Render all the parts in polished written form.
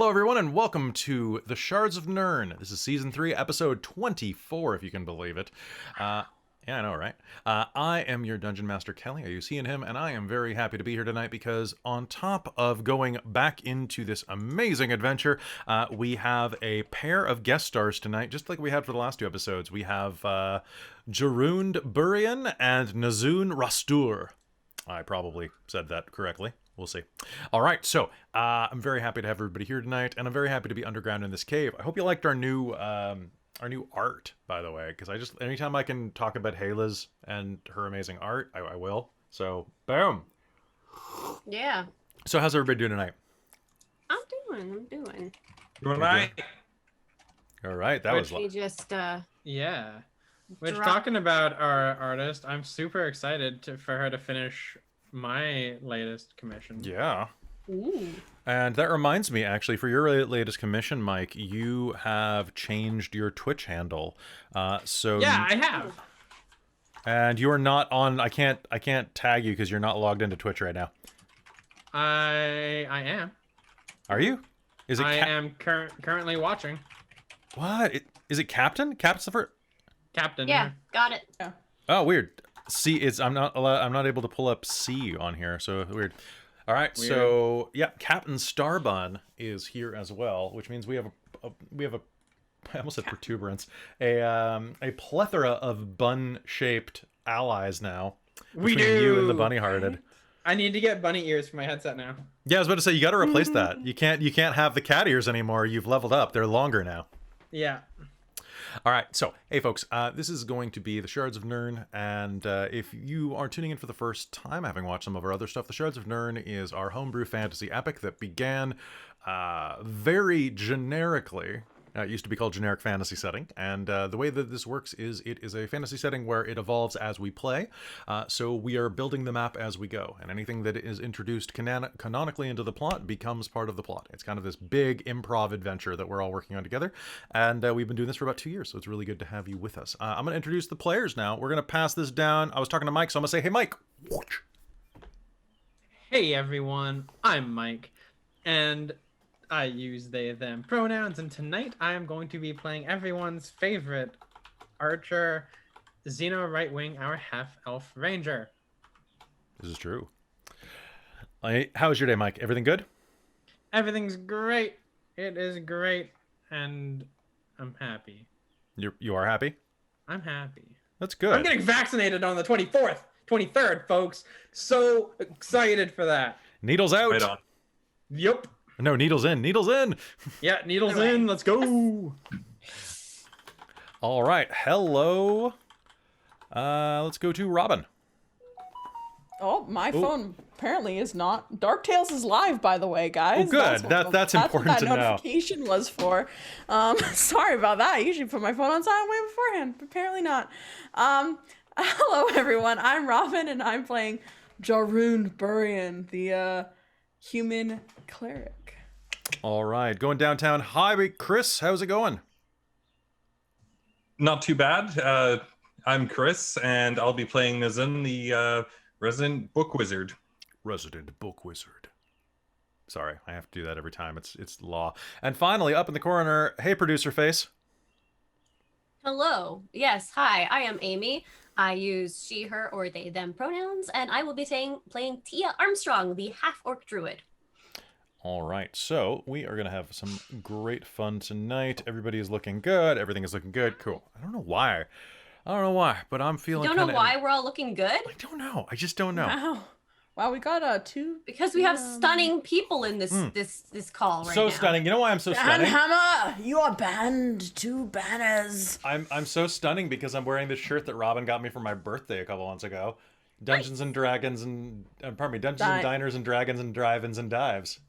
Hello, everyone, and welcome to the Shards of Nyrn. This is Season 3, Episode 24, if you can believe it. Yeah, I know, right? I am your Dungeon Master, Kelly. I use he and him, and I am very happy to be here tonight because on top of going back into this amazing adventure, we have a pair of guest stars tonight, just like we had for the last two episodes. We have Jarund and Nhazun Rastur. I probably said that correctly. We'll see. All right, so I'm very happy to have everybody here tonight, and I'm very happy to be underground in this cave. I hope you liked our new art, by the way, because anytime I can talk about Hailiiz and her amazing art, I will. So, boom. Yeah. So, how's everybody doing tonight? I'm doing. Doing right. All right, that was. We just Yeah. Which, talking about our artist, I'm super excited for her to finish my latest commission. Yeah. Ooh. And that reminds me, actually, for your latest commission, Mike, you have changed your Twitch handle. So yeah, I have. And you're not on. I can't tag you because you're not logged into Twitch right now. I am. Are you? Is it? I am currently watching. What? Is it Captain? Captain's the first. Captain. Yeah, got it. Yeah. Oh, weird. C. I'm not able to pull up C on here. So weird. All right, weird. So yeah, Captain Starbun is here as well, which means we have a I almost said protuberance, a plethora of bun-shaped allies now. We between do. You and the bunny-hearted. I need to get bunny ears for my headset now. Yeah, I was about to say you got to replace that. You can't have the cat ears anymore. You've leveled up. They're longer now. Yeah. All right, so, hey folks, this is going to be the Shards of Nyrn, and if you are tuning in for the first time, having watched some of our other stuff, the Shards of Nyrn is our homebrew fantasy epic that began very generically. It used to be called Generic Fantasy Setting, and the way that this works is it is a fantasy setting where it evolves as we play, so we are building the map as we go, and anything that is introduced canonically into the plot becomes part of the plot. It's kind of this big improv adventure that we're all working on together, and we've been doing this for about 2 years, so it's really good to have you with us. I'm going to introduce the players now. We're going to pass this down. I was talking to Mike, so I'm going to say, hey, Mike. Hey, everyone. I'm Mike, and I use they, them pronouns, and tonight I am going to be playing everyone's favorite archer, Zeno Right Wing, our half-elf ranger. This is true. How was your day, Mike? Everything good? Everything's great. It is great, and I'm happy. You are happy? I'm happy. That's good. I'm getting vaccinated on the 23rd, folks. So excited for that. Needles out. Right on. Yep. No, needles in. Needles in. Yeah, needles in. Let's go. All right. Hello. Let's go to Robin. Oh, my phone apparently is not. Dark Tales is live, by the way, guys. Oh, good. That's important to know. That's what that notification was for. Sorry about that. I usually put my phone on silent way beforehand, but apparently not. Hello, everyone. I'm Robin, and I'm playing Jarund and the human cleric. All right, going downtown. Hi, Chris. How's it going? Not too bad. I'm Chris, and I'll be playing Nhazun, the resident book wizard. Resident book wizard. Sorry, I have to do that every time. It's law. And finally, up in the corner, hey, producer face. Hello. Yes, hi. I am Amy. I use she, her, or they, them pronouns, and I will be playing Teah Armstrong, the half-orc druid. All right, so we are going to have some great fun tonight. Everybody is looking good. Everything is looking good. Cool. I don't know why, but I'm feeling You don't know why we're all looking good? I don't know. I just don't know. Wow, we got two. Because we have stunning people in this this call right now. So stunning. You know why I'm so stunning? Hammer, you are banned. 2 banners. I'm so stunning because I'm wearing this shirt that Robin got me for my birthday a couple months ago. Dungeons and Dragons and Dungeons and Diners and Dragons and Drive-ins and Dives.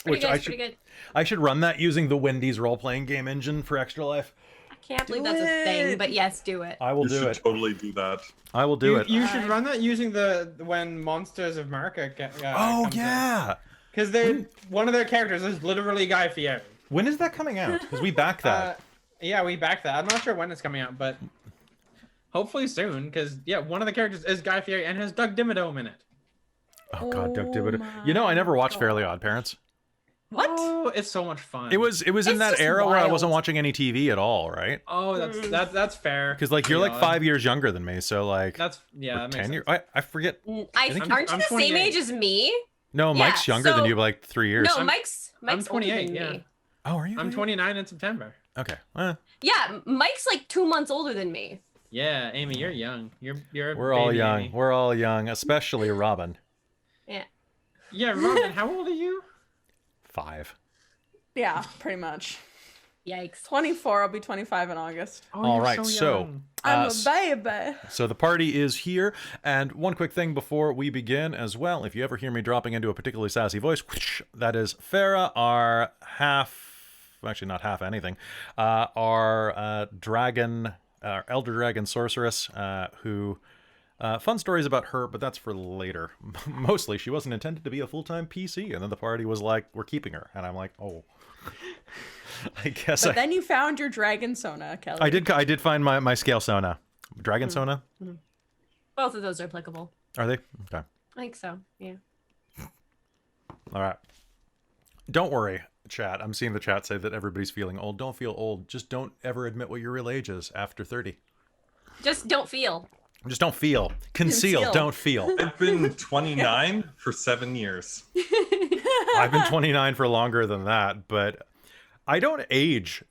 Pretty good. I should run that using the Wendy's role-playing game engine for Extra Life. I can't believe that's a thing, but yes, do it. I will do it. You should totally do that. I will do it. You should run that using when Monsters of America oh, yeah! Because one of their characters is literally Guy Fieri. When is that coming out? Because we back that. Yeah, we back that. I'm not sure when it's coming out, but hopefully soon. Because, yeah, one of the characters is Guy Fieri and has Doug Dimmadome in it. Oh, God, Doug Dimmadome. You know, I never watched Fairly Odd Parents. What? Oh, it's so much fun. It was in It's that just era where I wasn't wild. watching any TV at all, right? Oh, that's fair. Because like you're like 5 years younger than me, so like That's yeah, or that makes 10 years. sense. I forget. Aren't you I'm the same 28. age as me? No, Yeah, Mike's younger than so- you by like 3 years. No, I'm- Mike's I'm older 28, than yeah. me. Oh, are you? I'm 29 in September. Okay. Yeah, Mike's like 2 months older than me. Yeah, Amy, you're young. You're a We're all baby, young. Amy. We're all young, especially Robin. Yeah. Yeah, Robin, how old are you? 5. Yeah, pretty much. Yikes. 24. I'll be 25 in August. Oh, All you're right, so young. I'm s- a baby. So the party is here, and one quick thing before we begin as well. If you ever hear me dropping into a particularly sassy voice, whoosh, that is Fera, our actually not half anything, our dragon, our elder dragon sorceress, who, fun stories about her, but that's for later. Mostly, she wasn't intended to be a full-time PC, and then the party was like, we're keeping her, and I'm like, oh. I guess But then you found your dragon Sona, Kelly. I did find my scale Sona. Dragon Sona? Both of those are applicable. Are they? Okay. I think so. Yeah. All right. Don't worry, chat. I'm seeing the chat say that everybody's feeling old. Don't feel old. Just don't ever admit what your real age is after 30. Just don't feel. Just don't feel. Conceal. Conceal. Don't feel. I've been 29 for 7 years. I've been 29 for longer than that, but I don't age.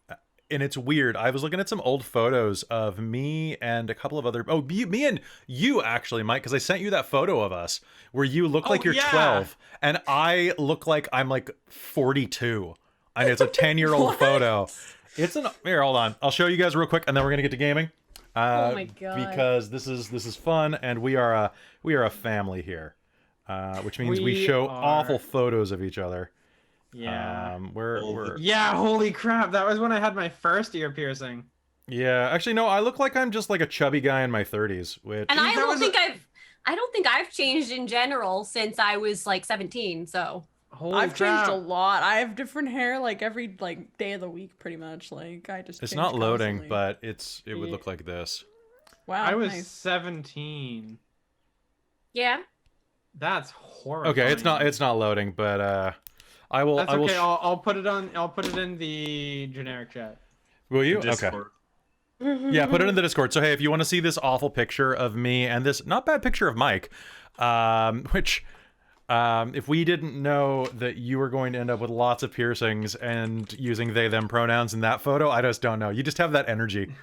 And it's weird. I was looking at some old photos of me and a couple of other... Oh, me and you, actually, Mike, because I sent you that photo of us where you look like you're yeah. 12, and I look like I'm like 42. And it's a 10-year-old photo. It's an... Here, hold on. I'll show you guys real quick, and then we're going to get to gaming. Oh my God. Because this is fun, and we are a family here. Which means we We show are. awful photos of each other. Yeah. We're Yeah, holy crap. That was when I had my first ear piercing. yeah. Actually, no. I look like I'm just like a chubby guy in my 30s. Which And I That was don't think I've changed in general since I was like 17. So Holy I've crap. changed a lot. I have different hair like every like day of the week, pretty much. Like I just. it's change not loading, constantly. but it would Yeah. look like this. Wow, I was nice. 17. yeah. That's horrible. Okay, it's not loading, but I will. That's I will. okay. I'll put it on. I'll put it in the generic chat. Will you? Okay. Discord. Yeah, put it in the Discord. So hey, if you want to see this awful picture of me and this not bad picture of Mike, which. If we didn't know that you were going to end up with lots of piercings and using they them pronouns in that photo, I just don't know. You just have that energy.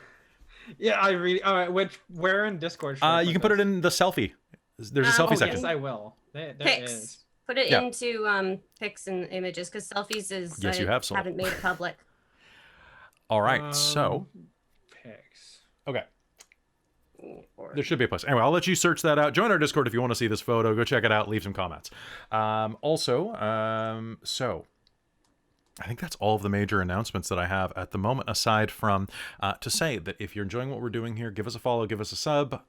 Yeah, I really. All right, where in Discord? should I You can put it this? in the selfie. There's a Oh, selfie Oh, section. yes, I will. There Pics. is. Put it Yeah. into pics and images because selfies is Yes, you have some. haven't made public. All right, so Pics. okay, Or- there should be a place. Anyway, I'll let you search that out. Join our Discord if you want to see this photo. Go check it out. Leave some comments. So I think that's all of the major announcements that I have at the moment, aside from to say that if you're enjoying what we're doing here, give us a follow, give us a sub,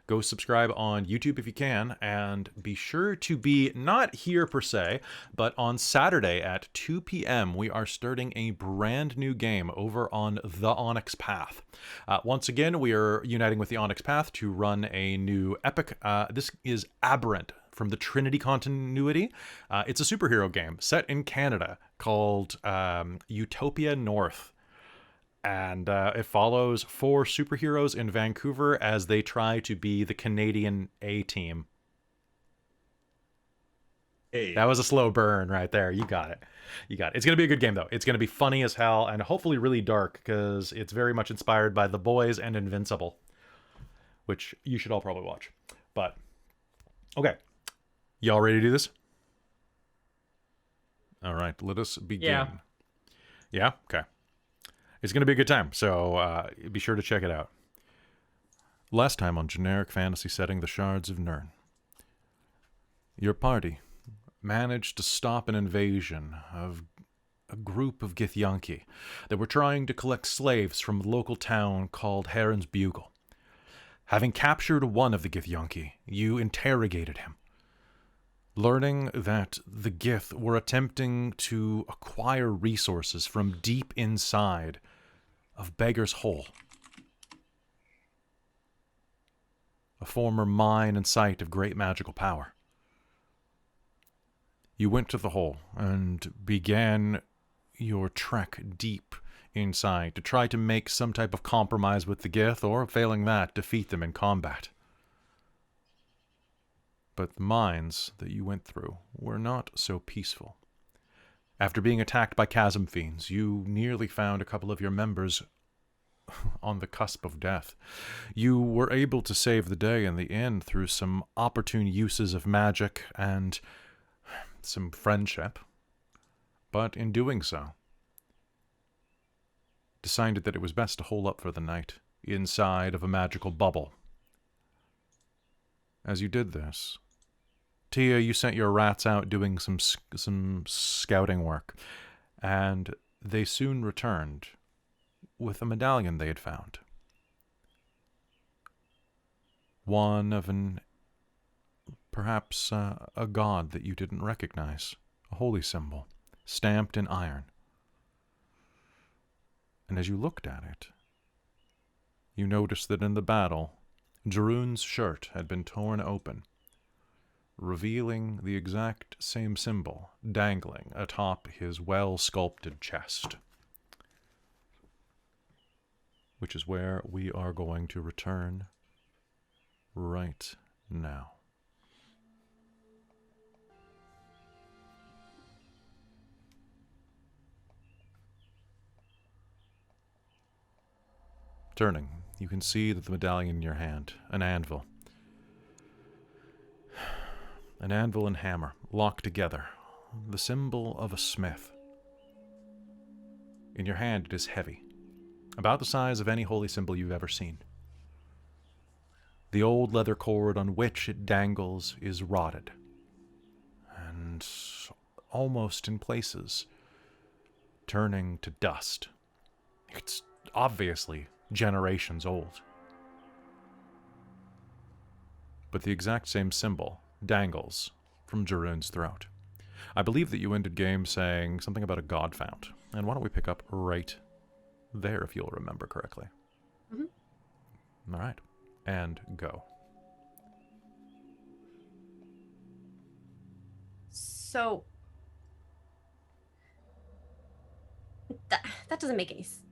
go subscribe on YouTube if you can, and be sure to be not here per se, but on Saturday at 2 p.m. we are starting a brand new game over on the Onyx Path. Once again, we are uniting with the Onyx Path to run a new epic. This is Aberrant from the Trinity continuity. It's a superhero game set in Canada called Utopia North. And it follows 4 superheroes in Vancouver as they try to be the Canadian A-team. Hey. That was a slow burn right there. You got it. You got it. It's going to be a good game, though. It's going to be funny as hell and hopefully really dark because it's very much inspired by The Boys and Invincible, which you should all probably watch. But, okay. Y'all ready to do this? All right, let us begin. Yeah. Yeah? Okay. It's going to be a good time, so be sure to check it out. Last time on generic fantasy setting, the Shards of Nyrn. Your party managed to stop an invasion of a group of Githyanki that were trying to collect slaves from a local town called Heron's Bugle. Having captured one of the Githyanki, you interrogated him, learning that the Gith were attempting to acquire resources from deep inside of Beggar's Hole, a former mine and site of great magical power. You went to the hole and began your trek deep inside to try to make some type of compromise with the Gith, or, failing that, defeat them in combat. But the mines that you went through were not so peaceful. After being attacked by chasm fiends, you nearly found a couple of your members on the cusp of death. You were able to save the day in the end through some opportune uses of magic and some friendship, but in doing so, decided that it was best to hole up for the night inside of a magical bubble. As you did this, Teah, you sent your rats out doing some scouting work, and they soon returned with a medallion they had found. One of perhaps a god that you didn't recognize, a holy symbol, stamped in iron. And as you looked at it, you noticed that in the battle, Jarund's shirt had been torn open, revealing the exact same symbol dangling atop his well-sculpted chest. Which is where we are going to return right now. Turning, you can see that the medallion in your hand, an anvil. An anvil and hammer, locked together, the symbol of a smith. In your hand it is heavy, about the size of any holy symbol you've ever seen. The old leather cord on which it dangles is rotted, and almost in places turning to dust. It's obviously generations old. But the exact same symbol dangles from Jarund's throat. I believe that you ended game saying something about a god fount. And why don't we pick up right there, if you'll remember correctly. Mm-hmm. All right. And go. So that doesn't make any sense.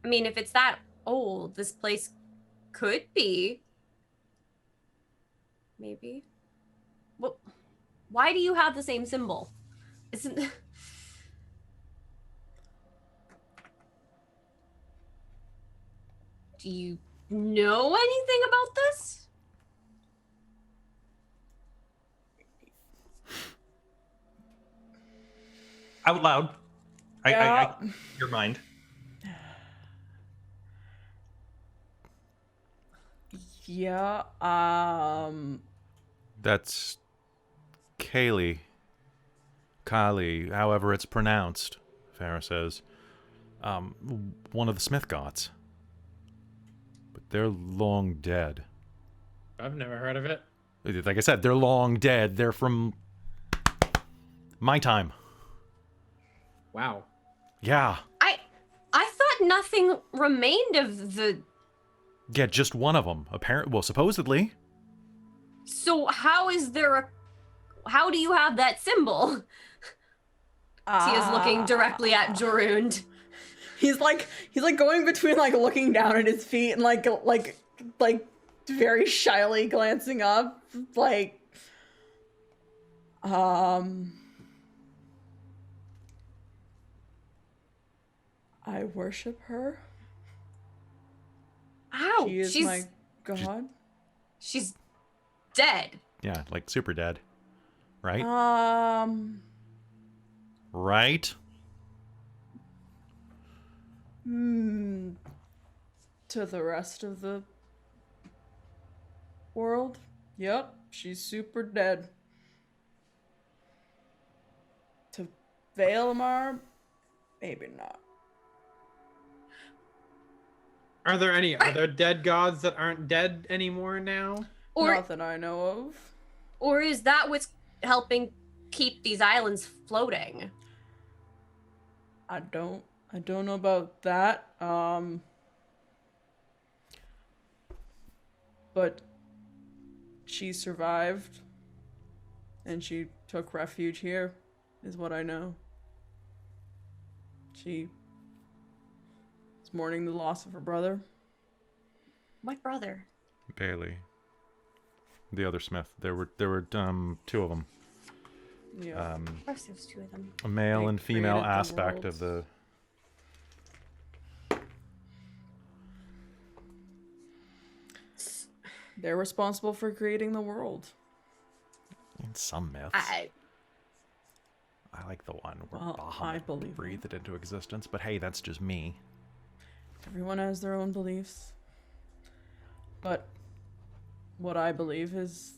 I mean, if it's that old, this place could be. Maybe. Well, why do you have the same symbol? Isn't... Do you know anything about this? Out loud. I your mind. Yeah, That's Kaylee. Kali, however it's pronounced, Fera says. One of the Smith gods. But they're long dead. I've never heard of it. Like I said, they're long dead. They're from my time. Wow. Yeah. I thought nothing remained of the... Yeah, just one of them. Well, supposedly. So how is there a... How do you have that symbol? Tia's looking directly at Jarund. He's like going between like looking down at his feet and like very shyly glancing up, like I worship her. Ow! She is my god. She's dead. Yeah, like super dead. Right? Right? To the rest of the world? Yep, she's super dead. To Valimar? Maybe not. Are there any other dead gods that aren't dead anymore now? Or, Not that I know of. or is that what's helping keep these islands floating? I don't know about that. But she survived and she took refuge here, is what I know. She is mourning the loss of her brother. What brother? Bailey. The other Smith. There were two of them. Yeah. Of course, there's two of them. A male They and female created the aspect of the. They're responsible for creating the world. In some myths. I like the one where Well, I Bahamut believe breathed it into existence, but hey, that's just me. Everyone has their own beliefs. But what I believe is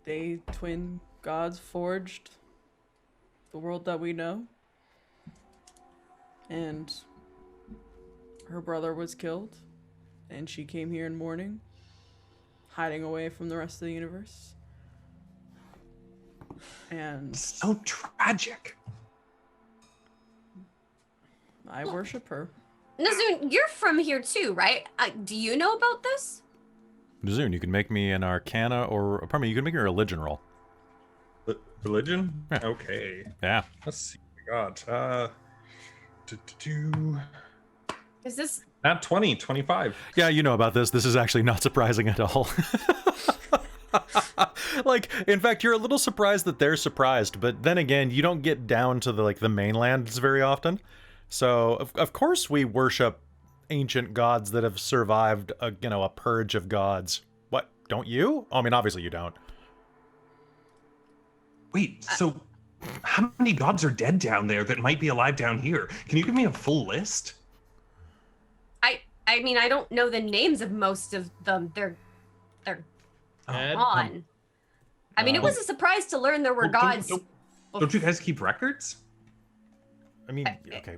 they twin gods forged the world that we know. And her brother was killed. And she came here in mourning, hiding away from the rest of the universe. And So tragic. I worship her. Nhazun, you're from here too, right? Do you know about this? Zune, you can make me an Arcana or pardon me, you can make me a religion roll. Religion? Yeah. Okay. Yeah. Let's see what we got. Is this? At 20, 25. Yeah, you know about this. This is actually not surprising at all. Like, in fact, you're a little surprised that they're surprised, but then again, you don't get down to the mainlands very often. So, of course we worship ancient gods that have survived a purge of gods. What, don't you? I mean, obviously you don't. Wait, so how many gods are dead down there that might be alive down here? Can you give me a full list? I mean, I don't know the names of most of them. They're Ed? gone. I mean, it was a surprise to learn there were Don't- gods. Don't you guys keep records? I mean, okay.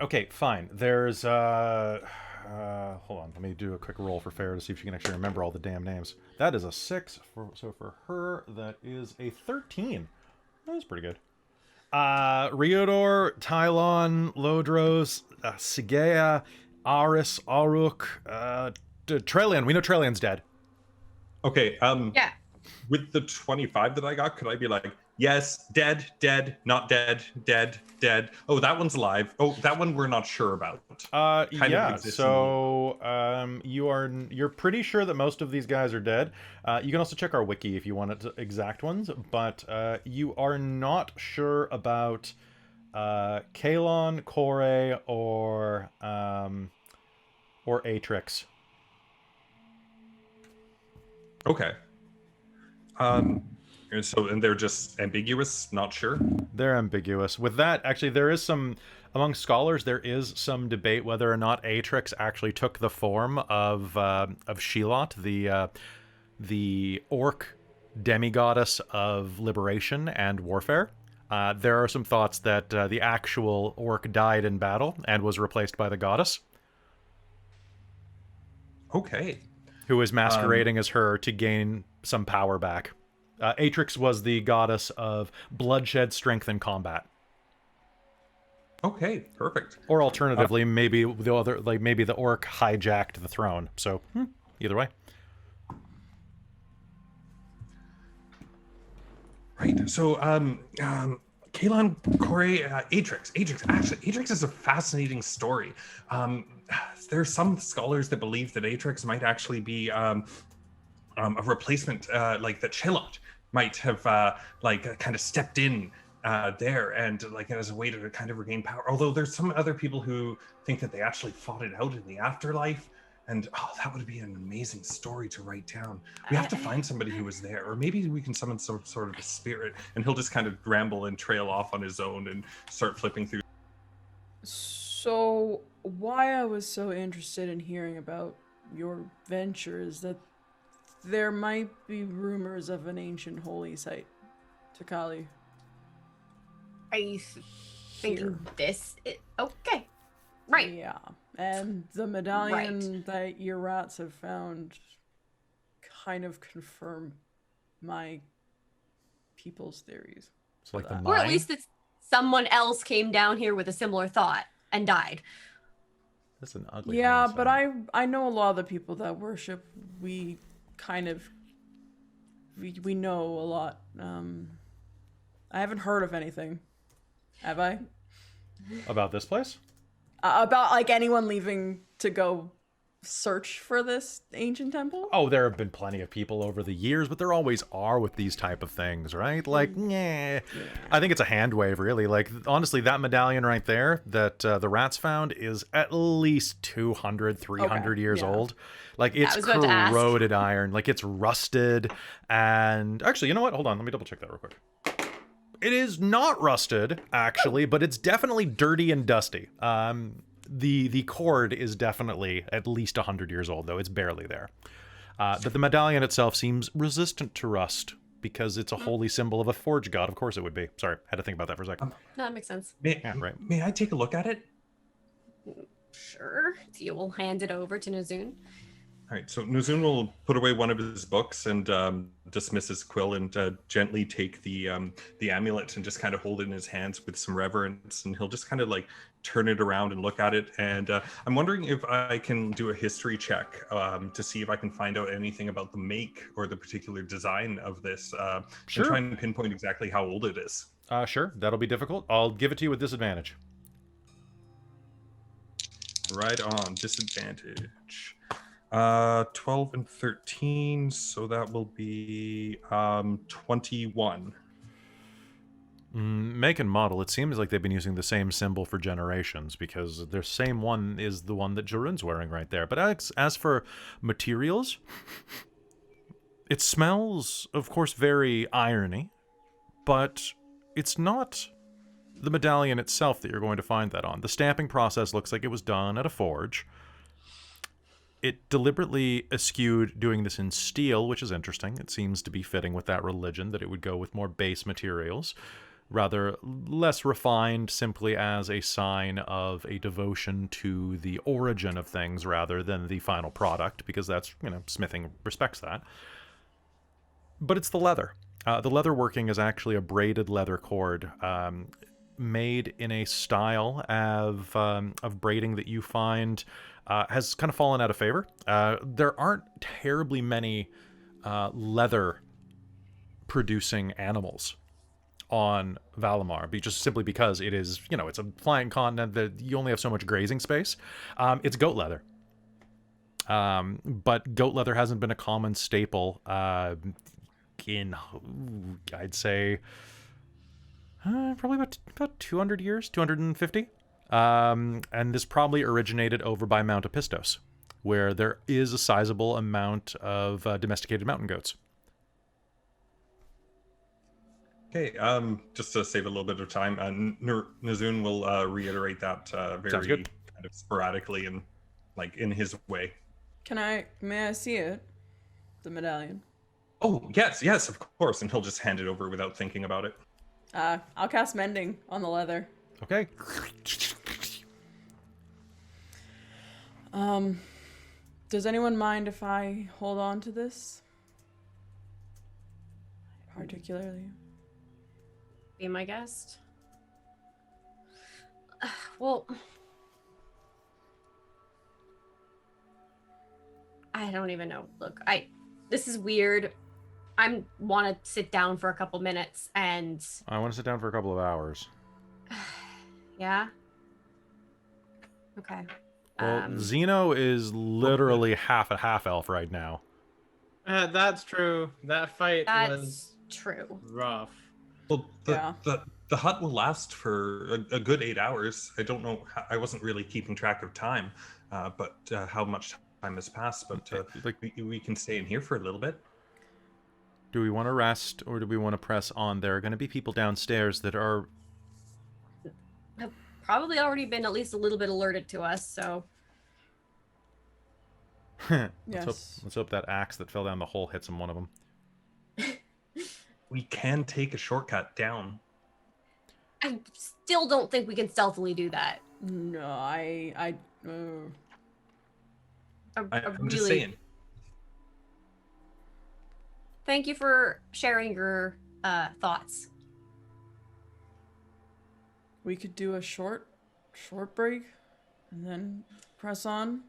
Okay, fine. There's hold on, let me do a quick roll for Fera to see if she can actually remember all the damn names. That is a 6, so for her, that is a 13. That's pretty good. Riodor, Tylon, Lodros, Sigea, Aris, Aruk, Trelian. We know Trelian's dead. Okay, Yeah. with the 25 that I got, could I be like, yes, dead, dead, not dead, dead, dead. Oh, that one's alive. Oh, that one we're not sure about. Kind of Yeah, exists so you're pretty sure that most of these guys are dead. You can also check our wiki if you want exact ones, but you are not sure about Kalon, Kore, or Atrix. Okay. And they're just ambiguous, not sure. They're ambiguous. With that, actually, there is some, among scholars, there is some debate whether or not Atrix actually took the form of Sheelot, the orc demigoddess of liberation and warfare. There are some thoughts that the actual orc died in battle and was replaced by the goddess, Okay. who is masquerading as her to gain some power back. Atrix was the goddess of bloodshed, strength, and combat. Okay, perfect. Or alternatively, maybe maybe the orc hijacked the throne. So either way. Right. So, Kalon, Corey, Atrix. Atrix is a fascinating story. There are some scholars that believe that Atrix might actually be a replacement, like that Sheelot might have kind of stepped in there and as a way to kind of regain power. Although there's some other people who think that they actually fought it out in the afterlife. And that would be an amazing story to write down. We have to find somebody who was there, or maybe we can summon some sort of a spirit, and he'll just kind of ramble and trail off on his own and start flipping through. So, why I was so interested in hearing about your venture is that there might be rumors of an ancient holy site to Kali. Are you thinking Here. this? Okay. Right. Yeah. And the medallion that your rats have found kind of confirm my people's theories. It's like the that. Or at mine. least that someone else came down here with a similar thought and died. That's an ugly. Yeah, thing to but say. I know a lot of the people that worship. We kind of we know a lot. I haven't heard of anything. Have I? About this place. About like anyone leaving to go search for this ancient temple? Oh, there have been plenty of people over the years, but there always are with these type of things, right? Like, yeah. I think it's a hand wave, really. Like, honestly, that medallion right there that the rats found is at least 200, 300 Okay, years yeah. old. Like, it's I was about to ask. corroded iron. Like, it's rusted. And actually, you know what? Hold on. Let me double check that real quick. It is not rusted, actually, but it's definitely dirty and dusty. The cord is definitely at least 100 years old, though. It's barely there. But the medallion itself seems resistant to rust because it's a holy symbol of a forge god. Of course it would be. Sorry, had to think about that for a second. No, that makes sense. Yeah, right. May I take a look at it? Sure. You will hand it over to Nhazun. All right, so Nhazun will put away one of his books and dismiss his quill and gently take the amulet and just kind of hold it in his hands with some reverence, and he'll just kind of like turn it around and look at it. And I'm wondering if I can do a history check to see if I can find out anything about the make or the particular design of this, Sure. and try and pinpoint exactly how old it is. Sure, that'll be difficult. I'll give it to you with disadvantage. Right on, disadvantage. 12 and 13, so that will be 21. Make and model, it seems like they've been using the same symbol for generations because their same one is the one that Jarund's wearing right there. But as for materials, it smells, of course, very irony, but it's not the medallion itself that you're going to find that on. The stamping process looks like it was done at a forge. It deliberately eschewed doing this in steel, which is interesting. It seems to be fitting with that religion, that it would go with more base materials, rather less refined, simply as a sign of a devotion to the origin of things rather than the final product, because that's, smithing respects that. But it's the leather. The leather working is actually a braided leather cord, made in a style of braiding that you find has kind of fallen out of favor. There aren't terribly many leather-producing animals on Valimar, just simply because it is, it's a flying continent that you only have so much grazing space. It's goat leather. But goat leather hasn't been a common staple in, I'd say, probably about 200 years, 250. And this probably originated over by Mount Epistos, where there is a sizable amount of domesticated mountain goats. Okay, just to save a little bit of time, Nhazun will reiterate that very good. kind of sporadically and like in his way. May I see it? The medallion. Oh, yes, of course. And he'll just hand it over without thinking about it. I'll cast mending on the leather. Okay. Does anyone mind if I hold on to this? Particularly. Be my guest. Well, I don't even know. Look, this is weird. I want to sit down for a couple minutes and... I want to sit down for a couple of hours. Yeah? Okay. Well, Zeno is literally half a half-elf right now. That's true. That fight That's was true. rough. Well, Yeah. the hut will last for a good 8 hours. I don't know. I wasn't really keeping track of time, but how much time has passed. But we can stay in here for a little bit. Do we want to rest, or do we want to press on? There are going to be people downstairs that are... Have probably already been at least a little bit alerted to us, so... Let's hope that axe that fell down the hole hits one of them. We can take a shortcut down. I still don't think we can stealthily do that. No, I I'm just saying. Thank you for sharing your thoughts. we could do a short break. and then press on.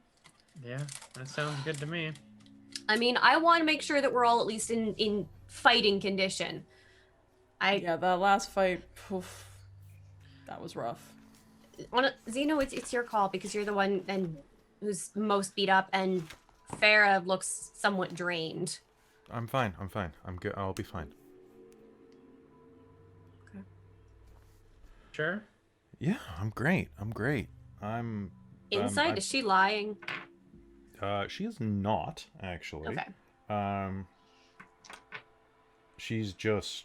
Yeah, that sounds good to me. I mean, I want to make sure that we're all at least in fighting condition. Yeah, that last fight, poof, that was rough. Zeno, it's your call because you're the one who's most beat up, and Fera looks somewhat drained. I'm fine. I'm good. I'll be fine. Okay. Sure. Yeah, I'm great. Inside, is she lying? She is not, actually. Okay. She's just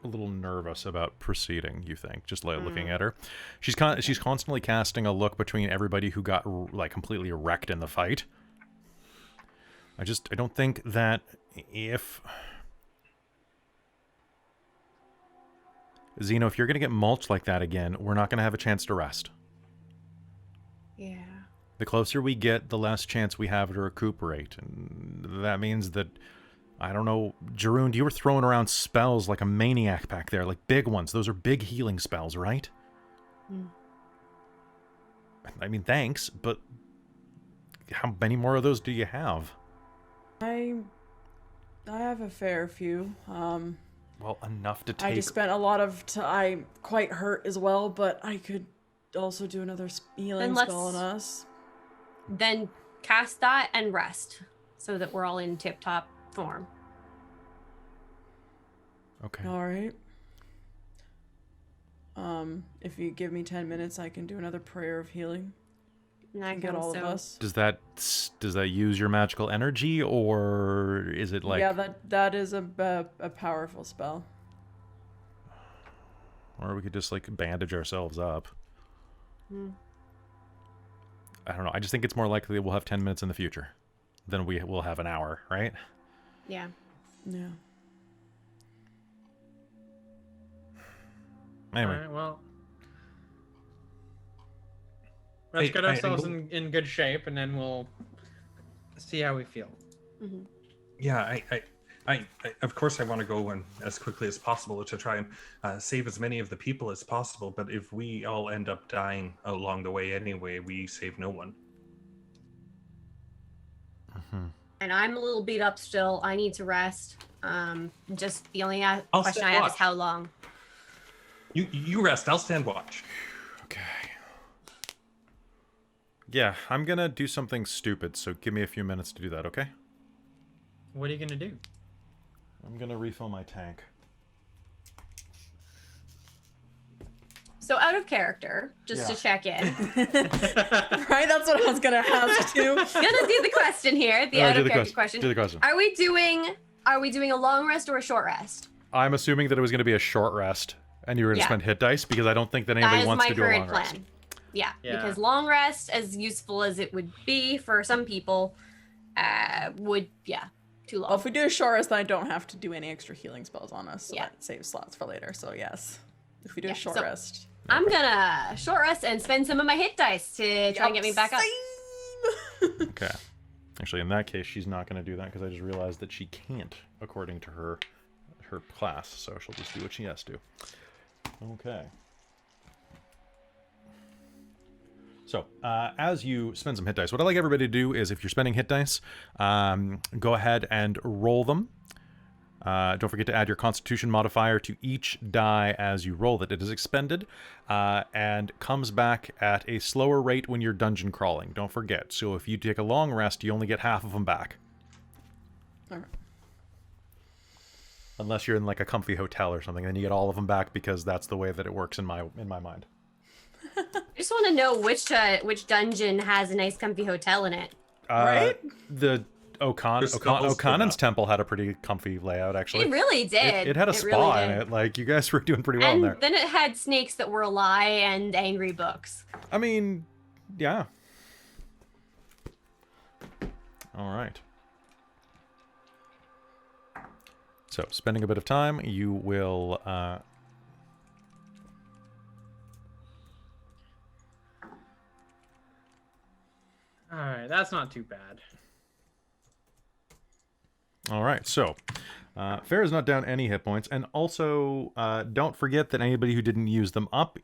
a little nervous about proceeding, you think, just like looking at her. She's constantly casting a look between everybody who got like completely wrecked in the fight. I don't think that if Zeno, if you're going to get mulched like that again, we're not going to have a chance to rest. Yeah. The closer we get, the less chance we have to recuperate. And that means that, I don't know, Jarund, you were throwing around spells like a maniac back there, like big ones. Those are big healing spells, right? I mean, thanks, but how many more of those do you have? I have a fair few. Well, enough to take... I just spent a lot of I'm quite hurt as well, but I could also do another healing spell on us. Then cast that and rest so that we're all in tip-top form. Okay. All right. If you give me 10 minutes, I can do another prayer of healing. And I And get all of us. Does that use your magical energy, or is it like... Yeah, that is a powerful spell. Or we could just like bandage ourselves up. I don't know. I just think it's more likely we'll have 10 minutes in the future than we will have an hour, right? Yeah. Yeah. Anyway. All right, well, let's get ourselves in good shape, and then we'll see how we feel. Yeah, I of course I want to go in as quickly as possible to try and save as many of the people as possible. But if we all end up dying along the way anyway, we save no one. And I'm a little beat up still. I need to rest. Just the only question I have is how long. You rest. I'll stand watch. Okay. Yeah, I'm gonna do something stupid, so give me a few minutes to do that, okay? What are you gonna do? I'm gonna refill my tank. So out of character, just to check in. Right? That's what I was going to ask too. Gonna do the question here, the out of character question. Do the question. Are we doing a long rest or a short rest? I'm assuming that it was gonna be a short rest, and you were gonna spend hit dice, because I don't think that anybody wants to do a long rest. Yeah, Yeah. because long rest, as useful as it would be for some people, too long. Well, if we do a short rest, then I don't have to do any extra healing spells on us, so Yeah. that saves slots for later. So yes, if we do Yeah, a short so- rest. I'm gonna short rest and spend some of my hit dice to try and get me back up. Okay. Actually, in that case, she's not gonna do that, because I just realized that she can't, according to her class, so she'll just do what she has to. Okay. So, as you spend some hit dice, what I'd like everybody to do is, if you're spending hit dice, go ahead and roll them. Don't forget to add your Constitution modifier to each die as you roll that it is expended, and comes back at a slower rate when you're dungeon crawling. Don't forget. So if you take a long rest, you only get half of them back. All right. Unless you're in like a comfy hotel or something, then you get all of them back, because that's the way that it works in my mind. I just want to know which dungeon has a nice comfy hotel in it. Right? The Okanan's temple had a pretty comfy layout, actually. It really did. It had a spa in it. Like, you guys were doing pretty well in And there. then it had snakes that were a lie and angry books. I mean, yeah. All right. So, spending a bit of time, you will... All right, that's not too bad. All right, so Fera's not down any hit points. And also, don't forget that anybody who didn't use them up,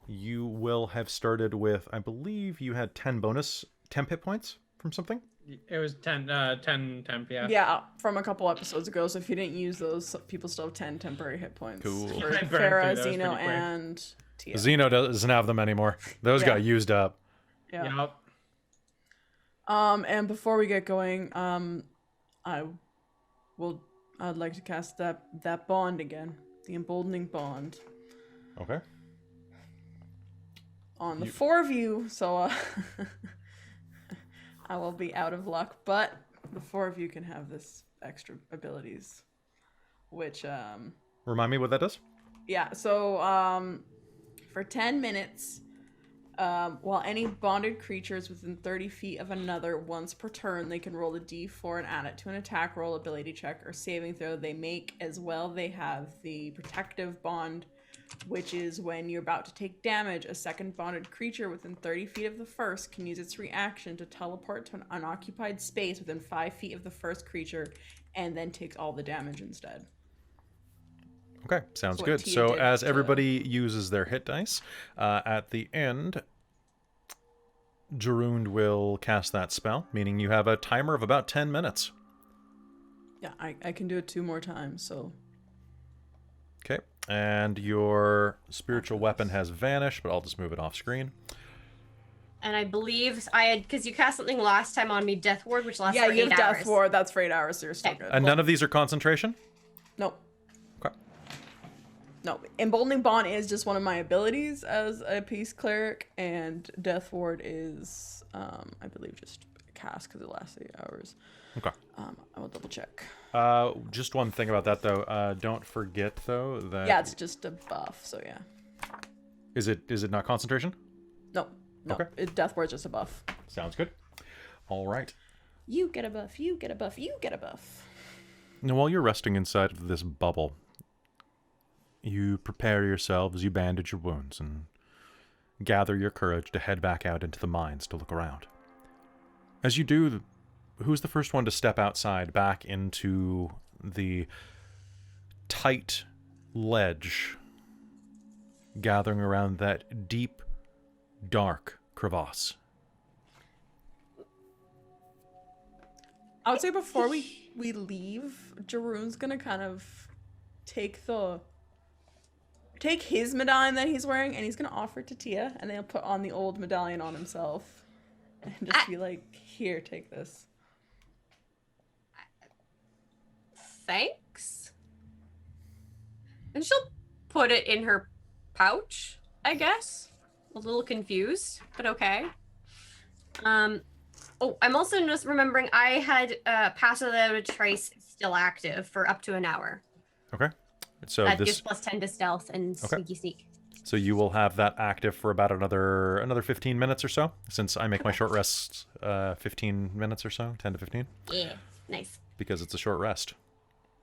you will have started with, I believe you had 10 bonus temp hit points from something? It was 10 temp, yeah. Yeah, from a couple episodes ago. So if you didn't use those, people still have 10 temporary hit points. Cool. For I burned Fera, through those Zeno, pretty quick. and Teah. Zeno doesn't have them anymore. Those Yeah. got used up. Yeah. Yep. And before we get going, I'd like to cast that bond again, the emboldening bond, Okay. on the 4 of you. So I will be out of luck, but the 4 of you can have this extra abilities, which Remind me what that does? yeah. So for 10 minutes. While any bonded creature is within 30 feet of another once per turn, they can roll a d4 and add it to an attack roll, ability check, or saving throw they make. As well, they have the protective bond, which is when you're about to take damage, a second bonded creature within 30 feet of the first can use its reaction to teleport to an unoccupied space within 5 feet of the first creature, and then takes all the damage instead. Okay, sounds what good. Teah So did as to- everybody uses their hit dice, at the end, Jarund will cast that spell, meaning you have a timer of about 10 minutes. Yeah, I can do it 2 more times, so Okay, and your spiritual weapon has vanished, but I'll just move it off screen. And I believe I had, because you cast something last time on me, Death Ward, which lasts yeah, for you 8 have hours. Death Ward. That's for 8 hours, so you're still Okay. good. And none of these are concentration? Nope. Okay. No, Emboldening Bond is just one of my abilities as a peace cleric, and Death Ward is, I believe, just a cast because it lasts 8 hours. Okay. I will double check. Just one thing about that, though. Don't forget, though, that... Yeah, it's just a buff, so yeah. Is it not concentration? No, Okay. Death Ward's just a buff. Sounds good. All right. You get a buff, you get a buff, you get a buff. Now, while you're resting inside of this bubble, you prepare yourselves, you bandage your wounds, and gather your courage to head back out into the mines to look around. As you do, who's the first one to step outside back into the tight ledge gathering around that deep, dark crevasse? I would say before we leave, Jarun's gonna kind of take his medallion that he's wearing, and he's gonna offer it to Teah, and then he'll put on the old medallion on himself, and just be like, "Here, take this." Thanks. And she'll put it in her pouch, I guess. A little confused, but okay. Oh, I'm also just remembering I had Pass Without a Trace still active for up to an hour. Okay. So That this... gives plus 10 to stealth and Okay. sneaky sneak. So you will have that active for about another 15 minutes or so, since I make my short rests 15 minutes or so, 10 to 15, Yeah, nice. because it's a short rest.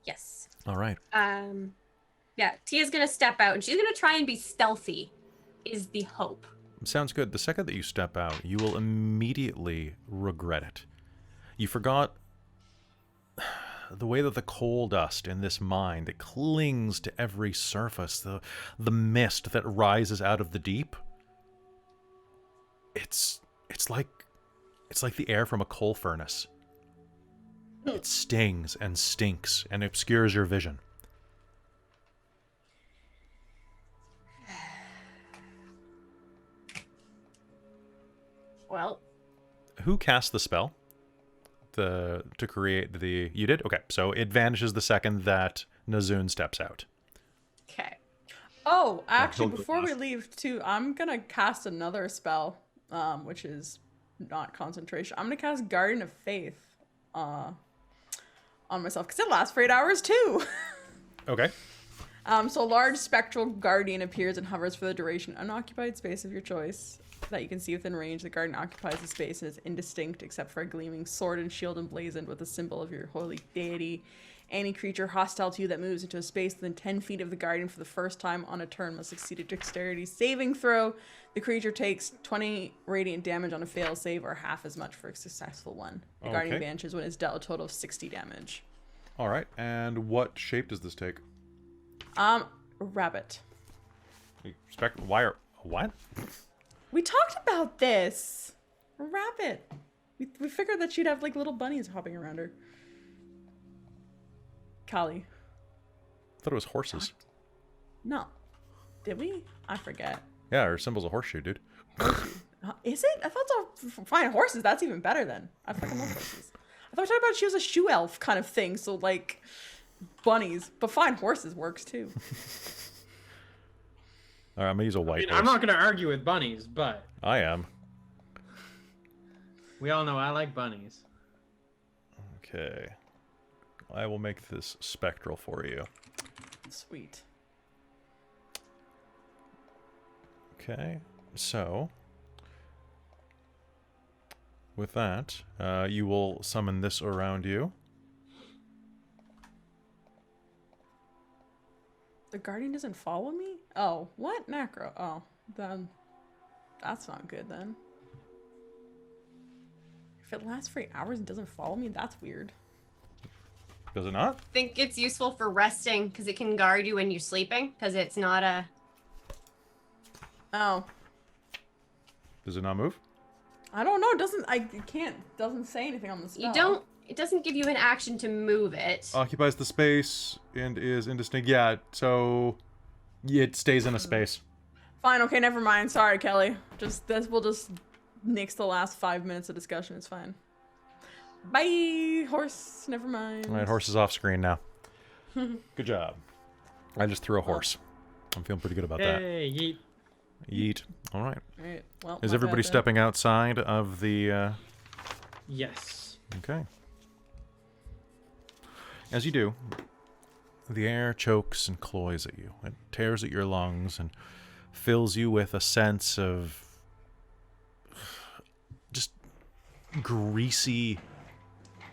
Yes. All right. Yeah, Tia's gonna step out and she's gonna try and be stealthy, is the hope. Sounds good. The second that you step out, you will immediately regret it. You forgot the way that the coal dust in this mine that clings to every surface, the mist that rises out of the deep. It's like the air from a coal furnace. It stings and stinks and obscures your vision. Well, Who cast the spell? To create the... You did? Okay, so it vanishes the second that Nhazun steps out. okay. Oh, actually, he'll go before we last. leave too, I'm gonna cast another spell, which is not concentration. I'm gonna cast Garden of Faith, on myself because it lasts for 8 hours too. Okay. So a large spectral guardian appears and hovers for the duration. Unoccupied space of your choice that you can see within range. The guardian occupies the space and is indistinct except for a gleaming sword and shield emblazoned with a symbol of your holy deity. Any creature hostile to you that moves into a space within 10 feet of the guardian for the first time on a turn must succeed a dexterity saving throw. The creature takes 20 radiant damage on a fail save or half as much for a successful one. The guardian Okay. vanishes when it's dealt a total of 60 damage. All right. And what shape does this take? Rabbit. Wire. What? We talked about this. A rabbit. We figured that she'd have like little bunnies hopping around her. Kali. I thought it was horses. No. Did we? I forget. Yeah, her symbol's a horseshoe, dude. Is it? I thought so. Fine, horses. That's even better then. I fucking love horses. I thought we were talking about she was a shoe elf kind of thing. So like bunnies, but fine, horses works too. All right, I'm gonna use a white horse. I'm not gonna argue with bunnies, but I am. we all know I like bunnies. Okay. I will make this spectral for you. Sweet. Okay, so with that, you will summon this around you. The guardian doesn't follow me? Oh, what? Necro. Oh, then that's not good then. If it lasts for 8 hours and doesn't follow me, that's weird. Does it not? I think it's useful for resting because it can guard you when you're sleeping because it's not a... Oh. Does it not move? I don't know. Doesn't say anything on the spell. It doesn't give you an action to move it. Occupies the space and is indistinct. Yeah, so it stays in a space. Fine, okay, never mind. Sorry, Kelly. We'll just nix the last 5 minutes of discussion. It's fine. Bye, horse. Never mind. All right, horse is off screen now. Good job. I just threw a horse. I'm feeling pretty good about that. Hey, yeet. Yeet. All right. All right. Well, Is my everybody bad then. stepping outside of the... Yes. Okay. As you do, the air chokes and cloys at you. It tears at your lungs and fills you with a sense of just greasy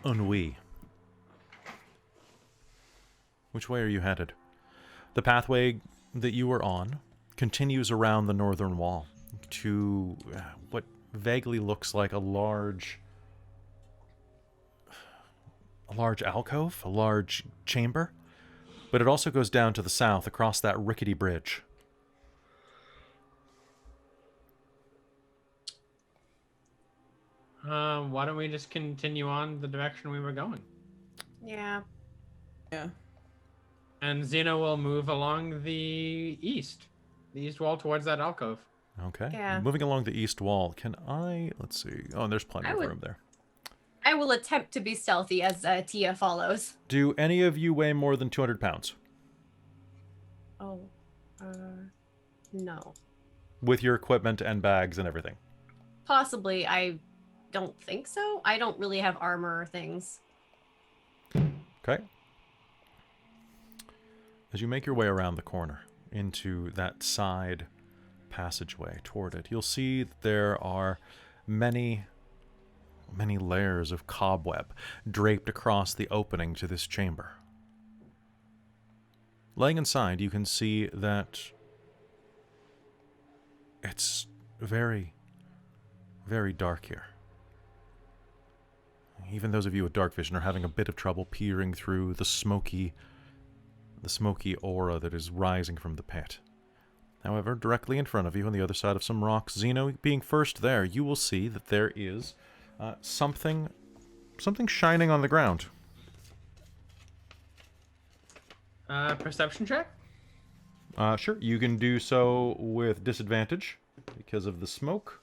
ennui. Which way are you headed? The pathway that you were on continues around the northern wall to what vaguely looks like a large alcove, a large chamber, but it also goes down to the south across that rickety bridge. Why don't we just continue on the direction we were going? Yeah. Yeah. And Zeno will move along the east wall towards that alcove. Okay. Yeah. Moving along the east wall, let's see. Oh, and there's plenty of would- room there. I will attempt to be stealthy as Teah follows. Do any of you weigh more than 200 pounds? Oh. No. With your equipment and bags and everything? Possibly. I don't think so. I don't really have armor or things. Okay. As you make your way around the corner into that side passageway toward it, you'll see that there are many layers of cobweb draped across the opening to this chamber. Laying inside, you can see that it's very, very dark here. Even those of you with dark vision are having a bit of trouble peering through the smoky aura that is rising from the pit. However, directly in front of you, on the other side of some rocks, Zeno being first there, you will see that there is something shining on the ground. Perception check? Sure, you can do so with disadvantage because of the smoke.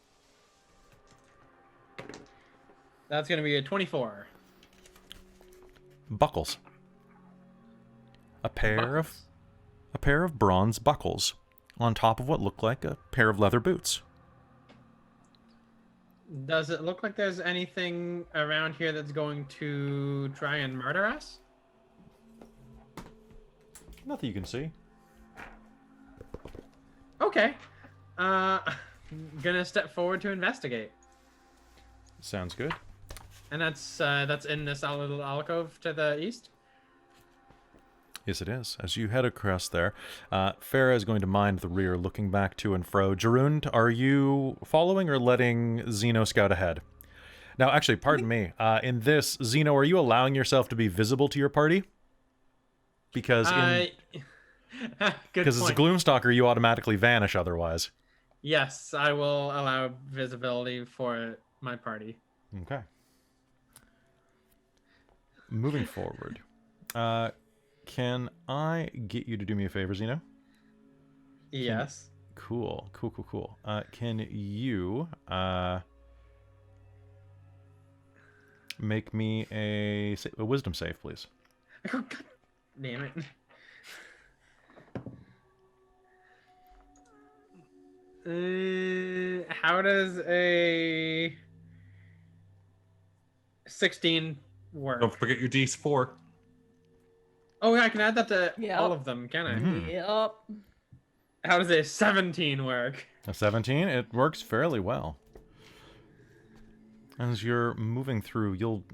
That's going to be a 24. Buckles. A pair of bronze buckles on top of what look like a pair of leather boots. Does it look like there's anything around here that's going to try and murder us? Nothing you can see. Okay. Gonna step forward to investigate. Sounds good. And that's in this little alcove to the east? Yes, it is. As you head across there, Fera is going to mind the rear, looking back to and fro. Jarund, are you following or letting Zeno scout ahead? Now, actually, pardon me. In this, Zeno, are you allowing yourself to be visible to your party? Because Good as a point. Gloomstalker, you automatically vanish otherwise. Yes, I will allow visibility for my party. Okay. Moving forward. Can I get you to do me a favor, Zeno? Yes. Cool. Can you make me a wisdom save, please? Oh, God damn it. How does a 16 work? Don't forget your D4. Oh, yeah, I can add that to Yep. all of them, can I? Yep. How does a 17 work? A 17? It works fairly well. As you're moving through, you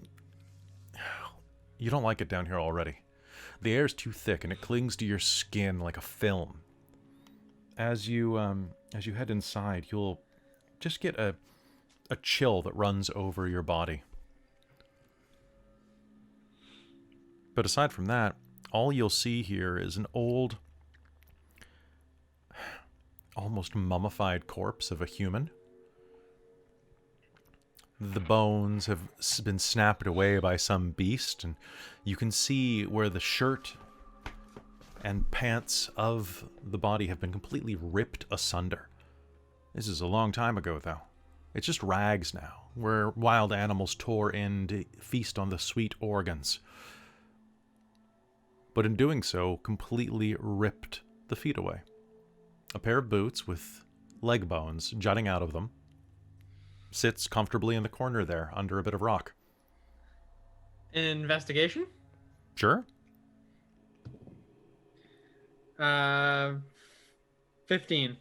don't like it down here already. The air's too thick and it clings to your skin like a film. As you head inside, you'll just get a chill that runs over your body. But aside from that, all you'll see here is an old, almost mummified corpse of a human. The bones have been snapped away by some beast, and you can see where the shirt and pants of the body have been completely ripped asunder. This is a long time ago, though. It's just rags now, where wild animals tore in to feast on the sweet organs. But in doing so, completely ripped the feet away. A pair of boots with leg bones jutting out of them sits comfortably in the corner there, under a bit of rock. Investigation? Sure. 15.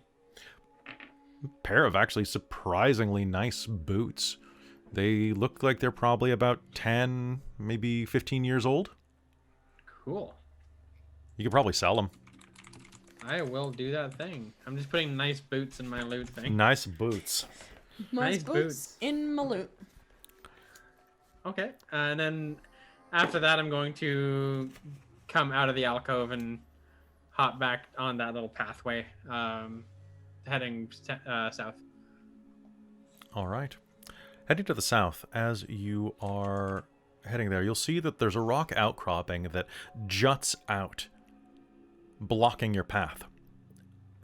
Pair of actually surprisingly nice boots. They look like they're probably about 10, maybe 15 years old. Cool. You could probably sell them. I will do that thing. I'm just putting nice boots in my loot thing. Nice boots. Nice boots. In my loot. Okay. And then after that, I'm going to come out of the alcove and hop back on that little pathway, heading south. All right. Heading to the south, as you are heading there, you'll see that there's a rock outcropping that juts out, blocking your path.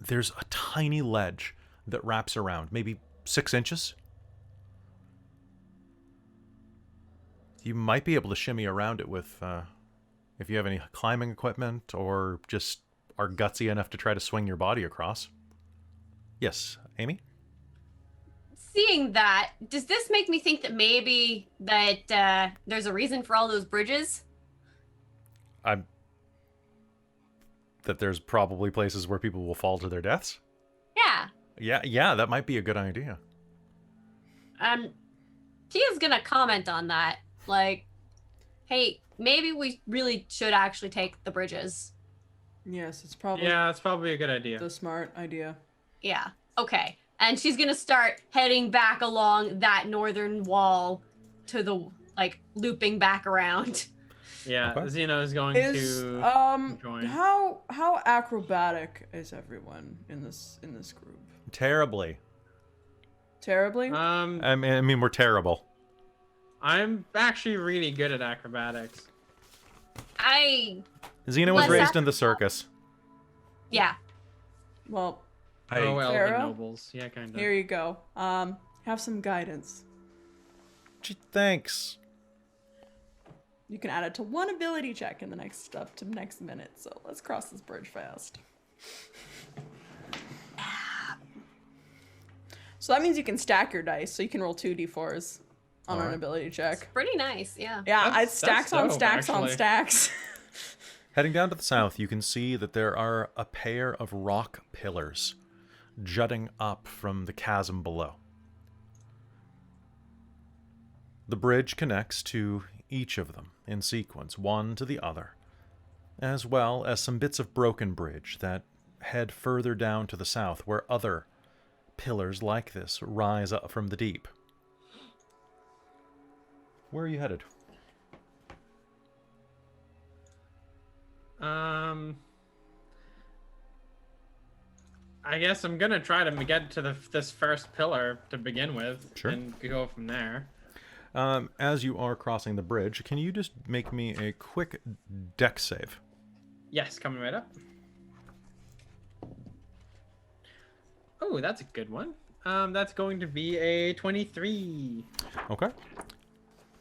There's a tiny ledge that wraps around, maybe 6 inches. You might be able to shimmy around it with, if you have any climbing equipment or just are gutsy enough to try to swing your body across. Yes, Amy? Seeing that, does this make me think that maybe that there's a reason for all those bridges? That there's probably places where people will fall to their deaths? Yeah. Yeah, that might be a good idea. Tia's gonna comment on that. Like, hey, maybe we really should actually take the bridges. Yes, it's probably Yeah, it's probably a good idea. the smart idea. Yeah. Okay. And she's gonna start heading back along that northern wall to the, like, looping back around. Yeah, Okay. Zeno is going Is to join. how acrobatic is everyone in this group? Terribly. Terribly? I mean, we're terrible. I'm actually really good at acrobatics. Zeno was Less raised in the circus. Yeah. Well, Oh, Elven Fera? nobles. Yeah, kind of. here you go. Have some guidance. Gee, thanks. You can add it to one ability check in the next minute. So let's cross this bridge fast. So that means you can stack your dice, so you can roll 2d4s on an Alright. ability check. Pretty nice, yeah. Yeah, That's- it's stacks that's on dope, stacks on actually. stacks. Heading down to the south, you can see that there are a pair of rock pillars jutting up from the chasm below. The bridge connects to each of them in sequence, one to the other, as well as some bits of broken bridge that head further down to the south, where other pillars like this rise up from the deep. Where are you headed? I guess I'm gonna try to get to this first pillar to begin with, Sure. and go from there. As you are crossing the bridge, can you just make me a quick dex save? Yes, coming right up. Oh, that's a good one. That's going to be a 23. Okay.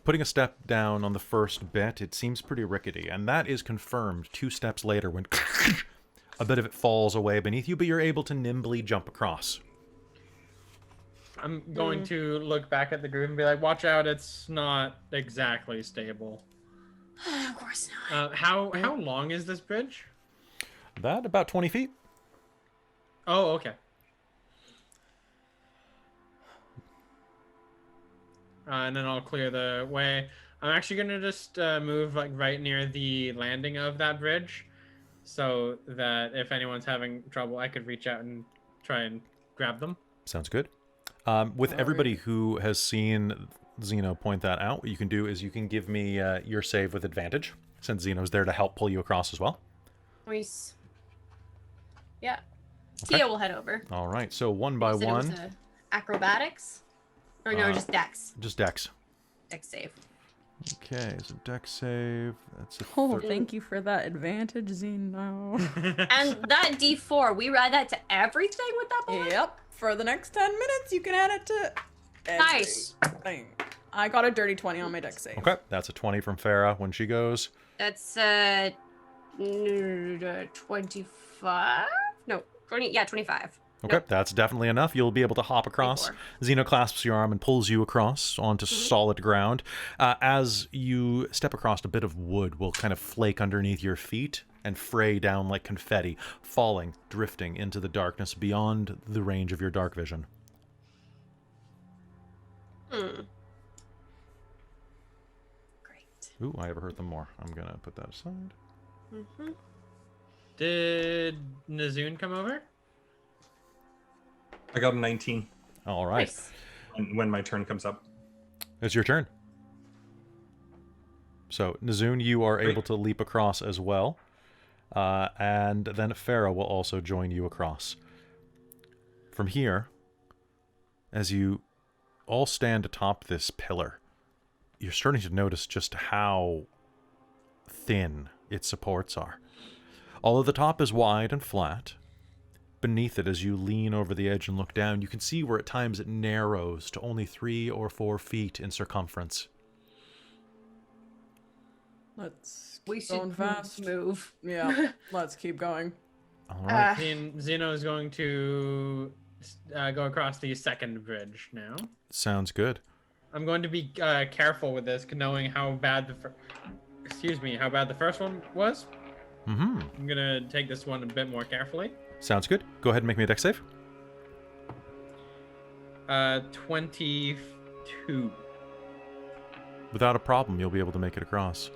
Putting a step down on the first bit, it seems pretty rickety, and that is confirmed 2 steps later when a bit of it falls away beneath you, but you're able to nimbly jump across. I'm going to look back at the group and be like, watch out, it's not exactly stable. Of course not. How long is this bridge? That about 20 feet. Oh, okay. And then I'll clear the way. I'm actually gonna just move like right near the landing of that bridge, so that if anyone's having trouble, I could reach out and try and grab them. Sounds good. With everybody who has seen Zeno point that out, what you can do is you can give me your save with advantage, since Zeno's there to help pull you across as well. Nice. Yeah. Okay. Teah will head over. All right, so one by You said it was one. acrobatics? Or no, just dex. Just dex. Dex save. Okay, so dex save. That's a Oh, thank you for that advantage, Zeno. And that D4, we ride that to everything with that boy? Yep. For the next 10 minutes, you can add it to Nice. everything. I got a dirty 20 on my dex save. Okay, that's a 20 from Fera when she goes. That's 25? No, 20. Yeah, 25. Okay, Nope. that's definitely enough. You'll be able to hop across. 24. Zeno clasps your arm and pulls you across onto solid ground. As you step across, a bit of wood will kind of flake underneath your feet and fray down like confetti, falling, drifting into the darkness beyond the range of your dark vision. Great. Ooh, I ever hurt them more. I'm going to put that aside. Did Nhazun come over? I got a 19 All right. Nice. when my turn comes up. It's your turn. So, Nhazun, you are able to leap across as well. And then Fera will also join you across. From here, as you all stand atop this pillar, you're starting to notice just how thin its supports are. Although the top is wide and flat, beneath it, as you lean over the edge and look down, you can see where at times it narrows to only 3 or 4 feet in circumference. Let's We keep going should fast. move. Yeah, let's keep going. All right. Zeno is going to go across the second bridge now. Sounds good. I'm going to be careful with this, knowing how bad how bad the first one was. Mm-hmm. I'm gonna take this one a bit more carefully. Sounds good. Go ahead and make me a dex save. 22. Without a problem, you'll be able to make it across.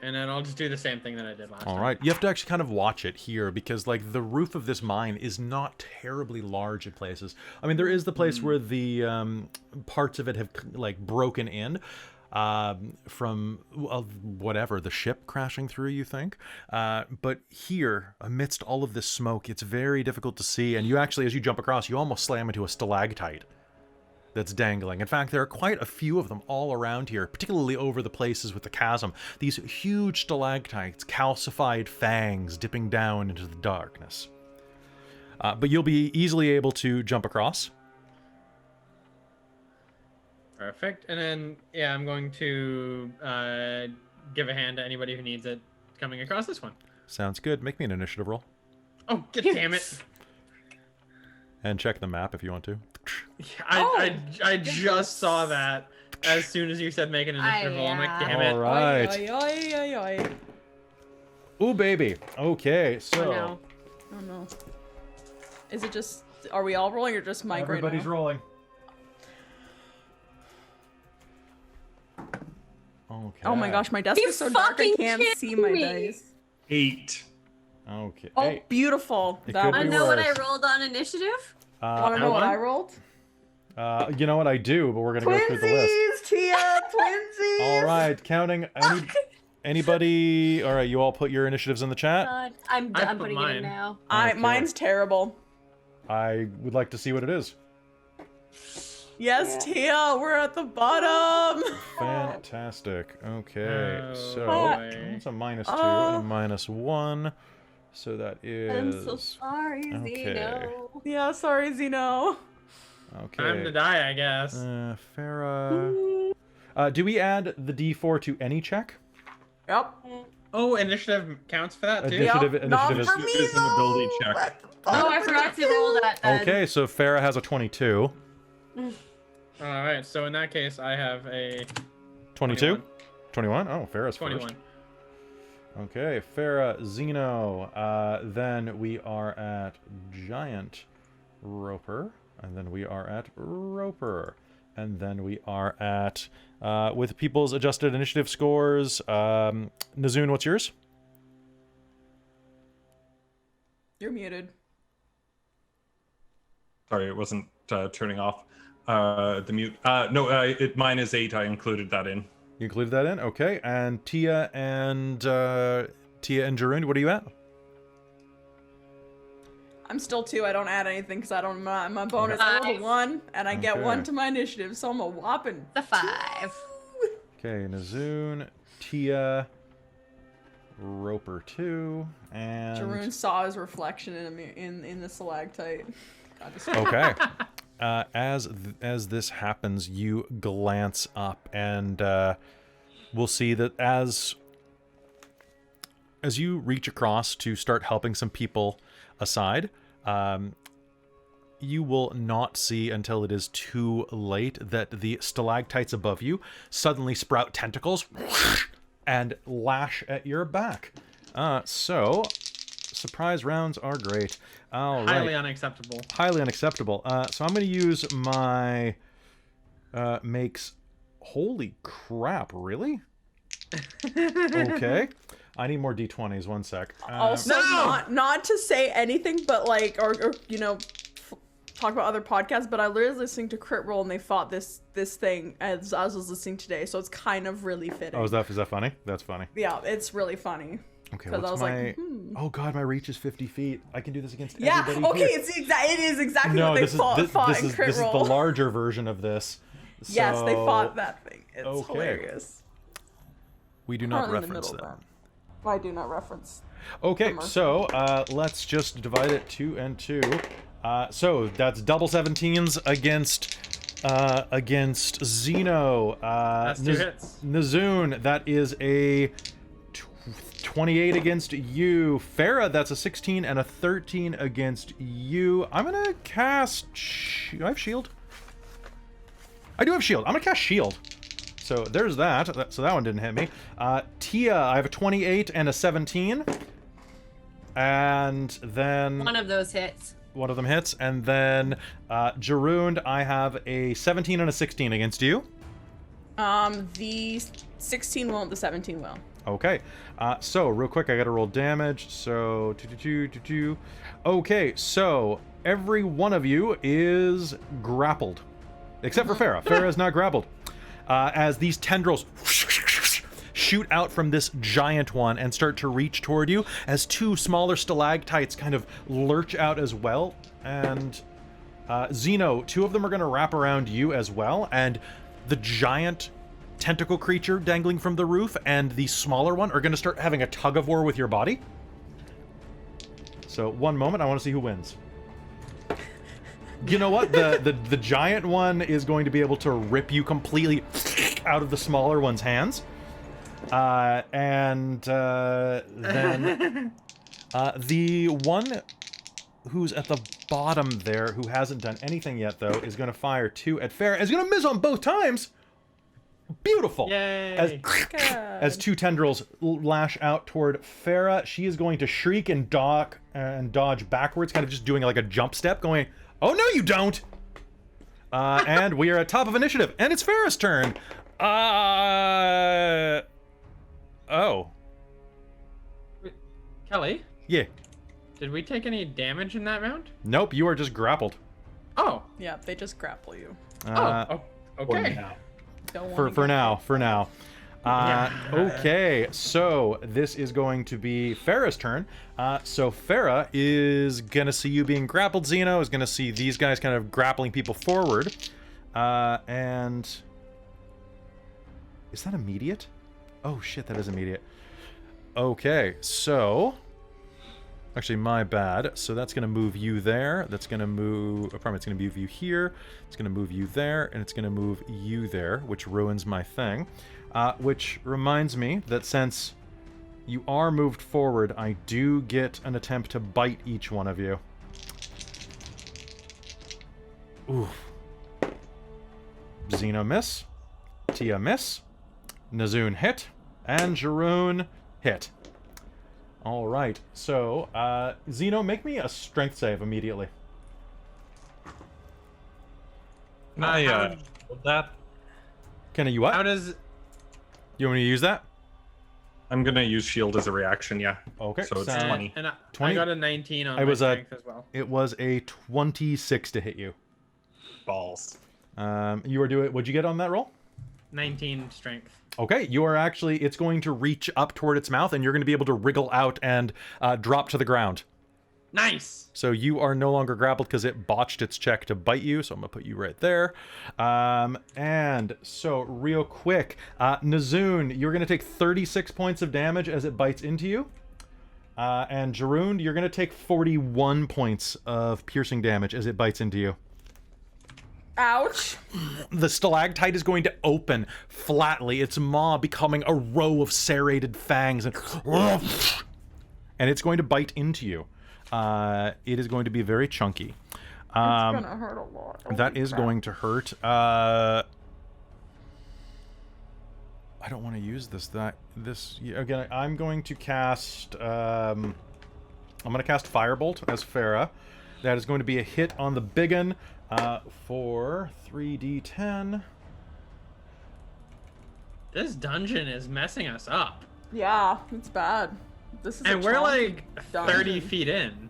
And then I'll just do the same thing that I did last All time. right. You have to actually kind of watch it here because, like, the roof of this mine is not terribly large in places. I mean, there is the place where the parts of it have, like, broken in from, well, whatever, the ship crashing through, you think. But here, amidst all of this smoke, it's very difficult to see. And you actually, as you jump across, you almost slam into a stalactite that's dangling. In fact, there are quite a few of them all around here, particularly over the places with the chasm. These huge stalactites, calcified fangs dipping down into the darkness. But you'll be easily able to jump across. Perfect. And then, yeah, I'm going to give a hand to anybody who needs it coming across this one. Sounds good. Make me an initiative roll. Oh, damn it. And check the map if you want to. I just saw that as soon as you said make an initiative roll. I'm like, damn it. All right. Oi, oi, oi, oi, oi. Ooh, baby. Okay, so... Oh no. Oh no. Is it just, are we all rolling or just Mike Everybody's right now? rolling. Okay. Oh my gosh, my desk You is so dark I fucking can't kidding see my me. dice. 8. Okay. Oh, Hey, beautiful. It That could I be was... know what I worse. rolled on initiative? Want to know what one? I rolled? You know what, I do, but we're gonna go through the list. Teah, twinsies. All right, counting anybody. All right, you all put your initiatives in the chat. I'm I put putting it mine. in now. Okay. Mine's terrible. I would like to see what it is. Yes, Teah, we're at the bottom. Fantastic. Okay, Oh, so boy. it's a -2 and a -1. So that I'm is so sorry, okay. Zeno. Yeah, sorry, Zeno. okay. Time to die, I guess. Fera. Do we add the D4 to any check? Yep. Oh, initiative counts for that too? Initiative, Yep, initiative is. not for me, It's an ability though. check. Oh, I forgot to roll that then. Okay, so Fera has a 22. Alright, so in that case, I have a 22? 21? Oh, Fera's 21. first. Okay, Fera, Zeno. Then we are at Giant Roper. And then we are at Roper. And then we are at, with people's adjusted initiative scores, Nhazun, what's yours? You're muted. Sorry, it wasn't turning off the mute. Mine is 8. I included that in. You included that in? Okay. And Teah and Jarund, what are you at? I'm still 2. I don't add anything because I don't. My bonus. I rolled a 1, and I get Okay. 1 to my initiative, so I'm a whopping. The 5. Okay, Nhazun, Teah, Roper 2, and... Jarund saw his reflection in the stalactite. God, this- Okay. As this happens, you glance up, and we'll see that as you reach across to start helping some people aside, you will not see until it is too late that the stalactites above you suddenly sprout tentacles and lash at your back. So surprise rounds are great. All right. Highly unacceptable. Highly unacceptable. So I'm going to use my makes. Holy crap! Really? Okay. I need more d20s. 1 sec. Also, not to say anything, but like, or talk about other podcasts. But I literally was listening to Crit Roll, and they fought this thing as I was listening today, so it's kind of really fitting. Oh, is that funny? That's funny. Yeah, it's really funny. Okay. 'Cause What's I was my? like, Oh God, my reach is 50 feet. I can do this against Yeah. everybody Okay. here. It is exactly No, what they this fought is in Crit this is Roll. the larger version of this. Yes, they So fought that thing. It's okay. hilarious. We do not Currently in the reference middle that. of I do not reference. Okay, Commercial. so let's just divide it 2 and 2. So that's double 17s against Zeno. That's 2 hits. Nhazun, that is a 28 against you. Fera, that's a 16 and a 13 against you. I'm gonna cast. Do I have shield? I do have shield. I'm gonna cast shield. So there's that. So that one didn't hit me. Teah, I have a 28 and a 17. And then One of those hits. one of them hits. And then Jarund, I have a 17 and a 16 against you. The 16 won't. The 17 will. Okay. So real quick, I gotta roll damage. So okay. So every one of you is grappled, except for Fera. Fera is not grappled. As these tendrils shoot out from this giant one and start to reach toward you, as 2 smaller stalactites kind of lurch out as well. And Zeno, 2 of them are going to wrap around you as well, and the giant tentacle creature dangling from the roof and the smaller one are going to start having a tug of war with your body. So 1 moment, I want to see who wins. You know what? The giant one is going to be able to rip you completely out of the smaller one's hands. Then the one who's at the bottom there, who hasn't done anything yet, though, is going to fire 2 at Fera. Is going to miss on both times. Beautiful. Yay. As 2 tendrils lash out toward Fera, she is going to shriek and dodge backwards, kind of just doing like a jump step, going, "Oh no, you don't!" And we are at top of initiative, and it's Fera's turn. Oh. Kelly, Yeah. did we take any damage in that round? Nope, you are just grappled. Oh, Yeah, they just grapple you. Okay. Don't wanna For get now, hit. for now. Okay, so this is going to be Fera's turn. So Fera is gonna see you being grappled. Zeno is gonna see these guys kind of grappling people forward. And is that immediate? Oh shit, that is immediate. Okay, so actually my bad. So that's gonna move you there. That's gonna move. It's gonna move you here. It's gonna move you there, and it's gonna move you there, which ruins my thing. Which reminds me that since you are moved forward, I do get an attempt to bite each one of you. Ooh. Zeno miss. Teah miss. Nhazun hit. And Jarund hit. Alright, so, Zeno, make me a strength save immediately. That Can you what? How does... You want me to use that? I'm gonna use shield as a reaction. Yeah. Okay. So it's sound- 20. And I 20? got a 19 on I my was a- strength as well. It was a 26 to hit you. Balls. You were doing. What'd you get on that roll? 19 strength. Okay, you are actually. It's going to reach up toward its mouth, and you're going to be able to wriggle out and drop to the ground. Nice! So you are no longer grappled because it botched its check to bite you. So I'm gonna put you right there. And so real quick, Nhazun, you're gonna take 36 points of damage as it bites into you. And Jarund, you're gonna take 41 points of piercing damage as it bites into you. Ouch. The stalactite is going to open flatly, its maw becoming a row of serrated fangs, and it's going to bite into you. It is going to be very chunky. It's gonna hurt a lot. That Holy is crap. going to hurt. I don't want to use this. Again. I'm going to cast. I'm going to cast Firebolt as Fera. That is going to be a hit on the biggin for 3d10. This dungeon is messing us up. Yeah, it's bad. This is a And we're chunky like 30 dungeon. feet in.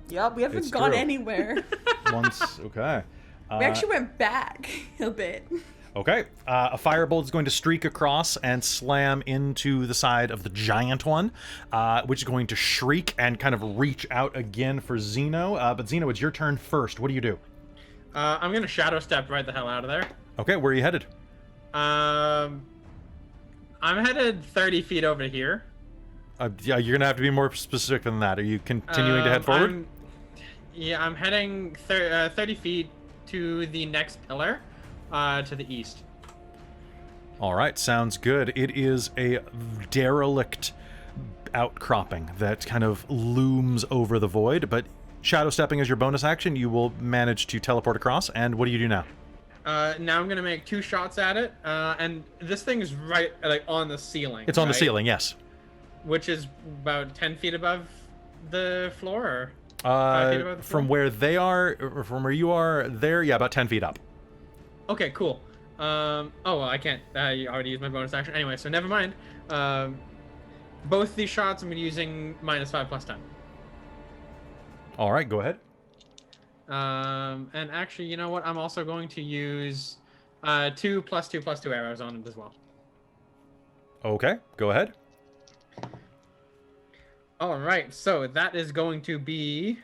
Yep, we haven't It's gone true. anywhere. Once, okay. We actually went back a bit. Okay, a firebolt is going to streak across and slam into the side of the giant one, which is going to shriek and kind of reach out again for Zeno. But Zeno, it's your turn first. What do you do? I'm gonna shadow step right the hell out of there. Okay, where are you headed? I'm headed 30 feet over here. Yeah, you're gonna have to be more specific than that. Are you continuing to head forward? I'm heading 30 feet to the next pillar, to the east. All right, sounds good. It is a derelict outcropping that kind of looms over the void, but shadow stepping is your bonus action. You will manage to teleport across, and what do you do now? Now I'm gonna make 2 shots at it, and this thing is right like on the ceiling. It's on the right? ceiling, yes. Which is about 10 feet above the floor, or 5 feet above the floor? From where they are, or from where you are, there, yeah, about 10 feet up. Okay, cool. Oh, well, I can't. I already used my bonus action. Anyway, so never mind. Both these shots I'm using -5 + 10. All right, go ahead. And actually, you know what? I'm also going to use 2 + 2 + 2 arrows on it as well. Okay, go ahead. All right, so that is going to be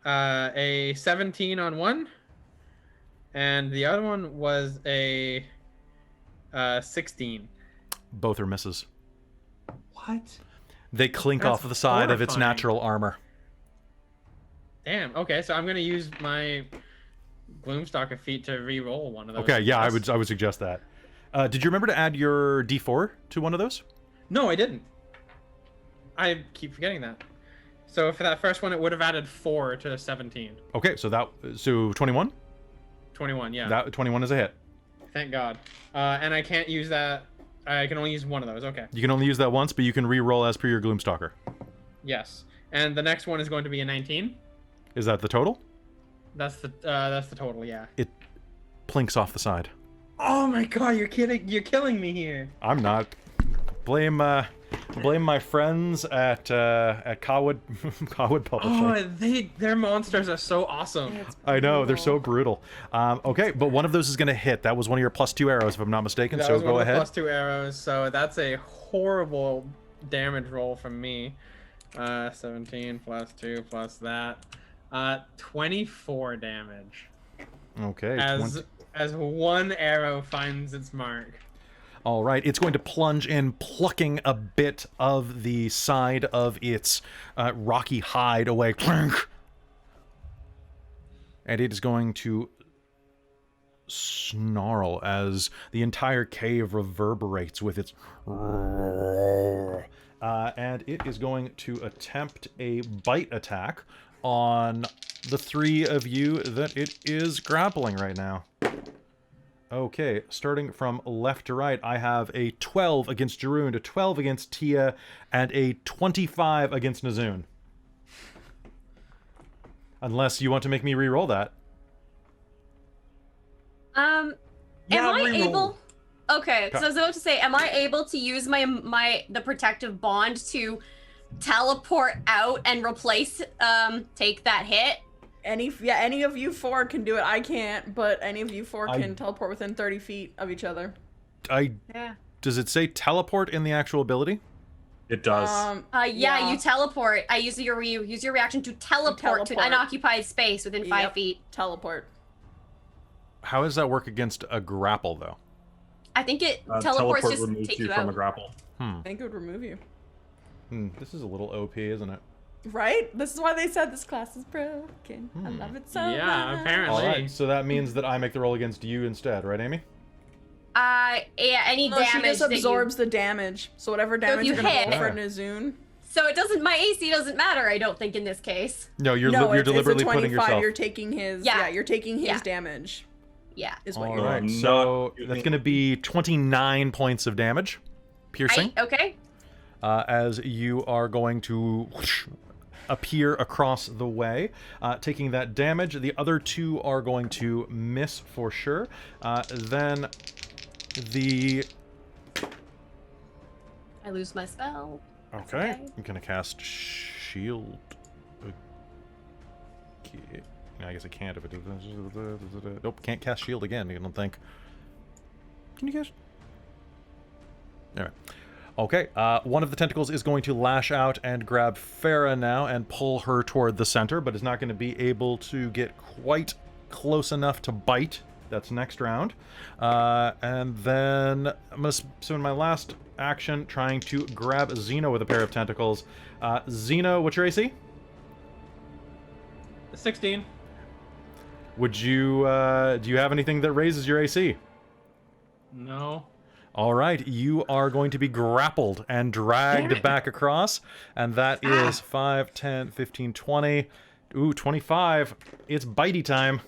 a 17 on one, and the other one was a 16. Both are misses. What? They clink That's off of the side of its horrifying. natural armor. Damn. Okay, so I'm gonna use my Gloomstalker feat to re-roll one of those. Okay, yeah, I Yes. would suggest that. Did you remember to add your D4 to one of those? No, I didn't. I keep forgetting that. So for that first one, it would have added 4 to 17. Okay, so 21. 21, yeah. That 21 is a hit. Thank God. And I can't use that. I can only use one of those. Okay. You can only use that once, but you can re-roll as per your Gloomstalker. Yes. And the next one is going to be a 19. Is that the total? That's the total. Yeah. It plinks off the side. Oh my God! You're kidding! You're killing me here. I'm not. Blame Blame my friends at Cowwood Publishing. Oh, their monsters are so awesome. I know, they're so brutal. Okay, but one of those is going to hit. That was one of your +2 arrows, if I'm not mistaken, That so was go one of the ahead. +2 arrows, so that's a horrible damage roll from me. 17 plus 2 plus that. 24 damage. Okay, As one arrow finds its mark. All right, it's going to plunge in, plucking a bit of the side of its rocky hide away. And it is going to snarl as the entire cave reverberates with its and it is going to attempt a bite attack on the three of you that it is grappling right now. Okay, starting from left to right, I have a 12 against Jarund, a 12 against Teah, and a 25 against Nhazun. Unless you want to make me re-roll that. Am I re-roll. able? Okay, so I was about to say, am I able to use the protective bond to teleport out and replace take that hit? Any of you four can do it. I can't, but any of you four can teleport within 30 feet of each other. Yeah. Does it say teleport in the actual ability? It does. Yeah, you teleport. I use your reaction to teleport to an unoccupied space within 5 feet. Teleport. How does that work against a grapple, though? I think it teleports just removes take you you from a out. grapple. I think it would remove you. This is a little OP, isn't it? Right? This is why they said this class is broken. I love it so Yeah, much. apparently. All right, so that means that I make the roll against you instead, right, Amy? Yeah, any No, damage she just that absorbs the damage. So whatever damage you you're gonna roll hit- for Nhazun. So it doesn't. My AC doesn't matter. I don't think in this case. No, you're it's deliberately a 25, putting yourself. You're taking his. Yeah. Yeah, you're taking his Yeah. damage. Yeah. Is what All you're right, not so using- that's going to be 29 points of damage, piercing, Okay. as you are going to appear across the way, taking that damage. The other two are going to miss for sure. Then the... I lose my spell. Okay, Okay. I'm going to cast Shield. Okay. I guess I can't if it... Nope, can't cast Shield again, I don't think. Can you guys... Alright. Okay, one of the tentacles is going to lash out and grab Fera now and pull her toward the center, but is not going to be able to get quite close enough to bite. That's next round. And then I'm going to spend my last action trying to grab Zeno with a pair of tentacles. Zeno, what's your AC? 16. Would you, do you have anything that raises your AC? No. All right, you are going to be grappled and dragged back across, and that is 5, 10, 15, 20. Ooh, 25. It's bitey time.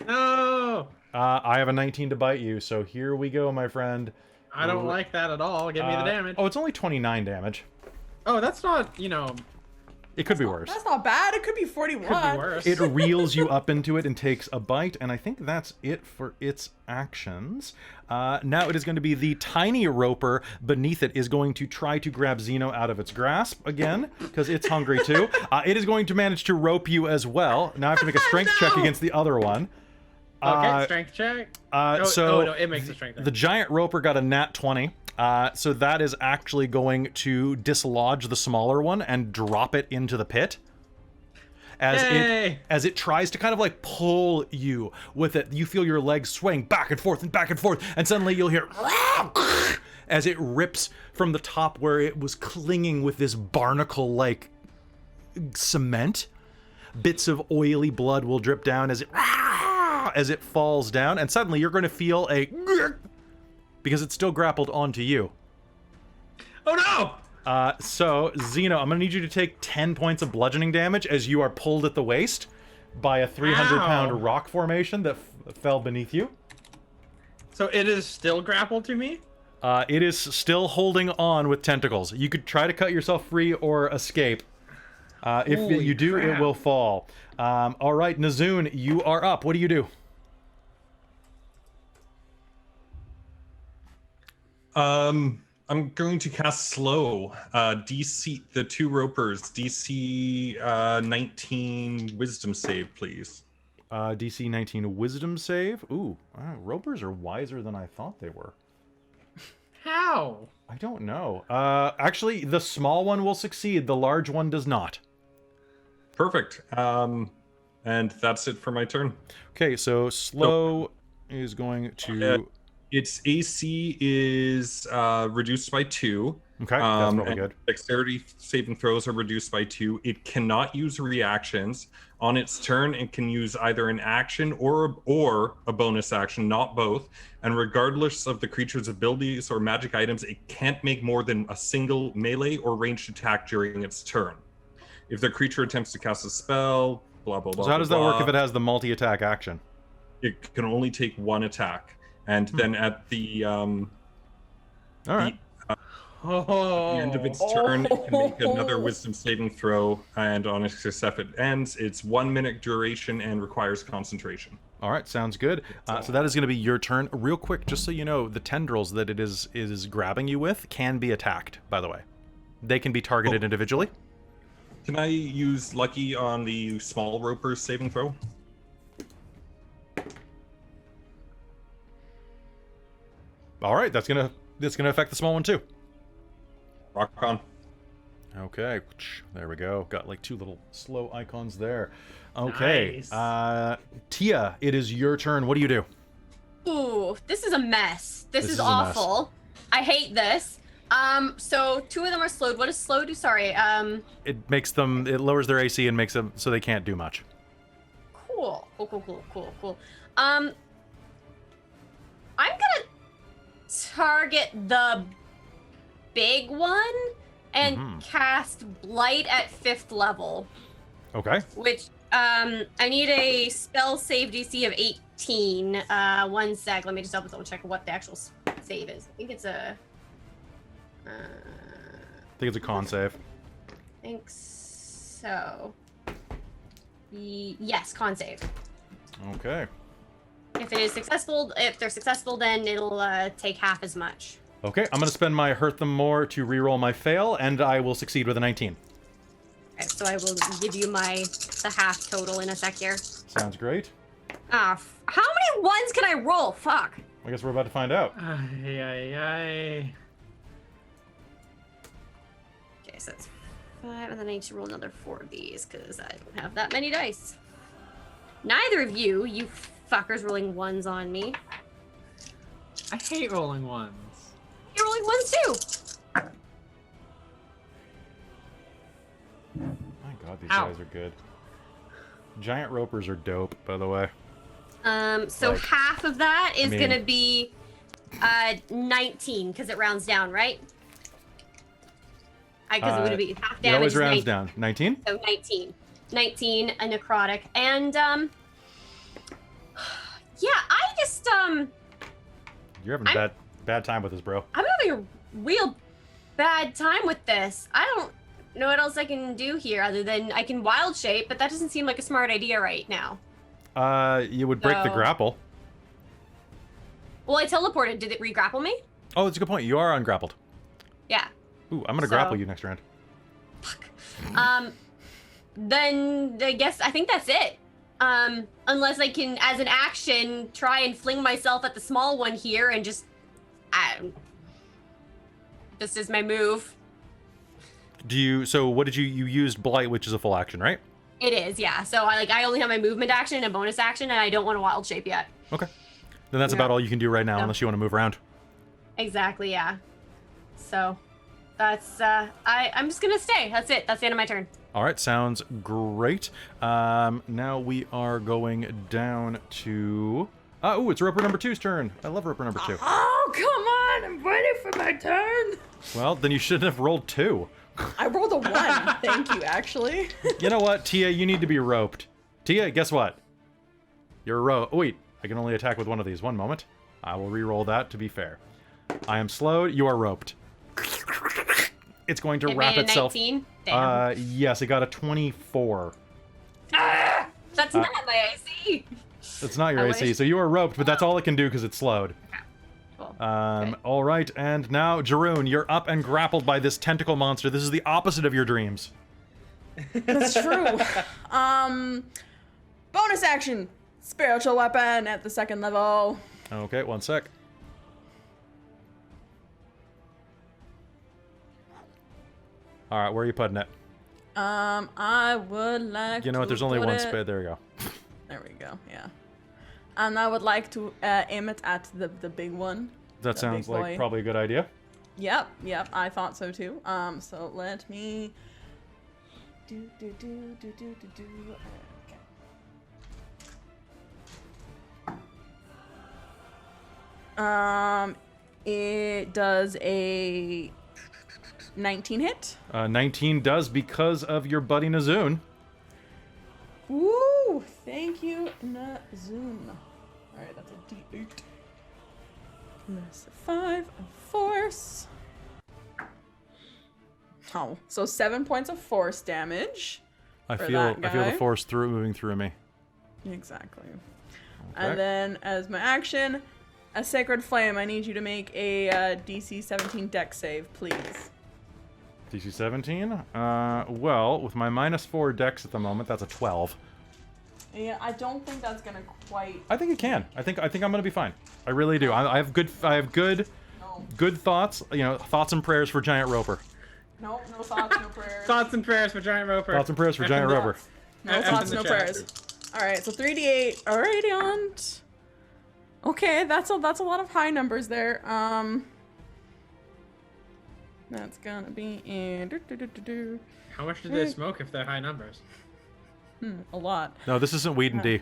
No! I have a 19 to bite you, so here we go, my friend. I don't like that at all. Give me the damage. Oh, it's only 29 damage. Oh, that's not, It could be worse. That's not bad. It could be 41. could be worse. It reels you up into it and takes a bite, and I think that's it for its actions. Now it is going to be the tiny roper beneath it is going to try to grab Zeno out of its grasp again, because it's hungry too. It is going to manage to rope you as well. Now I have to make a strength check against the other one. Okay, strength check. No, it makes a strength check. The giant roper got a nat 20. So that is actually going to dislodge the smaller one and drop it into the pit. As it tries to kind of like pull you with it, you feel your legs swaying back and forth, and suddenly you'll hear as it rips from the top where it was clinging with this barnacle-like cement. Bits of oily blood will drip down as it falls down, and suddenly you're going to feel a because it's still grappled onto you. Oh no! So, Zeno, I'm going to need you to take 10 points of bludgeoning damage as you are pulled at the waist by a 300-pound Ow. rock formation that fell beneath you. So it is still grappled to me? It is still holding on with tentacles. You could try to cut yourself free or escape. If Holy you do, crap. it will fall. All right, Nhazun, you are up. What do you do? I'm going to cast slow. DC, the two ropers, DC 19 wisdom save, please. DC 19 wisdom save. Ooh, ropers are wiser than I thought they were. How? I don't know. Actually, the small one will succeed. The large one does not. Perfect. And that's it for my turn. Okay, so slow is going to... Its AC is reduced by 2. Okay, that's really and good. Dexterity saving throws are reduced by 2. It cannot use reactions. On its turn, it can use either an action or a bonus action, not both. And regardless of the creature's abilities or magic items, it can't make more than a single melee or ranged attack during its turn. If the creature attempts to cast a spell, blah, blah, blah. So how does that blah, work if it has the multi-attack action? It can only take one attack. And then at the All right. at the end of its turn, it can make another wisdom saving throw, and on its success it ends. It's 1 minute duration and requires concentration. All right, sounds good. So that is going to be your turn. Real quick, just so you know, the tendrils that it is grabbing you with can be attacked, by the way. They can be targeted individually. Can I use Lucky on the small roper's saving throw? All right, that's gonna affect the small one too. Rock on. Okay, there we go. Got like 2 little slow icons there. Okay, Nice. Teah, it is your turn. What do you do? Ooh, this is a mess. This This is is a mess. awful. I hate this. So 2 of them are slowed. What does slow do? Sorry. It lowers their AC and makes them so they can't do much. Cool. I'm gonna target the big one and cast Blight at 5th level, Okay. which I need a spell save DC of 18. 1 sec. Let me just double check what the actual save is. I think it's a. I think it's a con save. I think so. Yes, con save. Okay. If they're successful, then it'll take half as much. Okay, I'm gonna spend my hurt them more to reroll my fail, and I will succeed with a 19. Okay, so I will give you the half total in a sec here. Sounds great. How many ones can I roll? Fuck. I guess we're about to find out. Ay. Okay, so that's 5, and then I need to roll another 4 of these because I don't have that many dice. Neither of you fuckers, rolling 1s on me. I hate rolling ones. You're rolling 1s too. My god, these Ow. guys are good. Giant ropers are dope, by the way. So Like, half of that is I mean- gonna be 19 because it rounds down, right? Because it would be half It damage. always rounds 19. down. 19? So 19, a necrotic, and yeah, I just You're having a bad time with this, bro. I'm having a real bad time with this. I don't know what else I can do here other than I can wild shape, but that doesn't seem like a smart idea right now. You would break the So- grapple. Well, I teleported. Did it re-grapple me? Oh, that's a good point. You are ungrappled. Yeah. Ooh, I'm gonna So- grapple you next round. Then I think that's it. Unless I can, as an action, try and fling myself at the small one here and just, this is my move. So what did you used Blight, which is a full action, right? It is, yeah. So I only have my movement action and a bonus action, and I don't want to wild shape yet. Okay. Then that's Yeah. about all you can do right now, Yeah. unless you want to move around. Exactly, yeah. So that's I'm just gonna stay. That's it. That's the end of my turn. All right, sounds great. Now we are going down to... it's Roper number 2's turn. I love Roper number 2. Oh, come on! I'm waiting for my turn. Well, then you shouldn't have rolled 2. I rolled a 1. Thank you, actually. You know what, Teah? You need to be roped. Teah, guess what? You're roped. Oh, wait, I can only attack with one of these. One moment. I will re-roll that to be fair. I am slowed. You are roped. It's going to It wrap made a itself. 19. Damn. Yes, it got a 24. That's not my AC. That's not your I AC, wish. so you are roped, but that's all it can do because it's slowed. Cool. Okay. All right, and now, Jarund, you're up and grappled by this tentacle monster. This is the opposite of your dreams. That's true. Bonus action. Spiritual weapon at the 2nd level. Okay, one sec. All right, where are you putting it? I would like You know what? to There's only put one it- spade. There we go. There we go, yeah. And I would like to aim it at the big one. That The sounds big like boy. probably a good idea. Yep, I thought so too. So let me do. Okay. It does a 19 hit. 19 does because of your buddy Nhazun. Woo! Thank you, Nhazun. Alright, that's a D8. Plus 5 of force. Oh, so 7 points of force damage. I For feel that I feel the guy. force moving through me. Exactly. Okay. And then, as my action, a sacred flame. I need you to make a DC 17 Dex save, please. DC 17. Well, with my -4 dex at the moment, that's a 12. Yeah, I don't think that's gonna quite. I think it can. I think I'm gonna be fine. I really do. I have good No, good thoughts. You know, thoughts and prayers for Giant Roper. no thoughts, no prayers. Thoughts and prayers for Giant Roper. Thoughts and prayers for Giant Roper. No F in thoughts, the no chat. prayers. All right, so 3d8. Radiant. Okay, that's a lot of high numbers there. That's gonna be in How much do they smoke if they're high numbers? a lot. No, this isn't Weed and D.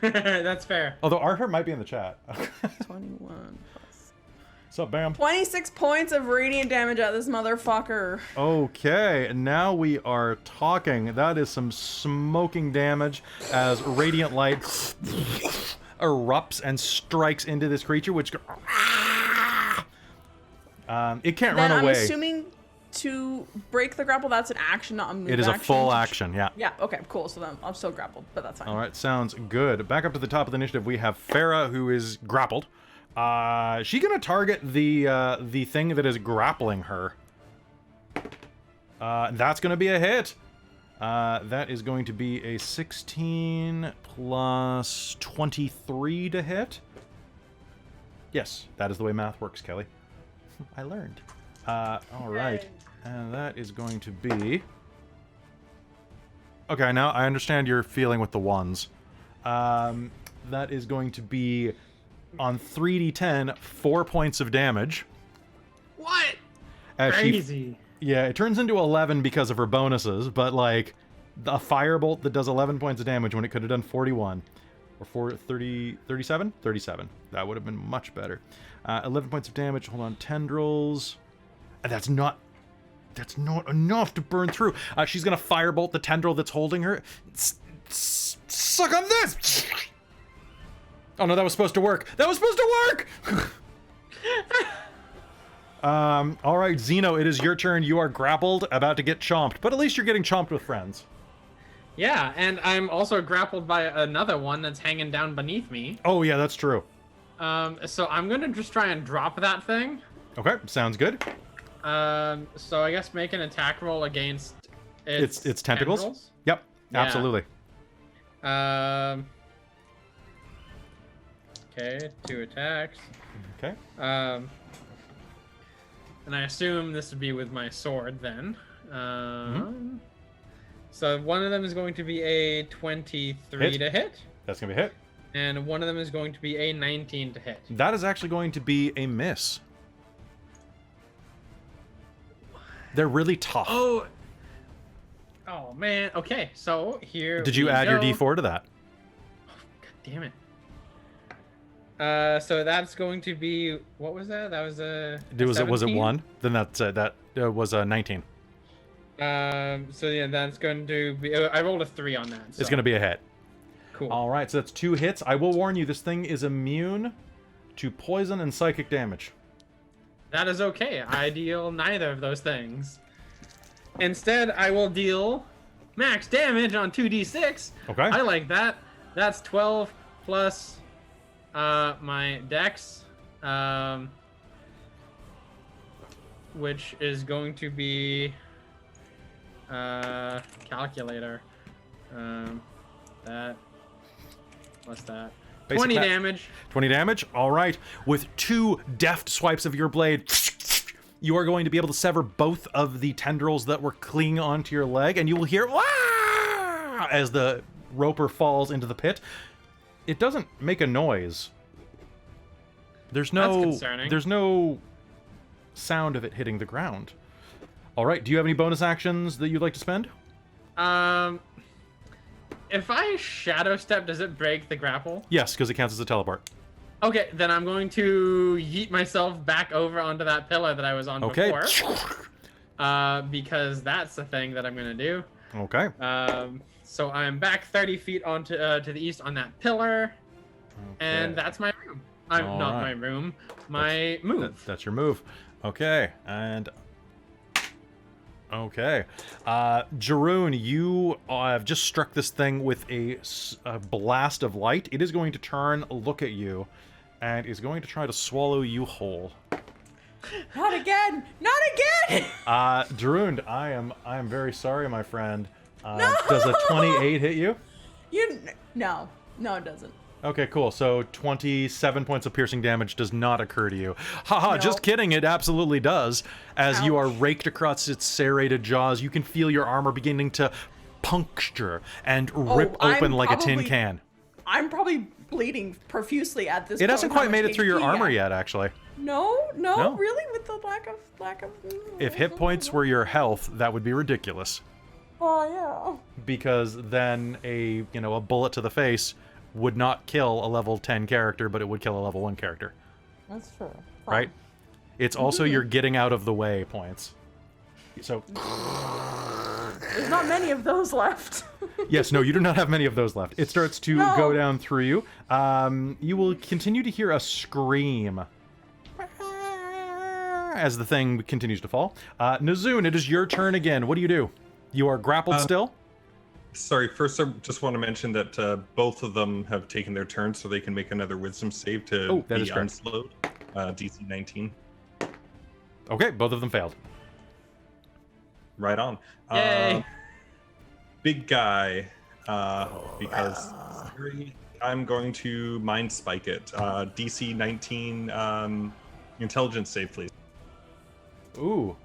That's fair. Although Arthur might be in the chat. 21 plus. What's up, Bam? 26 points of radiant damage at this motherfucker. Okay, now we are talking. That is some smoking damage as radiant light erupts and strikes into this creature, which it can't Then run I'm away. assuming to break the grapple, that's an action, not a move It is a action. full action, yeah. Yeah, okay, cool. So then I'm still grappled, but that's fine. All right, sounds good. Back up to the top of the initiative, we have Fera, who is grappled. She gonna target the thing that is grappling her. That's gonna be a hit. That is going to be a 16 plus 23 to hit. Yes, that is the way math works, Kelly. I learned. All right, and that is going to be... Okay, now I understand your feeling with the ones. That is going to be on 3d10, 4 points of damage. What? As Crazy. Yeah, it turns into 11 because of her bonuses, but like a firebolt that does 11 points of damage when it could have done 41. Or 37? 37. That would have been much better. 11 points of damage. Hold on. Tendrils. And that's not enough to burn through. She's going to firebolt the tendril that's holding her. Suck on this! Oh no, that was supposed to work. That was supposed to work! All right, Zeno, it is your turn. You are grappled, about to get chomped, but at least you're getting chomped with friends. Yeah, and I'm also grappled by another one that's hanging down beneath me. Oh yeah, that's true. So I'm gonna just try and drop that thing. Okay, sounds good. So I guess make an attack roll against It's tentacles? Yep, Yeah. absolutely. Okay, 2 attacks. Okay. And I assume this would be with my sword then. So one of them is going to be a 23 Hit. to hit, That's gonna be a hit. and one of them is going to be a 19 to hit. That is actually going to be a miss. They're really tough. Oh man. Okay, so here. Did you we add your go. D4 to that? God damn it. So that's going to be, what was that? That was a. Was it 17? 1? Then that was a 19. So yeah, that's going to be. I rolled a 3 on that. So. It's gonna be a hit. Cool. All right, so that's 2 hits. I will warn you, this thing is immune to poison and psychic damage. That is okay. I deal neither of those things. Instead, I will deal max damage on 2d6. Okay. I like that. That's 12 plus my dex. which is going to be calculator. What's that? Basic 20 math. damage. 20 damage. All right. With 2 deft swipes of your blade, you are going to be able to sever both of the tendrils that were clinging onto your leg, and you will hear "Wah!" as the roper falls into the pit. It doesn't make a noise. There's That's no concerning. There's no sound of it hitting the ground. All right. Do you have any bonus actions that you'd like to spend? If I shadow step, does it break the grapple? Yes, because it counts as a teleport. Okay, then I'm going to yeet myself back over onto that pillar that I was on Okay. before. Because that's the thing that I'm gonna do. Okay. So I'm back 30 feet onto to the east on that pillar, and that's my room. All Not right. my room, my move. That's your move. Okay, and okay, Jarund, you have just struck this thing with a blast of light. It is going to turn, look at you, and is going to try to swallow you whole. Not again! Not again! Jarund, I am very sorry, my friend. No! Does a 28 hit you? No, it doesn't. Okay, cool. So 27 points of piercing damage does not occur to you. Haha, No. just kidding. It absolutely does. As you are Ouch. raked across its serrated jaws, you can feel your armor beginning to puncture and rip I'm open like a tin probably- can. I'm probably bleeding profusely at this It point. hasn't How quite much made it through your HP armor I- yet, actually. No, No? really? With the lack of. If hit points were your health, that would be ridiculous. Oh Because then a bullet to the face would not kill a level 10 character, but it would kill a level 1 character. yeah, that's true. Right? It's also your getting out of the way points. So, There's not many of those left. yes, no, you do not have many of those left. It starts to No. go down through you. You will continue to hear a scream as the thing continues to fall. Nhazun, it is your turn again. What do you do? You are grappled still? Sorry, first I just want to mention that both of them have taken their turn, so they can make another wisdom save to That be is correct. unslowed. DC 19. Okay, both of them failed. Right on. Yay. Big guy, because I'm going to mind spike it. DC 19 intelligence save, please. Ooh.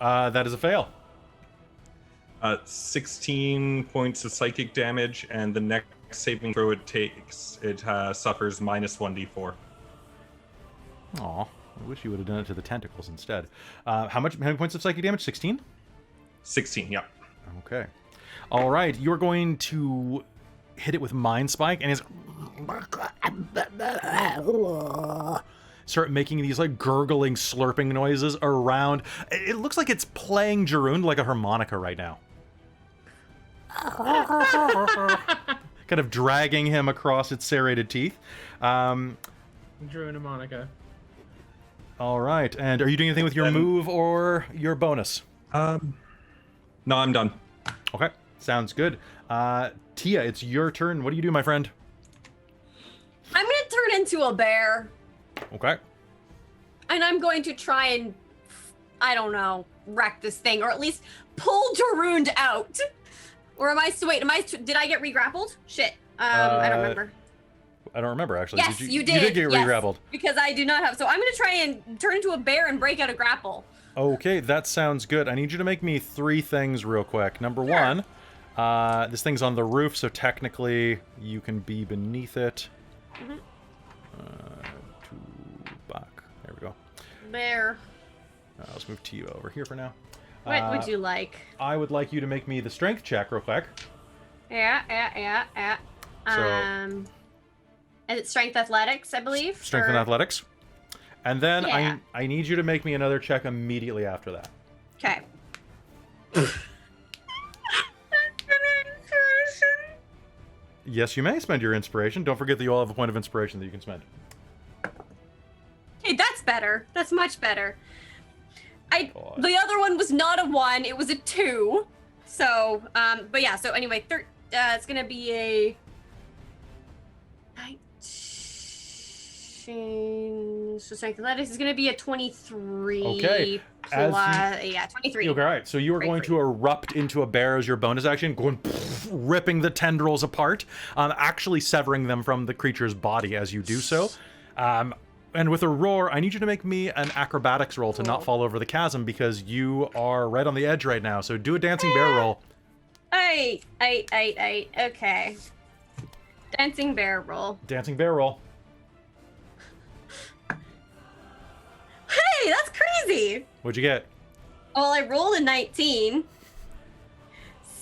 That is a fail. 16 points of psychic damage, and the next saving throw it takes, it suffers minus 1d4. Aw, I wish you would have done it to the tentacles instead. How many points of psychic damage? 16? 16, yeah. Okay. All right, you're going to hit it with Mind Spike, and it's start making these like gurgling, slurping noises around. It looks like it's playing Jarund like a harmonica right now. Kind of dragging him across its serrated teeth. Drew and Monica. All right, and are you doing anything with your move or your bonus? No, I'm done. Okay, sounds good. Teah, it's your turn. What do you do, my friend? I'm gonna turn into a bear, Okay. and I'm going to try and, I don't know, wreck this thing, or at least pull Jarund out. Or am I? Wait, did I get re-grappled? Shit. I don't remember. I don't remember actually. Yes, you did. You did get yes, re-grappled. because I do not have. So I'm gonna try and turn into a bear and break out a grapple. Okay, that sounds good. I need you to make me 3 things real quick. Number Sure. 1, this thing's on the roof, so technically you can be beneath it. Mhm. 2 back. There we go. Bear. Let's move Teah over here for now. What would you like? I would like you to make me the strength check real quick. Yeah. So- And it's strength athletics, I believe. Strength and athletics. And then Yeah. I need you to make me another check immediately after that. Okay. Yes, you may spend your inspiration. Don't forget that you all have a point of inspiration that you can spend. Hey, that's better. That's much better. God. The other one was not a 1, it was a 2. So, but yeah, so anyway, it's gonna be a slashing. So strength athletics is going to be a 23. Okay. As yeah, 23. Okay, all right. So you are going to erupt into a bear as your bonus action, going ripping the tendrils apart, actually severing them from the creature's body as you do so. And with a roar, I need you to make me an acrobatics roll to not fall over the chasm because you are right on the edge right now. So do a dancing bear roll. Eight. Okay. Dancing bear roll. Dancing bear roll. Hey, that's crazy. What'd you get? Well, I rolled a 19.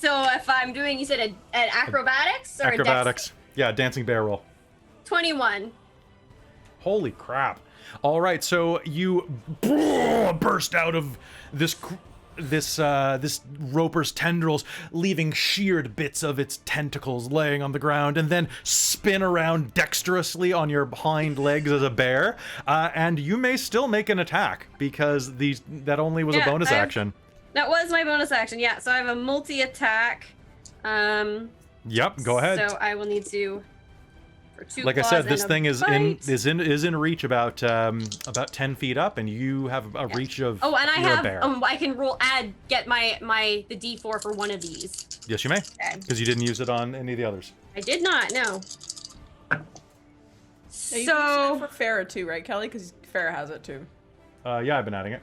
So if I'm doing, you said an acrobatics or Acrobatics. a dex? Yeah, dancing bear roll. 21. Holy crap. All right, so you burst out of this roper's tendrils, leaving sheared bits of its tentacles laying on the ground, and then spin around dexterously on your hind legs as a bear. And you may still make an attack because that only was a bonus action. That was my bonus action, yeah. So I have a multi-attack. Yep, go ahead. So I will need to... Like I said, this thing is in reach about 10 feet up, and you have a reach of. Oh, and I have. A bear. I can get the D4 for one of these. Yes, you may, because you didn't use it on any of the others. I did not. No. Yeah, you can use it for Fera too, right, Kelly? Because Fera has it too. Yeah, I've been adding it.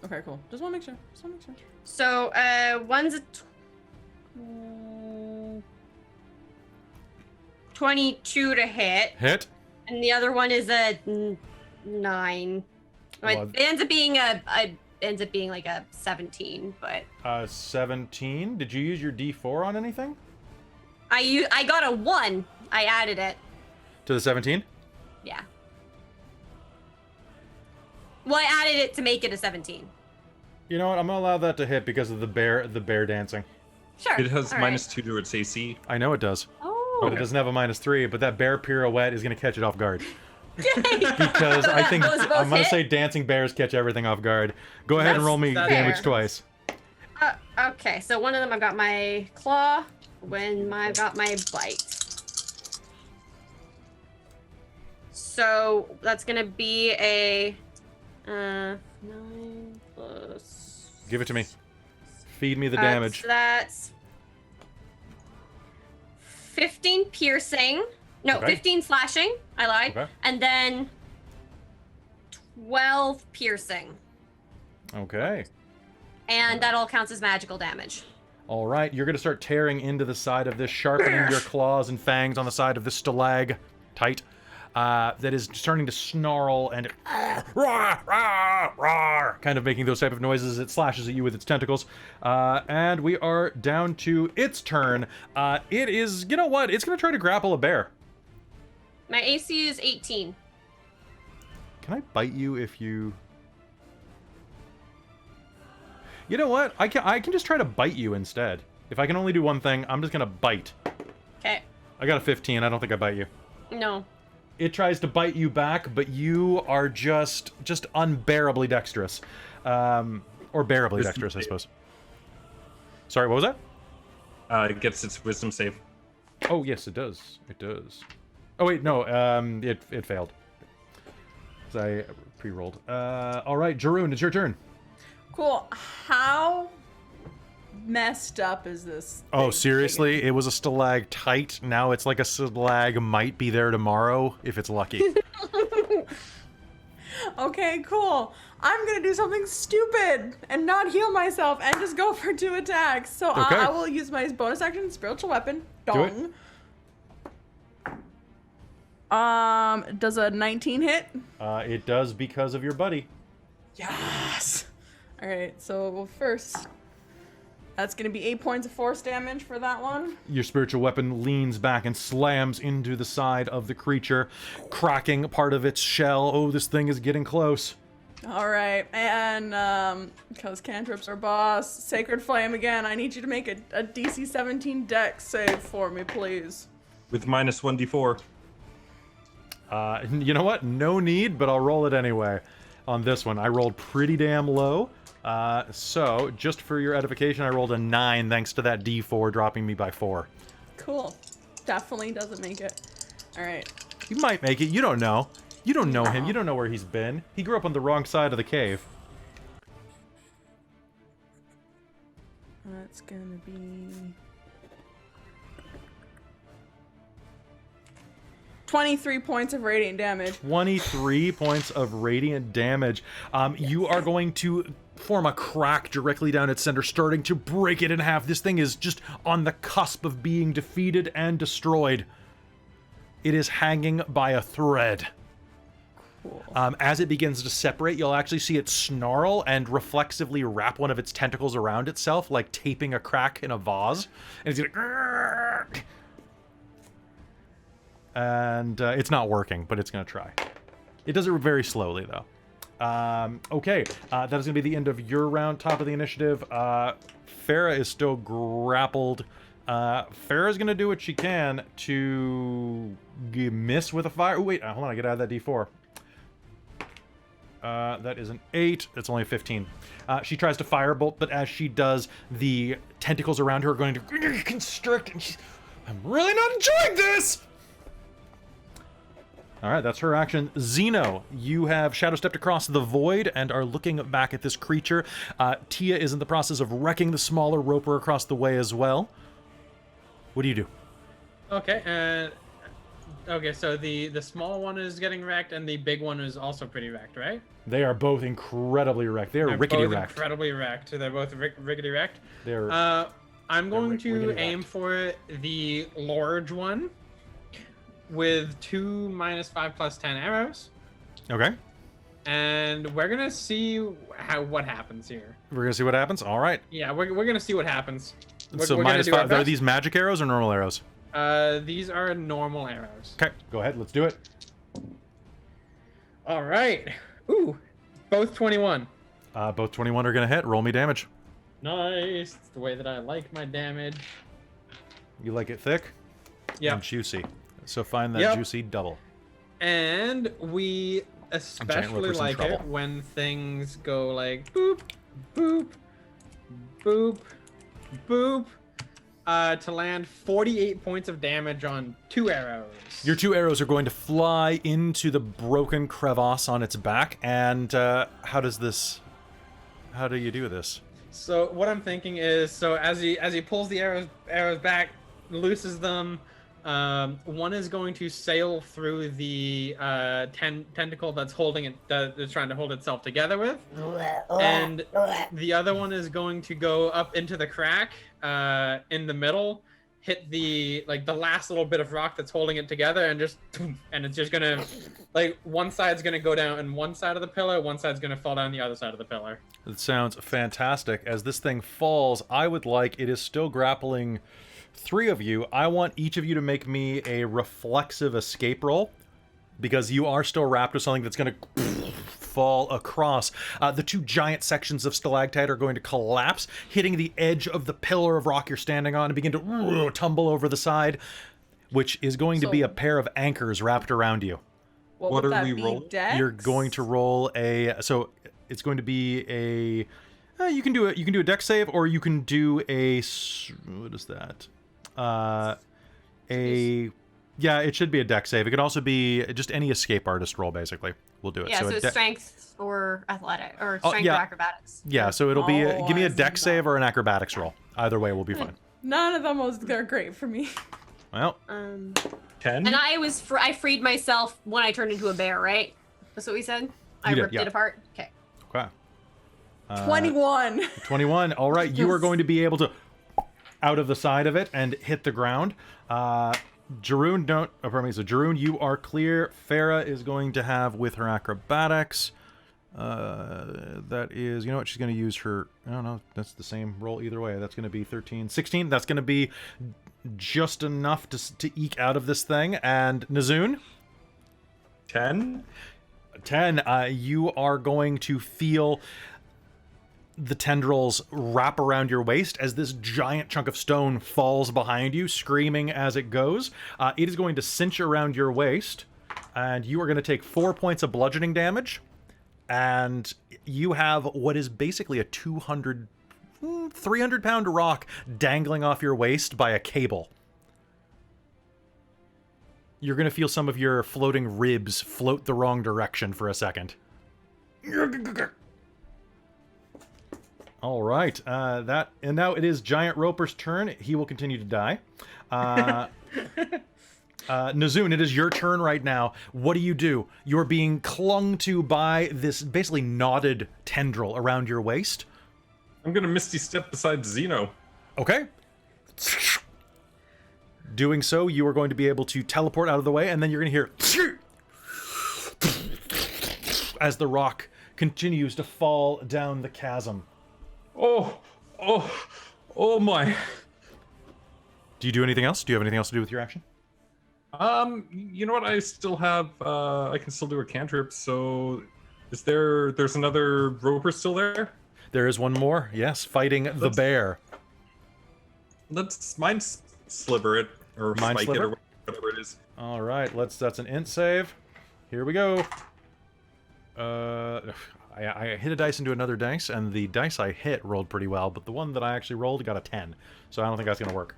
Okay, cool. Just want to make sure. So, one's a 22 to hit. Hit. And the other one is a 9. It ends up being like a 17, but 17. Did you use your D4 on anything? I got a 1. I added it. To the 17? Yeah. Well, I added it to make it a 17. You know what? I'm gonna allow that to hit because of the bear dancing. Sure. It has All -2 to its AC. I know it does. Oh. But it doesn't have a -3, but that bear pirouette is going to catch it off guard. Yay. Because I think Those both I'm going to hit? say dancing bears catch everything off guard. Go ahead and roll me That's damage fair. twice. Okay, so one of them I've got my claw, I've got my bite. So that's gonna be a 9 plus. Give it to me. Feed me the damage. So that's 15 piercing. No, Okay. 15 slashing. I lied. Okay. And then 12 piercing. Okay. And that all counts as magical damage. All right, you're going to start tearing into the side of this, sharpening your claws and fangs on the side of this stalactite that is starting to snarl and kind of making those type of noises as it slashes at you with its tentacles. And we are down to its turn. It is, you know what? It's going to try to grapple a bear. My AC is 18. Can I bite you if you... You know what? I can just try to bite you instead. If I can only do one thing, I'm just going to bite. Okay. I got a 15. I don't think I bite you. No. It tries to bite you back, but you are just unbearably dexterous. Or bearably dexterous, I suppose. Sorry, what was that? It gets its wisdom save. Oh, yes, it does. It does. Oh, wait, no. It failed. So I pre-rolled. All right, Jarund, it's your turn. Cool. How messed up is this? Oh, thing? seriously? It was a stalactite. Now it's like a stalag might be there tomorrow, if it's lucky. Okay, cool. I'm gonna do something stupid and not heal myself and just go for 2 attacks. So Okay. I will use my bonus action, spiritual weapon. Do it. Dong. Does a 19 hit? It does because of your buddy. Yes. All right. So first, that's gonna be 8 points of force damage for that one. Your spiritual weapon leans back and slams into the side of the creature, cracking part of its shell. Oh, this thing is getting close. All right, and because cantrips are boss, Sacred Flame again. I need you to make a DC 17 Dex save for me, please. With -1d4. You know what? No need, but I'll roll it anyway. On this one, I rolled pretty damn low. So, just for your edification, I rolled a 9 thanks to that D4 dropping me by 4. Cool. Definitely doesn't make it. All right. You might make it. You don't know. You don't know him. You don't know where he's been. He grew up on the wrong side of the cave. That's gonna be 23 points of radiant damage. 23 points of radiant damage. You are going to form a crack directly down its center, starting to break it in half. This thing is just on the cusp of being defeated and destroyed. It is hanging by a thread. Cool. As it begins to separate, you'll actually see it snarl and reflexively wrap one of its tentacles around itself, like taping a crack in a vase. And it's gonna... And it's not working, but it's going to try. It does it very slowly, though. Okay, that is going to be the end of your round. Top of the initiative. Fera is still grappled. Fera's going to do what she can to miss with a fire. Oh, wait, hold on, I got to add that D4. That is an 8. It's only a 15. She tries to firebolt, but as she does, the tentacles around her are going to constrict. And I'm really not enjoying this! All right, that's her action. Zeno, you have shadow stepped across the void and are looking back at this creature. Teah is in the process of wrecking the smaller roper across the way as well. What do you do? Okay, okay, so the small one is getting wrecked, and the big one is also pretty wrecked, right? They are both incredibly wrecked. They are They're rickety both wrecked. incredibly wrecked. They're both rickety wrecked. They're I'm going to rickety aim wrecked. for the large one with 2 -5 + 10 arrows, okay. and we're gonna see what happens here. We're gonna see what happens. All right. Yeah, we're gonna see what happens. So we're gonna do our -5. Are best. these magic arrows or normal arrows? These are normal arrows. Okay, go ahead. Let's do it. All right. Ooh, both 21. Both 21 are gonna hit. Roll me damage. Nice. It's the way that I like my damage. You like it thick? Yeah. And juicy. So find that Yep. juicy double. And we especially Roper's in like it trouble. when things go like boop, boop, boop, boop, to land 48 points of damage on 2 arrows. Your 2 arrows are going to fly into the broken crevasse on its back. And how do you do this? So what I'm thinking is, so as he pulls the arrows back, looses them. One is going to sail through the tentacle that's holding it, that's trying to hold itself together with, and the other one is going to go up into the crack in the middle, hit the last little bit of rock that's holding it together, and it's just gonna one side's gonna go down in one side of the pillar, one side's gonna fall down the other side of the pillar. It sounds fantastic. As this thing falls, I would like, it is still grappling 3 of you. I want each of you to make me a reflexive escape roll, because you are still wrapped with something that's going to fall across. The 2 giant sections of stalactite are going to collapse, hitting the edge of the pillar of rock you're standing on and begin to tumble over the side, which is going to be a pair of anchors wrapped around you. What What would are that we be? rolling? Dex? You're going to roll so it's going to be you can do a dex save, or you can do what is that? Yeah, it should be a dex save. It could also be just any escape artist roll, basically. We'll do it. Yeah, so a it's de- strength or athletic, or Oh, strength yeah. or acrobatics. Yeah, so it'll be Oh, give me a I see dex that. save or an acrobatics roll. Either way will be fine. None of them they're great for me. Well, 10? And I freed myself when I turned into a bear, right? That's what we said? I did, ripped yeah. it apart? Okay. okay. 21. 21. All right, you are going to be able to out of the side of it and hit the ground. Jarund, so Jarund, you are clear. Fera is going to have with her acrobatics. That is, you know what, she's going to use her, I don't know, that's the same roll either way. That's going to be 13, 16. That's going to be just enough to eke out of this thing. And Nhazun? 10? 10. You are going to feel the tendrils wrap around your waist as this giant chunk of stone falls behind you, screaming as it goes. It is going to cinch around your waist, and you are going to take 4 points of bludgeoning damage. And you have what is basically a 300-pound rock dangling off your waist by a cable. You're going to feel some of your floating ribs float the wrong direction for a second. All right. And now it is Giant Roper's turn. He will continue to die. Nhazun, it is your turn right now. What do you do? You're being clung to by this basically knotted tendril around your waist. I'm gonna Misty Step beside Zeno. Okay. Doing so, you are going to be able to teleport out of the way, and then you're going to hear as the rock continues to fall down the chasm. Oh my. Do you do anything else? Do you have anything else to do with your action? You know what? I still have. I can still do a cantrip. So, there's another roper still there? There is one more. Yes, fighting the bear. Let's mind sliver it or Mind spike sliver? it or whatever it is. All right, that's an int save. Here we go. I hit a dice into another dice, and the dice I hit rolled pretty well, but the one that I actually rolled got a 10, so I don't think that's going to work.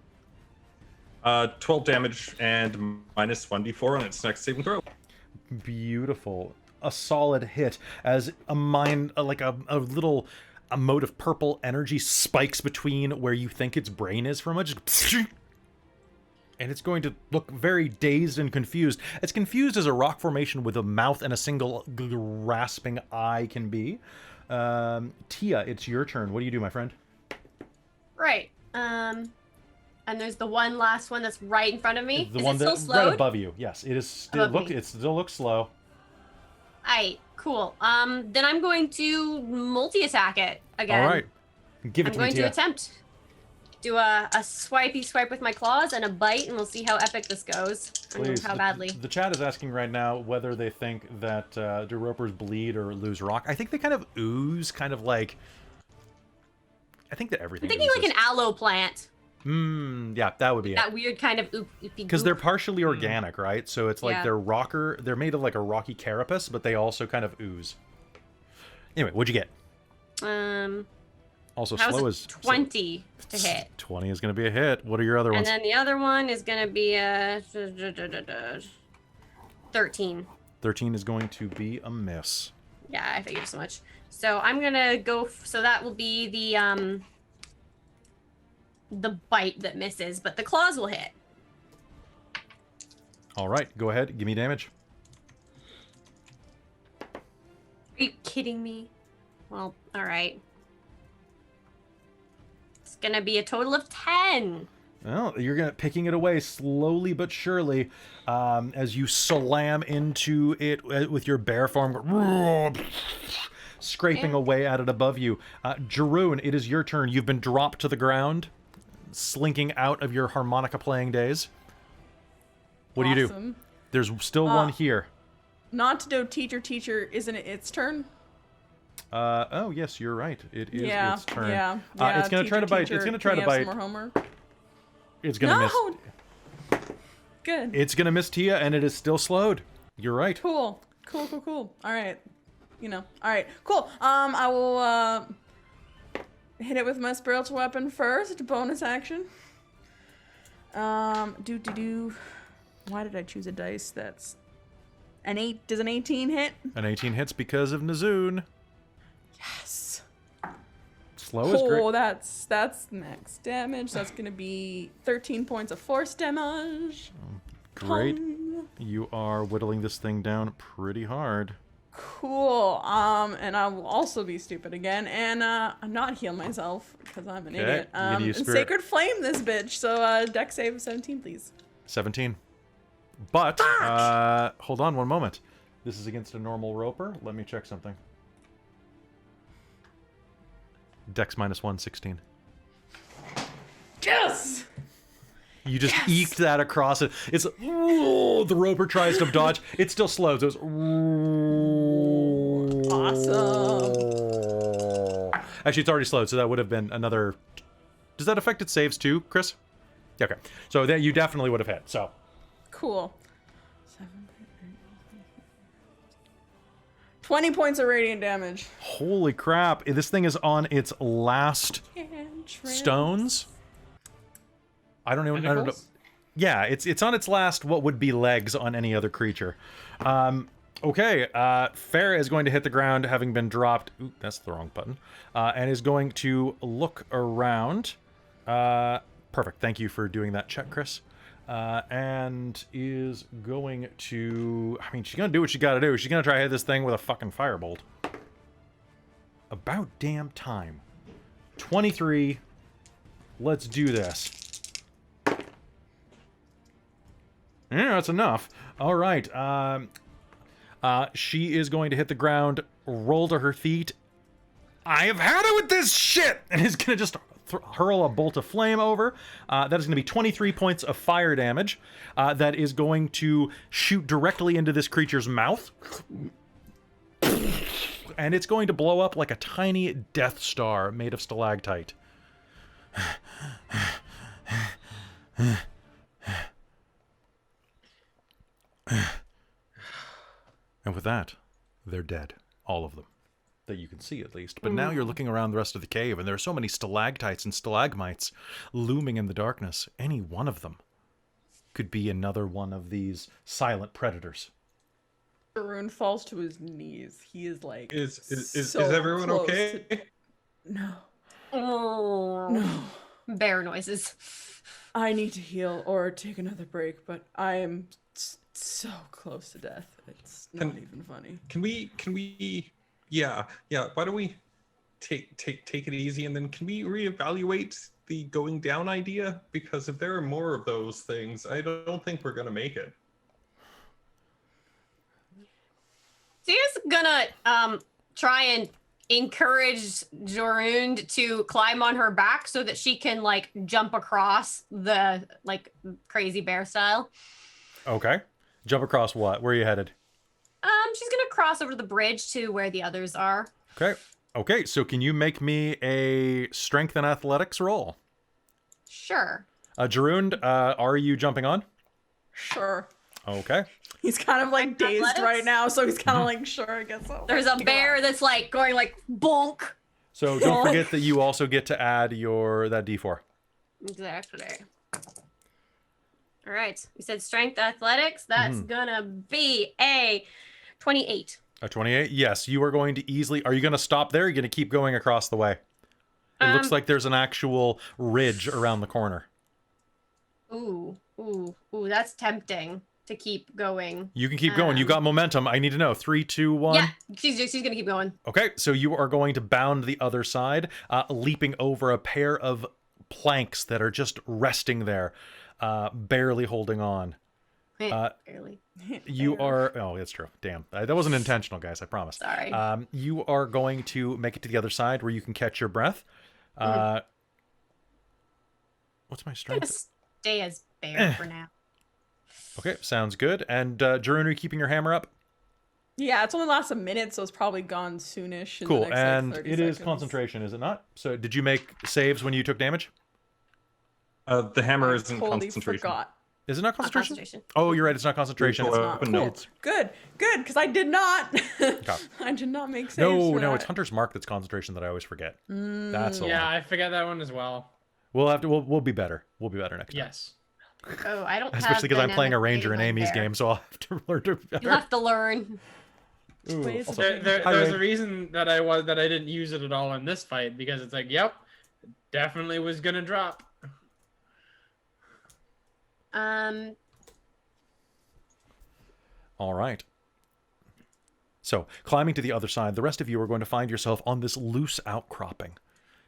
12 damage and minus 1d4 on its next saving throw. Beautiful. A solid hit as a little mote of purple energy spikes between where you think its brain is from it. Just and it's going to look very dazed and confused. It's confused as a rock formation with a mouth and a single grasping eye can be. Teah, it's your turn. What do you do, my friend? Right. And there's the one last one that's right in front of me. The is one it still that's slowed? right above you. Yes, it is. It still looks slow. Alright, cool. Then I'm going to multi-attack it again. All right, give it I'm to me, going to Teah. attempt. Do a swipey swipe with my claws and a bite, and we'll see how epic this goes. And Please. how badly. The chat is asking right now whether they think that do ropers bleed or lose rock. I think they kind of ooze, kind of like. I think that I'm everything. thinking like an aloe plant. Yeah, that would be That it. weird kind of oopy Because they're partially organic, right? So it's like Yeah. they're made of like a rocky carapace, but they also kind of ooze. Anyway, what'd you get? Also, That slow was is a 20 to hit. 20 is going to be a hit. What are your other And ones? then the other one is going to be a 13. 13 is going to be a miss. Yeah, I figured so much. So I'm going to go, so that will be the bite that misses, but the claws will hit. All right, go ahead. Give me damage. Are you kidding me? Well, all right. It's going to be a total of 10. Well, you're picking it away slowly but surely as you slam into it with your bear form, scraping away at it above you. Jarund, it is your turn. You've been dropped to the ground, slinking out of your harmonica playing days. What do you do? Awesome. There's still one here. Not to do teacher, isn't it its turn? Oh yes, you're right. It is its turn. Yeah. It's gonna try to bite. It's gonna try to bite. Some more homework? It's gonna No. miss. Good. It's gonna miss Teah, and it is still slowed. You're right. Cool. All right. All right. Cool. I will hit it with my spiritual weapon first. Bonus action. Why did I choose a dice that's an 8? Does an 18 hit? An 18 hits because of Nhazun. Yes. Slow is great. Oh, that's max damage. That's gonna be 13 points of force damage. Great. Pong. You are whittling this thing down pretty hard. Cool. And I will also be stupid again, and not heal myself because I'm an Okay, idiot. you can use And spirit. sacred flame this bitch. So dex save of 17, please. 17. But hold on one moment. This is against a normal roper. Let me check something. Dex -1, 16. Yes. You just eked that across it. It's the roper tries to dodge. It still slows. It was Awesome. Actually, it's already slowed, so that would have been another. Does that affect its saves too, Chris? Yeah, okay. So that you definitely would have hit. So Cool. 20 points of radiant damage. holy crap! This thing is on its last stones. I don't know. Tentacles? Yeah, it's on its last what would be legs on any other creature. Okay, Fera is going to hit the ground, having been dropped. Ooh, that's the wrong button. And is going to look around. Perfect. Thank you for doing that check, Chris. And is going to... I mean, she's going to do what she got to do. She's going to try to hit this thing with a fucking firebolt. About damn time. 23. Let's do this. Yeah, that's enough. All right. She is going to hit the ground, roll to her feet. I have had it with this shit! And is going to just hurl a bolt of flame over. That is going to be 23 points of fire damage. That is going to shoot directly into this creature's mouth. And it's going to blow up like a tiny Death Star made of stalactite. And with that, they're dead. All of them. That you can see, at least. But now you're looking around the rest of the cave, and there are so many stalactites and stalagmites looming in the darkness. Any one of them could be another one of these silent predators. Jarund falls to his knees. He is like... Is so everyone close okay? No. Oh, No. bear noises. I need to heal or take another break, but I am so close to death. It's not even funny. Can we yeah, why don't we take it easy, and then can we reevaluate the going down idea? Because if there are more of those things, I don't think we're gonna make it. Teah's gonna try and encourage Jarund to climb on her back so that she can like jump across the like crazy bear style. Okay. Jump across what? Where are you headed? She's gonna cross over the bridge to where the others are. Okay, so can you make me a strength and athletics roll? Sure. Jarund, are you jumping on? Sure. Okay. He's kind of like dazed Athletics? right now, so he's kind of like, sure, I guess so. There's a bear that's like going like bonk. So don't forget that you also get to add that D4. Exactly. All right. We said strength athletics. That's gonna be a 28. A 28? Yes, you are going to easily... Are you going to stop there? Or are you going to keep going across the way? It looks like there's an actual ridge around the corner. Ooh, that's tempting to keep going. You can keep going. You got momentum. I need to know. 3, 2, 1. Yeah, she's gonna keep going. Okay, so you are going to bound the other side, leaping over a pair of planks that are just resting there, barely holding on. Barely. You are... Oh, that's true. Damn. That wasn't intentional, guys. I promise. Sorry. You are going to make it to the other side where you can catch your breath. What's my I'm gonna strength? stay as bear for now. Okay, sounds good. And Jarund, are you keeping your hammer up? Yeah, it's only lasts a minute, so it's probably gone soonish. Cool. The next, And 30 it is seconds. concentration, is it not? So did you make saves when you took damage? The hammer I isn't totally concentration. forgot. Is it not Not concentration? concentration. Oh, you're right. It's not concentration. It's It's not. Cool. No. Good, because I did not. I did not make saves. No, for no, that. it's Hunter's Mark that's concentration that I always forget. That's the Yeah, one. I forget that one as well. We'll be better. We'll be better next time. Yes. Oh, I don't have Especially because I'm playing a dynamic ranger in melee Amy's bear. game, so I'll have to learn to be better. You'll have to learn. Ooh, Wait, also- is Hi, There's Ray. a reason that I didn't use it at all in this fight, because it's like, yep, definitely was gonna drop. All right. So, climbing to the other side, the rest of you are going to find yourself on this loose outcropping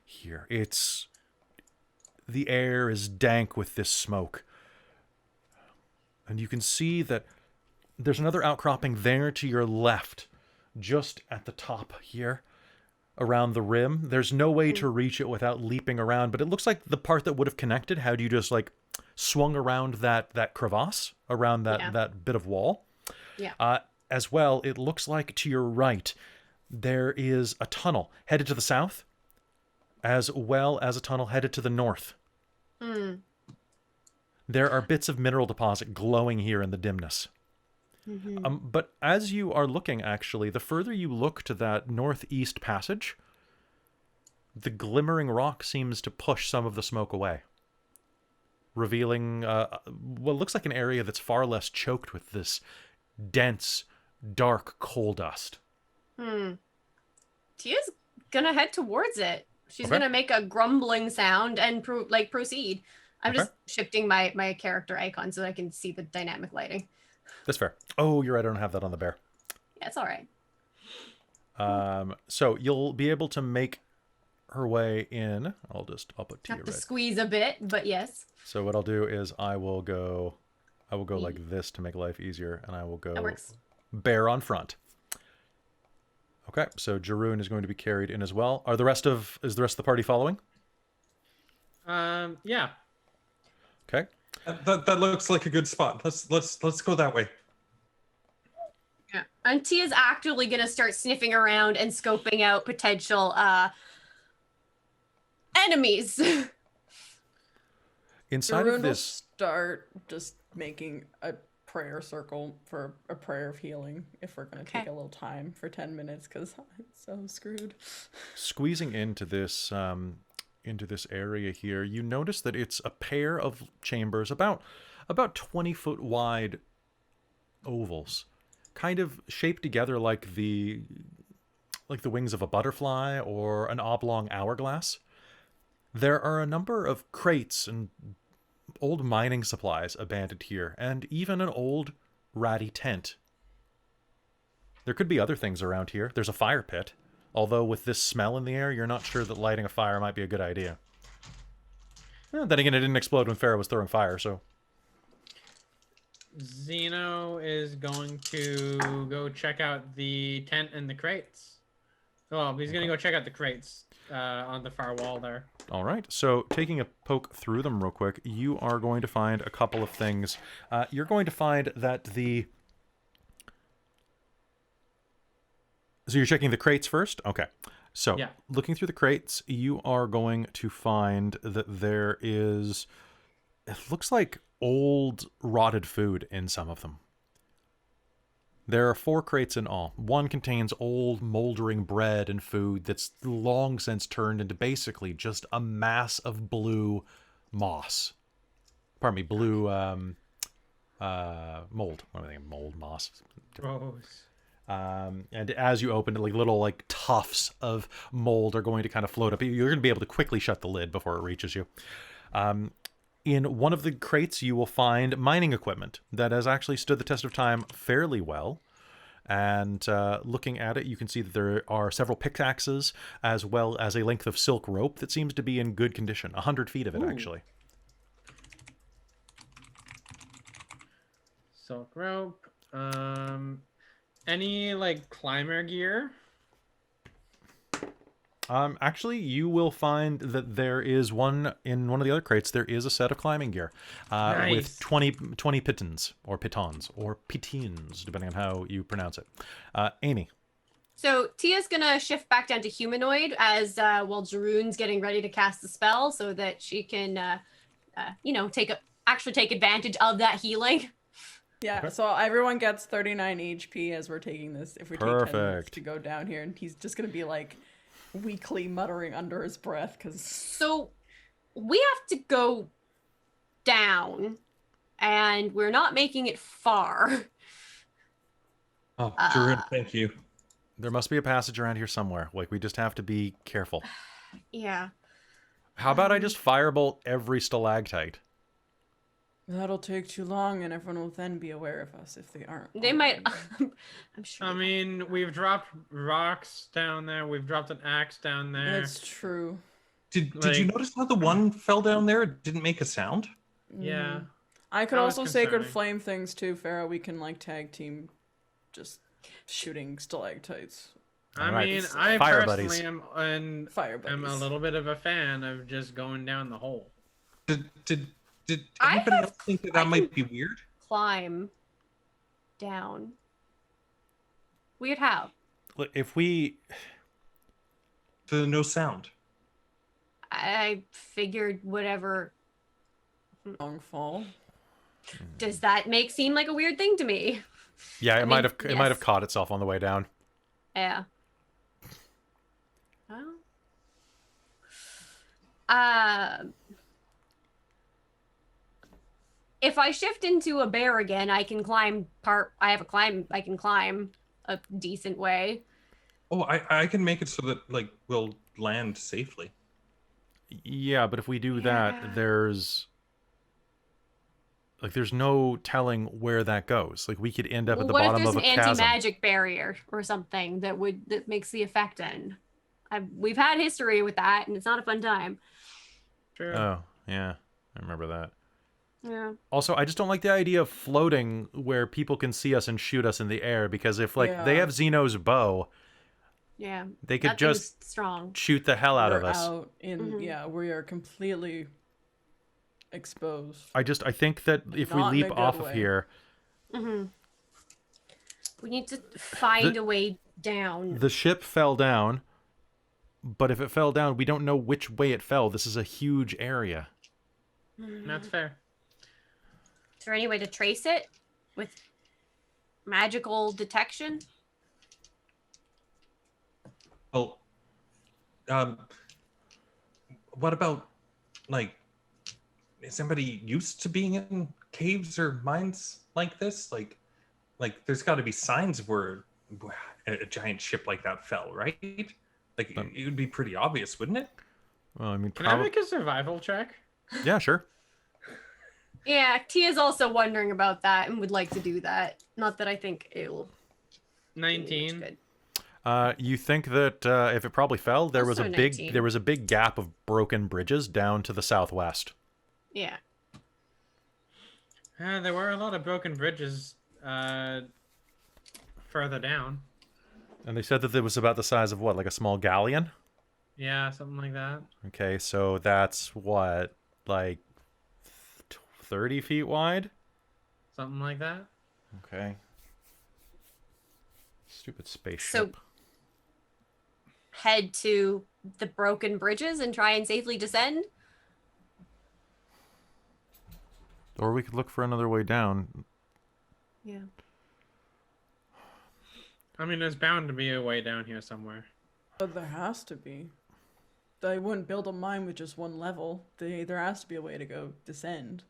here. The air is dank with this smoke. And you can see that there's another outcropping there to your left, just at the top here, around the rim. There's no way to reach it without leaping around, but it looks like the part that would have connected, had you just like swung around that crevasse, around that bit of wall. Yeah. As well, it looks like to your right, there is a tunnel headed to the south, as well as a tunnel headed to the north. There are bits of mineral deposit glowing here in the dimness. But as you are looking, actually, the further you look to that northeast passage, the glimmering rock seems to push some of the smoke away. revealing what looks like an area that's far less choked with this dense, dark coal dust. Tia's gonna head towards it. She's Okay. gonna make a grumbling sound and proceed. I'm Okay. just shifting my character icon so that I can see the dynamic lighting. That's fair. Oh, you're right. I don't have that on the bear. Yeah, it's all right. So you'll be able to make her way in. I'll put Teah Have to right. squeeze a bit, but yes, So what I'll do is I will go like this to make life easier, and I will go that works. bear on front. Okay, so Jarund is going to be carried in as well. Is the rest of the party following? Yeah. Okay. That looks like a good spot. Let's go that way. Yeah. And Tia's actually gonna start sniffing around and scoping out potential enemies. Inside Jarund of will this, start just making a prayer circle for a prayer of healing if we're going to take Okay. a little time for 10 minutes because I'm so screwed. squeezing into this area here, you notice that it's a pair of chambers about 20-foot wide ovals, kind of shaped together like the wings of a butterfly or an oblong hourglass. There are a number of crates and old mining supplies abandoned here, and even an old ratty tent. There could be other things around here. There's a fire pit, although with this smell in the air, you're not sure that lighting a fire might be a good idea. Then again, it didn't explode when Fera was throwing fire, so... Zeno is going to go check out the tent and the crates. Well, he's going to go check out the crates on the far wall there. All right, so taking a poke through them real quick, you are going to find a couple of things. You're going to find that the... So you're checking the crates first? Okay. So, Yeah. looking through the crates, you are going to find that there is... It looks like old, rotted food in some of them. There are 4 crates in all. One contains old, moldering bread and food that's long since turned into basically just a mass of blue moss. Pardon me, blue mold. What am I thinking? Mold, moss. Gross. And as you open it, like little like tufts of mold are going to kind of float up. You're going to be able to quickly shut the lid before it reaches you. In one of the crates, you will find mining equipment that has actually stood the test of time fairly well. And looking at it, you can see that there are several pickaxes, as well as a length of silk rope that seems to be in good condition. 100 feet of it, Ooh. actually. Silk rope. Any like climber gear? Actually, you will find that there is one in one of the other crates. There is a set of climbing gear Nice. with 20 pitons or pitons or pitines, depending on how you pronounce it. Amy. So Tia's gonna shift back down to humanoid as while Jarund's getting ready to cast the spell, so that she can, take advantage of that healing. Yeah, Okay. so everyone gets 39 HP as we're taking this. If we take 10 minutes Perfect. to go down here, and he's just going to be like weakly muttering under his breath because So we have to go down, and we're not making it far. Oh, Jarund, thank you. There must be a passage around here somewhere. Like, we just have to be careful. Yeah. How about I just firebolt every stalactite? that'll take too long, and everyone will then be aware of us if they aren't. They might. already. I'm sure. I mean, we've dropped rocks down there. We've dropped an axe down there. That's true. Did you Like- notice how the one fell down there? It didn't make a sound? Yeah. I could That was also sacred concerning. flame things too, Fera. We can like tag team, just shooting stalactites, I Alright. mean, I Fire personally buddies. am fire buddies. a little bit of a fan of just going down the hole. Did I anybody have- else think that I that might be weird? Climb down. Weird how? Look, if we... The no sound. I figured whatever. Long fall. Does that seem like a weird thing to me? Yeah, it I might mean, have it might have yes. caught itself on the way down. Yeah. Well. if I shift into a bear again, I can climb I can climb a decent way. Oh, I can make it so that like we'll land safely. Yeah, but if we do Yeah. that, there's no telling where that goes. Like, we could end up at the What if bottom there's of a an chasm. anti-magic barrier or something that makes the effect end? We've had history with that, and it's not a fun time. True. Oh, yeah. I remember that. Yeah. Also, I just don't like the idea of floating where people can see us and shoot us in the air, because if, like, they Yeah. have Zeno's bow, Yeah. they could That just thing's strong. shoot the hell out of We're us. out in Mhm. yeah, we are completely exposed. I think that if we Not in leap a good off of way. here, Mm-hmm. We need to find a way down. the ship fell down, but if it fell down, we don't know which way it fell. This is a huge area. That's fair. Is there any way to trace it with magical detection? Well, what about like? Is anybody used to being in caves or mines like this? Like there's got to be signs of where a giant ship like that fell, right? Like it would be pretty obvious, wouldn't it? Well, I mean, Can I make a survival check? yeah, sure. Yeah, Tia's also wondering about that and would like to do that. Not that I think it'll. 19. Good. You think that if it probably fell, there was Also a 19. big gap of broken bridges down to the southwest. Yeah. There were a lot of broken bridges further down. And they said that it was about the size of what, like a small galleon? Yeah, something like that. Okay, so that's what, like 30 feet wide? Something like that. Okay. Stupid spaceship. Head to the broken bridges and try and safely descend. Or we could look for another way down. Yeah. I mean, there's bound to be a way down here somewhere. But there has to be. They wouldn't build a mine with just one level. There has to be a way to go descend.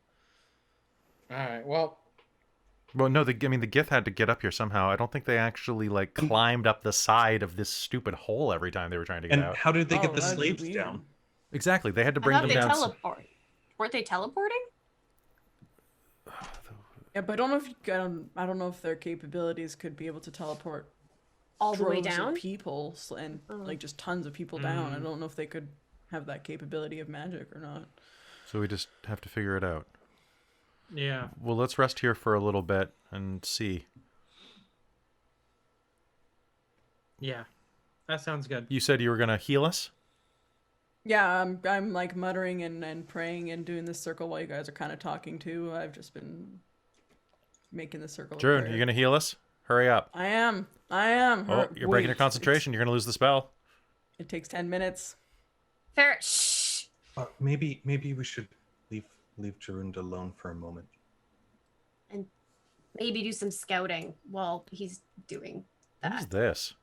All right. Well, Well, no, the Gith had to get up here somehow. I don't think they actually, like, climbed up the side of this stupid hole every time they were trying to get And out. how did they get the that'd be slaves weird. down? Exactly, they had to I bring thought them they down. teleport. Weren't they teleporting? Yeah, but I don't know if I don't know if their capabilities could be able to teleport All the way droves down? of people and like just tons of people down. I don't know if they could have that capability of magic or not. So we just have to figure it out. yeah. Well, let's rest here for a little bit and see. Yeah. That sounds good. You said you were going to heal us? Yeah, I'm like muttering and praying and doing this circle while you guys are kind of talking too. I've just been making the circle. of Jarund, prayer. you're going to heal us? Hurry up. I am. Oh, you're breaking your concentration. You're going to lose the spell. It takes 10 minutes. Fair. Shh. Maybe we should leave Jarund alone for a moment. And maybe do some scouting while he's doing What is that. this?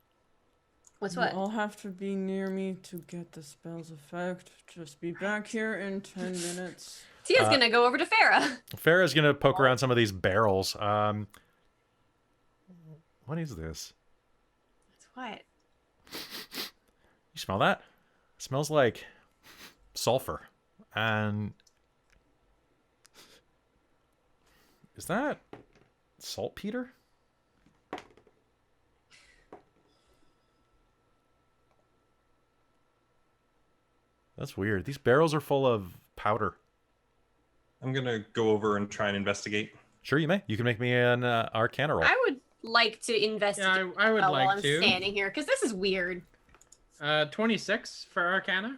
What's You what? all have to be near me to get the spell's effect. Just be back here in 10 minutes. Tia's gonna go over to Fera. Fera's going to poke around some of these barrels. What is this? What? You smell that? It smells like sulfur. And is that saltpeter? That's weird. These barrels are full of powder. I'm gonna go over and try and investigate. Sure, you may. You can make me an Arcana roll. I would like to investigate Yeah, I would while like I'm to. standing here because this is weird. 26 for Arcana.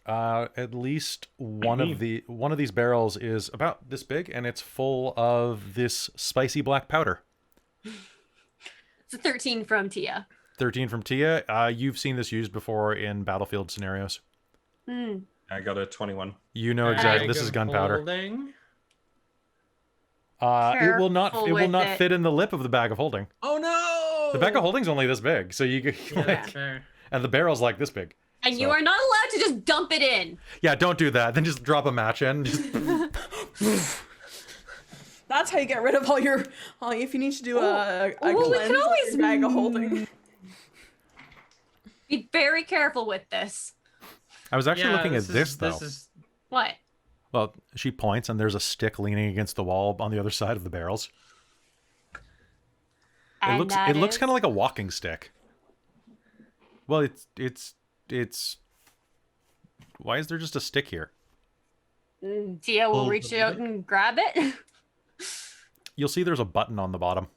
At least one of these barrels is about this big, and it's full of this spicy black powder. It's a 13 from Teah. 13 from Teah. You've seen this used before in battlefield scenarios. Hmm. I got a 21. You know exactly. Bag This is of gunpowder. holding. It will not. Careful It will with not it. fit in the lip of the bag of holding. Oh no! The bag of holding's only this big, so you Yeah, like, that's fair. and the barrel's like this big. And So- you are not allowed to just dump it in. Yeah, don't do that. Then just drop a match in. Just... that's how you get rid of all your. If you need to do a well, we cleanse, can always bag of holding. Be very careful with this. I was actually looking at this though. This is What? Well, she points, and there's a stick leaning against the wall on the other side of the barrels. And It looks kind of like a walking stick. Well, it's. Why is there just a stick here? Teah will reach out and grab it. You'll see there's a button on the bottom.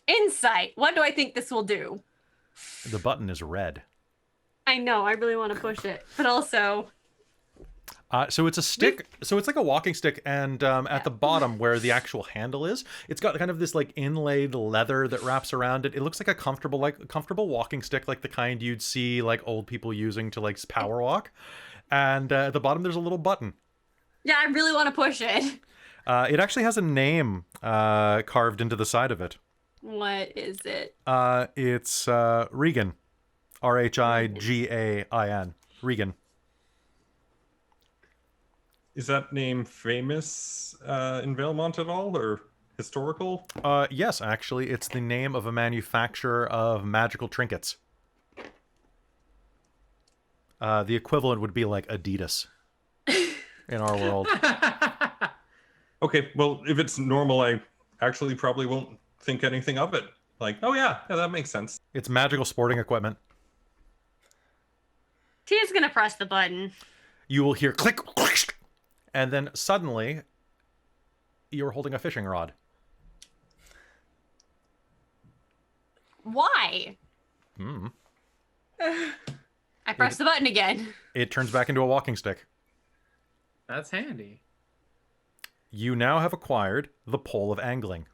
Insight. What do I think this will do? The button is red. I know. I really want to push it, but also. So it's a stick. So it's like a walking stick, and at the bottom where the actual handle is, it's got kind of this like inlaid leather that wraps around it. It looks like a comfortable walking stick, like the kind you'd see like old people using to like power walk. And at the bottom there's a little button. Yeah, I really want to push it. It actually has a name carved into the side of it. What is it? It's Regan, Rhigain, Regan. Is that name famous in Valemont at all, or historical? Yes, actually, it's the name of a manufacturer of magical trinkets. The equivalent would be like Adidas in our world. Okay, well, if it's normal, I actually probably won't think anything of it. Like, oh yeah, that makes sense. It's magical sporting equipment. Tia's gonna press the button. You will hear click, click, and then suddenly you're holding a fishing rod. Why? I press the button again. It turns back into a walking stick. That's handy. You now have acquired the pole of angling.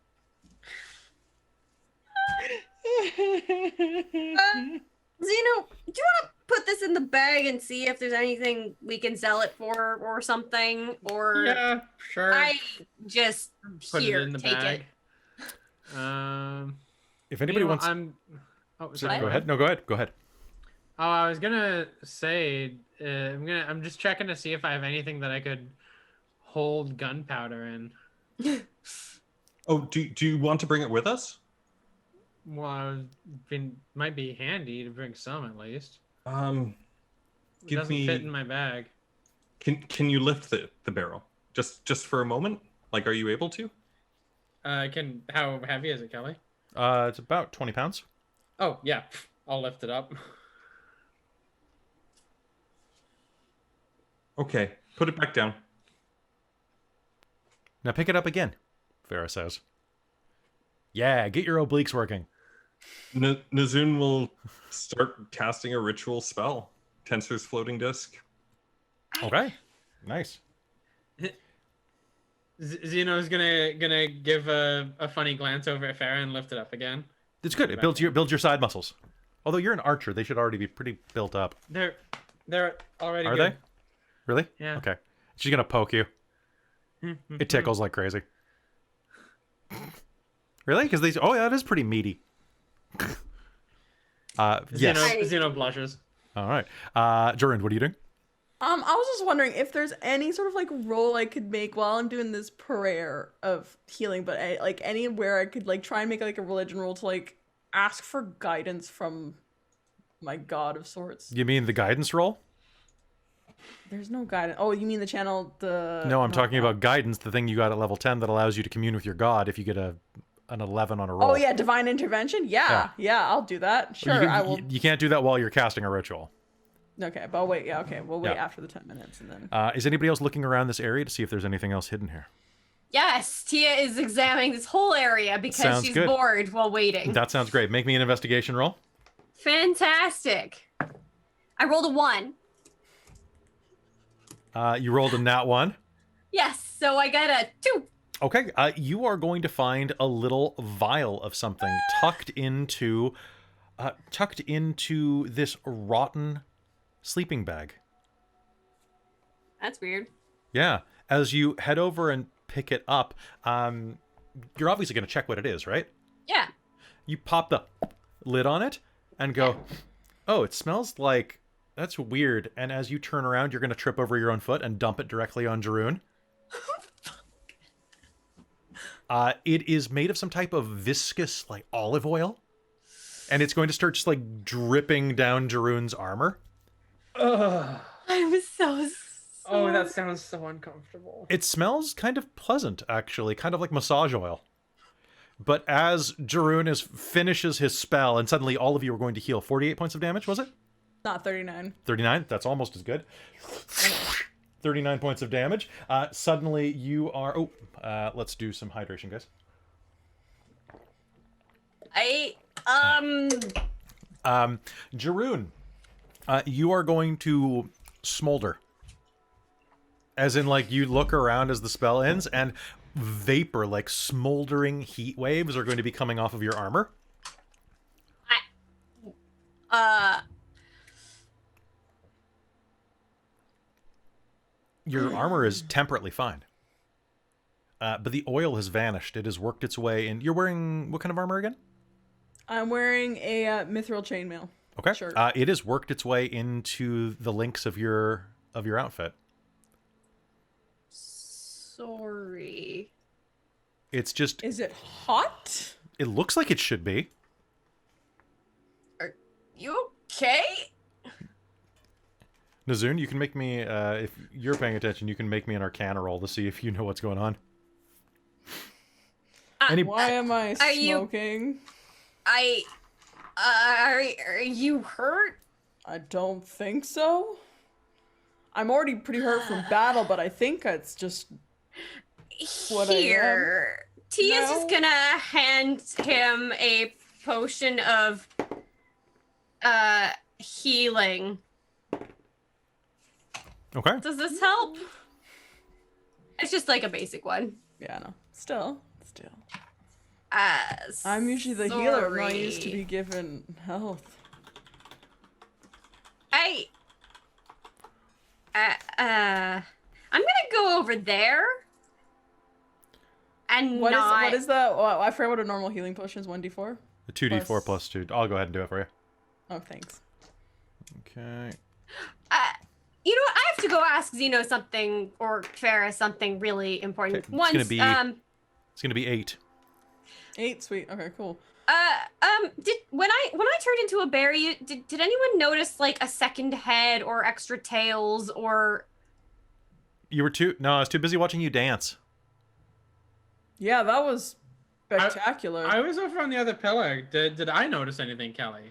Zeno, do you want to put this in the bag and see if there's anything we can sell it for or something? Or Yeah, sure. I just Put here it in the take bag. it. If anybody wants, Oh, go ahead. No, go ahead. Go ahead. Oh, I was gonna say, I'm just checking to see if I have anything that I could hold gunpowder in. Oh, do you want to bring it with us? Well, might be handy to bring some at least. It Give doesn't me. fit in my bag. Can you lift the barrel just for a moment? Like, are you able to? How heavy is it, Kelly? It's about 20 pounds. Oh yeah, I'll lift it up. Okay, put it back down. Now pick it up again, Fera says. Yeah, get your obliques working. Nhazun will start casting a ritual spell. Tensor's floating disc. Okay, nice. Zeno's gonna give a funny glance over at Fera and lift it up again. It's good. It builds your side muscles. Although you're an archer, they should already be pretty built up. They're already. Are good. they? Really? Yeah. Okay. She's gonna poke you. It tickles like crazy. Really? Because they. Oh, yeah, that is pretty meaty. Yes. Zeno blushes. All right. Jarund, what are you doing? I was just wondering if there's any sort of like role I could make while I'm doing this prayer of healing, but like anywhere I could like try and make like a religion role to like ask for guidance from my god of sorts. You mean the guidance roll? There's no guidance. Oh, you mean the channel? No, I'm talking about guidance, the thing you got at level 10 that allows you to commune with your god if you get an 11 on a roll. Oh yeah, divine intervention. Yeah, I'll do that. Sure, I will. You can't do that while you're casting a ritual. Okay, but I'll wait. Yeah, okay, we'll wait Yeah. after the 10 minutes and then. Is anybody else looking around this area to see if there's anything else hidden here? Yes, Teah is examining this whole area because Sounds she's good. bored while waiting. That sounds great. Make me an investigation roll. Fantastic. I rolled a 1. You rolled a nat 1. Yes, so I got a 2. Okay, you are going to find a little vial of something tucked into this rotten sleeping bag. That's weird. Yeah, as you head over and pick it up, you're obviously going to check what it is, right? Yeah. You pop the lid on it and go, oh, it smells like, that's weird. And as you turn around, you're going to trip over your own foot and dump it directly on Jarun. It is made of some type of viscous, like, olive oil. And it's going to start just, like, dripping down Jarund's armor. Ugh. I'm so Oh, that sounds so uncomfortable. It smells kind of pleasant, actually, kind of like massage oil. But as Jarund finishes his spell, and suddenly all of you are going to heal 48 points of damage, was it? Not 39. 39? That's almost as good. 39 points of damage. Suddenly you are... let's do some hydration, guys. Jarund, you are going to smolder. As in, like, you look around as the spell ends, and vapor, like smoldering heat waves, are going to be coming off of your armor. Your armor is temperately fine. But the oil has vanished. It has worked its way in. You're wearing what kind of armor again? I'm wearing a mithril chainmail. Okay. Shirt. It has worked its way into the links of your outfit. Sorry. It's just... Is it hot? It looks like it should be. Are you okay? Nhazun, you can make me, if you're paying attention, you can make me an Arcana roll to see if you know what's going on. Why am I smoking? Are you hurt? I don't think so. I'm already pretty hurt from battle, but I think it's just what Here. Teah's just gonna hand him a potion of healing. Okay. Does this help? It's just like a basic one. Yeah, no. Still. I'm usually the healer. I'm not used to be given health. I'm gonna go over there. And what is that? Oh, I forgot what a normal healing potion is. 1d4? A 2d4 plus 2. I'll go ahead and do it for you. Oh, thanks. Okay. You know what? I have to go ask Zeno something, or Fera something really important. Okay. It's gonna be 8. 8, sweet. Okay, cool. When I turned into a berry, did anyone notice like a second head or extra tails or? You were No, I was too busy watching you dance. Yeah, that was spectacular. I was over on the other pillar. Did I notice anything, Kelly?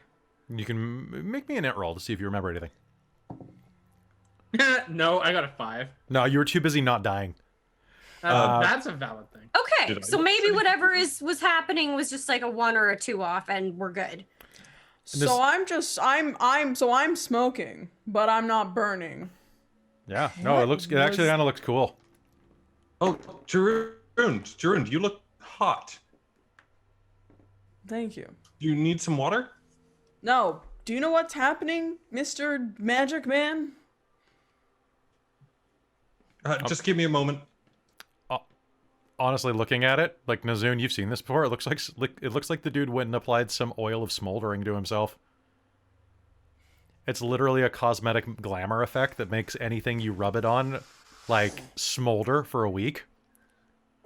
You can make me an int roll to see if you remember anything. No, I got a 5. No, you were too busy not dying. That's a valid thing. Okay, so maybe whatever was happening was just like a 1 or a 2 off, and we're good. So I'm smoking, but I'm not burning. Yeah, no, it actually kind of looks cool. Oh, Jarund, you look hot. Thank you. You need some water? No. Do you know what's happening, Mr. Magic Man? Just give me a moment. Honestly, looking at it, like Nhazun, you've seen this before. It looks like the dude went and applied some oil of smoldering to himself. It's literally a cosmetic glamour effect that makes anything you rub it on, like, smolder for a week.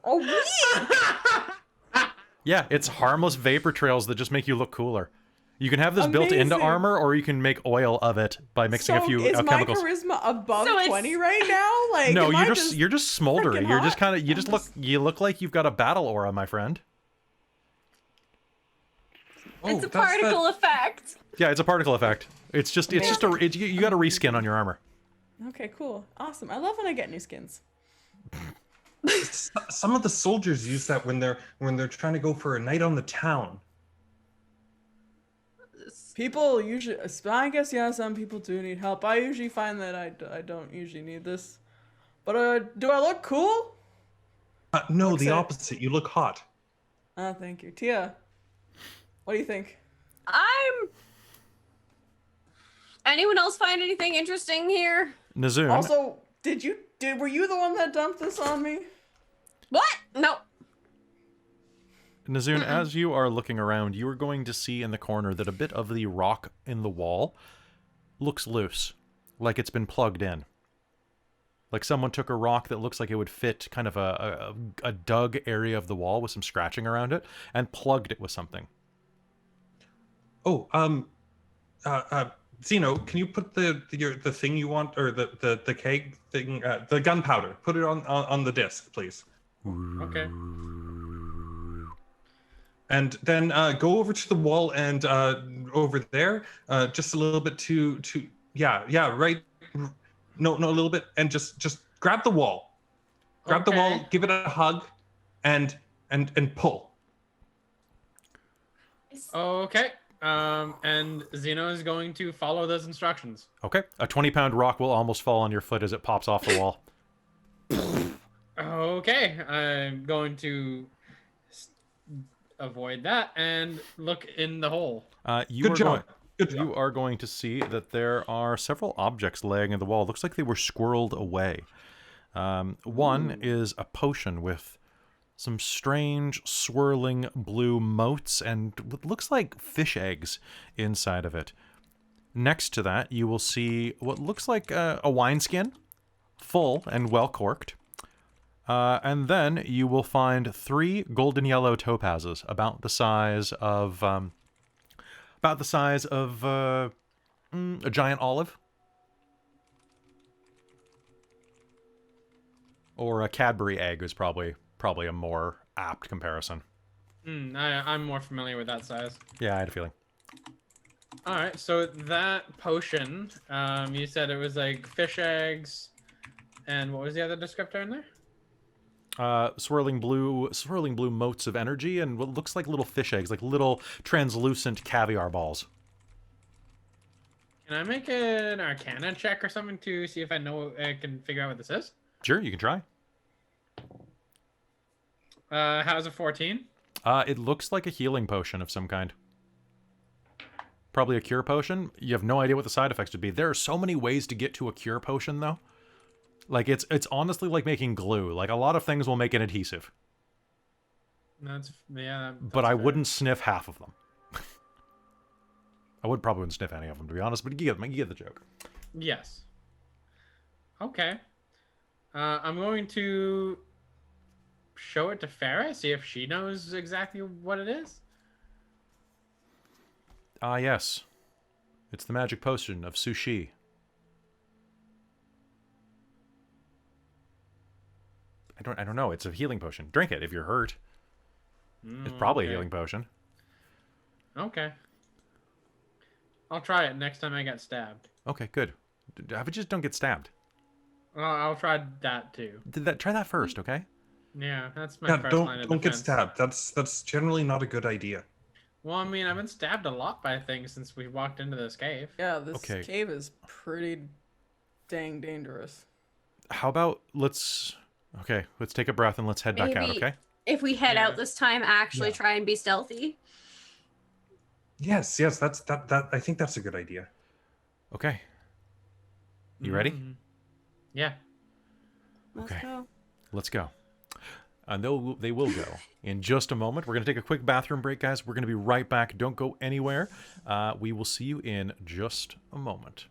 A week? Yeah, it's harmless vapor trails that just make you look cooler. You can have this built into armor, or you can make oil of it by mixing a few chemicals. Is my charisma above 20 right now? Like, no, you're just smoldering. You're just kind of you look like you've got a battle aura, my friend. It's a particle effect. Yeah, it's a particle effect. You got a reskin on your armor. Okay, cool, awesome. I love when I get new skins. Some of the soldiers use that when they're trying to go for a night on the town. People usually, I guess, yeah, some people do need help. I usually find that I don't usually need this. But do I look cool? No, the opposite. You look hot. Oh, thank you. Teah, what do you think? Anyone else find anything interesting here? Nhazun. Also, were you the one that dumped this on me? What? No. Nhazun, as you are looking around, you are going to see in the corner that a bit of the rock in the wall looks loose, like it's been plugged in. Like someone took a rock that looks like it would fit kind of a dug area of the wall with some scratching around it and plugged it with something. Oh, Zeno, can you put the thing you want, or the keg thing, the gunpowder? Put it on the disc, please. Okay. And then go over to the wall and over there, just a little bit to right. No, a little bit, and just grab the wall. Grab the wall, give it a hug, and pull. Okay. And Zeno is going to follow those instructions. Okay. A 20-pound rock will almost fall on your foot as it pops off the wall. Okay. I'm going to avoid that and look in the hole. You are going to see that there are several objects laying in the wall. Looks like they were squirreled away. One is a potion with some strange swirling blue motes and what looks like fish eggs inside of it. Next to that, you will see what looks like a wineskin, full and well corked. And then you will find 3 golden yellow topazes about the size of a giant olive. Or a Cadbury egg is probably a more apt comparison. I'm more familiar with that size. Yeah, I had a feeling. All right, so that potion, you said it was like fish eggs, and what was the other descriptor in there? Swirling blue motes of energy and what looks like little fish eggs, like little translucent caviar balls. Can I make an Arcana check or something to see if I can figure out what this is? Sure, you can try. How's a 14? It looks like a healing potion of some kind. Probably a cure potion. You have no idea what the side effects would be. There are so many ways to get to a cure potion, though. Like, it's honestly like making glue. Like, a lot of things will make an adhesive. That's but I wouldn't sniff half of them. I probably wouldn't sniff any of them, to be honest, but you get the joke. Yes. Okay. I'm going to show it to Fera, see if she knows exactly what it is. Ah, yes. It's the magic potion of sushi. I don't know. It's a healing potion. Drink it if you're hurt. It's probably a healing potion. Okay. I'll try it next time I get stabbed. Okay, good. Just don't get stabbed. I'll try that too. Try that first, okay? Yeah, that's my first line of don't get defense. stabbed. That's generally not a good idea. Well, I mean, I've been stabbed a lot by things since we walked into this cave. Yeah, this cave is pretty dang dangerous. How about let's take a breath and let's head back out, okay? If we head out this time, actually try and be stealthy. Yes, that's I think that's a good idea. Okay. You ready? Yeah. Let's go. And they will go in just a moment. We're going to take a quick bathroom break, guys. We're going to be right back. Don't go anywhere. We will see you in just a moment.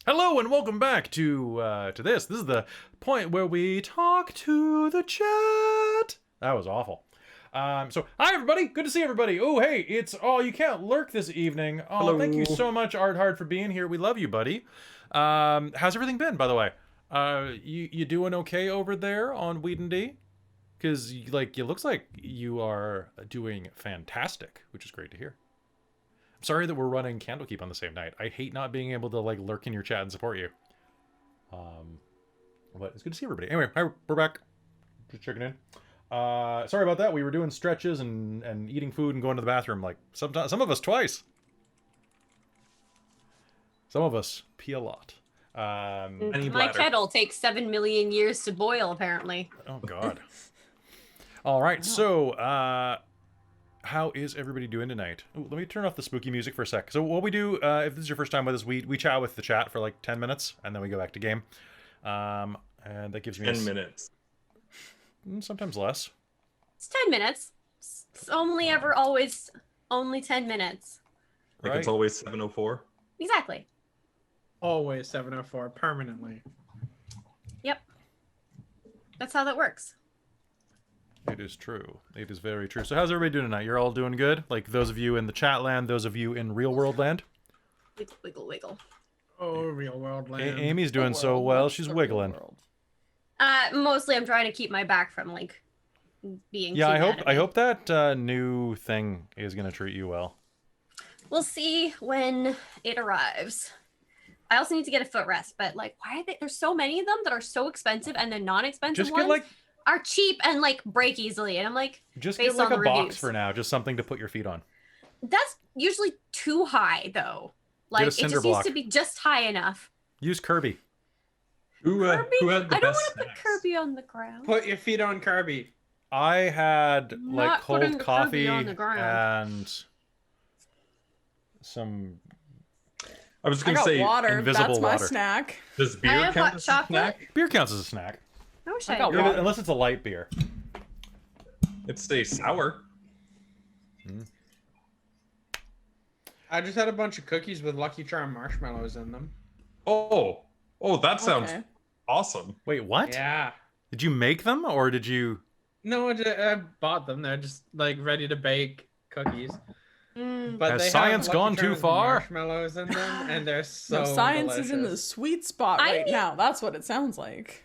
Hello and welcome back to this. This is the point where we talk to the chat. That was awful. So hi everybody, good to see everybody. Oh hey, you can't lurk this evening. Oh, hello. Thank you so much, Art Hard, for being here. We love you, buddy. How's everything been, by the way? You doing okay over there on Weed and D? Because it looks like you are doing fantastic, which is great to hear. Sorry that we're running Candlekeep on the same night. I hate not being able to lurk in your chat and support you. But it's good to see everybody. Anyway, hi, we're back. Just checking in. Sorry about that. We were doing stretches and eating food and going to the bathroom some of us twice. Some of us pee a lot. My kettle takes 7 million years to boil, apparently. Oh God. All right, so How is everybody doing tonight? Ooh, let me turn off the spooky music for a sec. So what we do, if this is your first time with us, we chat with the chat for like 10 minutes, and then we go back to game. And that gives me 10 minutes. Sometimes less. It's 10 minutes. It's always only 10 minutes. Like it's always 7:04. Exactly. Always 7:04 permanently. Yep. That's how that works. It is true. It is very true. So how's everybody doing tonight? You're all doing good? Like those of you in the chat land, those of you in real world land? Wiggle, wiggle, wiggle. Oh, real world land. Amy's doing so well. She's wiggling. Mostly I'm trying to keep my back from like being Yeah, too I hope that new thing is going to treat you well. We'll see when it arrives. I also need to get a footrest, but like why are there's so many of them that are so expensive, and the non-expensive Just ones get like are cheap and like break easily, and I'm like, just based get like on a the box reviews. for now, just something to put your feet on. That's usually too high though. Like it cinder just block. needs to be just high enough. Use Kirby. Who had the I don't best want to put snacks? Kirby on the ground. Put your feet on Kirby. I had like Not putting cold the Kirby coffee on the ground. and some I was I gonna got say, water. invisible That's my snack. snack. does I beer have count hot as a chocolate. snack? beer counts as a snack. I wish I I got knew. water. Unless it's a light beer. It's a sour. I just had a bunch of cookies with Lucky Charm marshmallows in them. Oh, that sounds Okay. awesome. Wait, what? Yeah. Did you make them or did you? No, I bought them. They're just like ready to bake cookies. Mm. But Has they science have Lucky gone too Charms far? Marshmallows in them, and they're so No, science is in the delicious. sweet spot I right need- now. That's what it sounds like.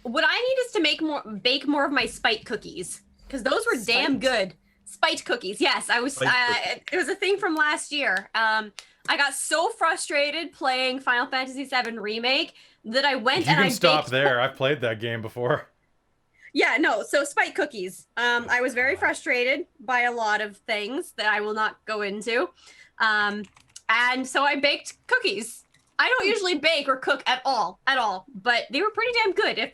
What I need is to bake more of my spite cookies, because those were damn Spite? good. Spite cookies, yes. I was. Spite It was a thing from last year. I got so frustrated playing Final Fantasy VII Remake that I went You and can I stop baked. there. I've played that game before. Yeah, no. So spite cookies. I was very frustrated by a lot of things that I will not go into, and so I baked cookies. I don't usually bake or cook at all, but they were pretty damn good,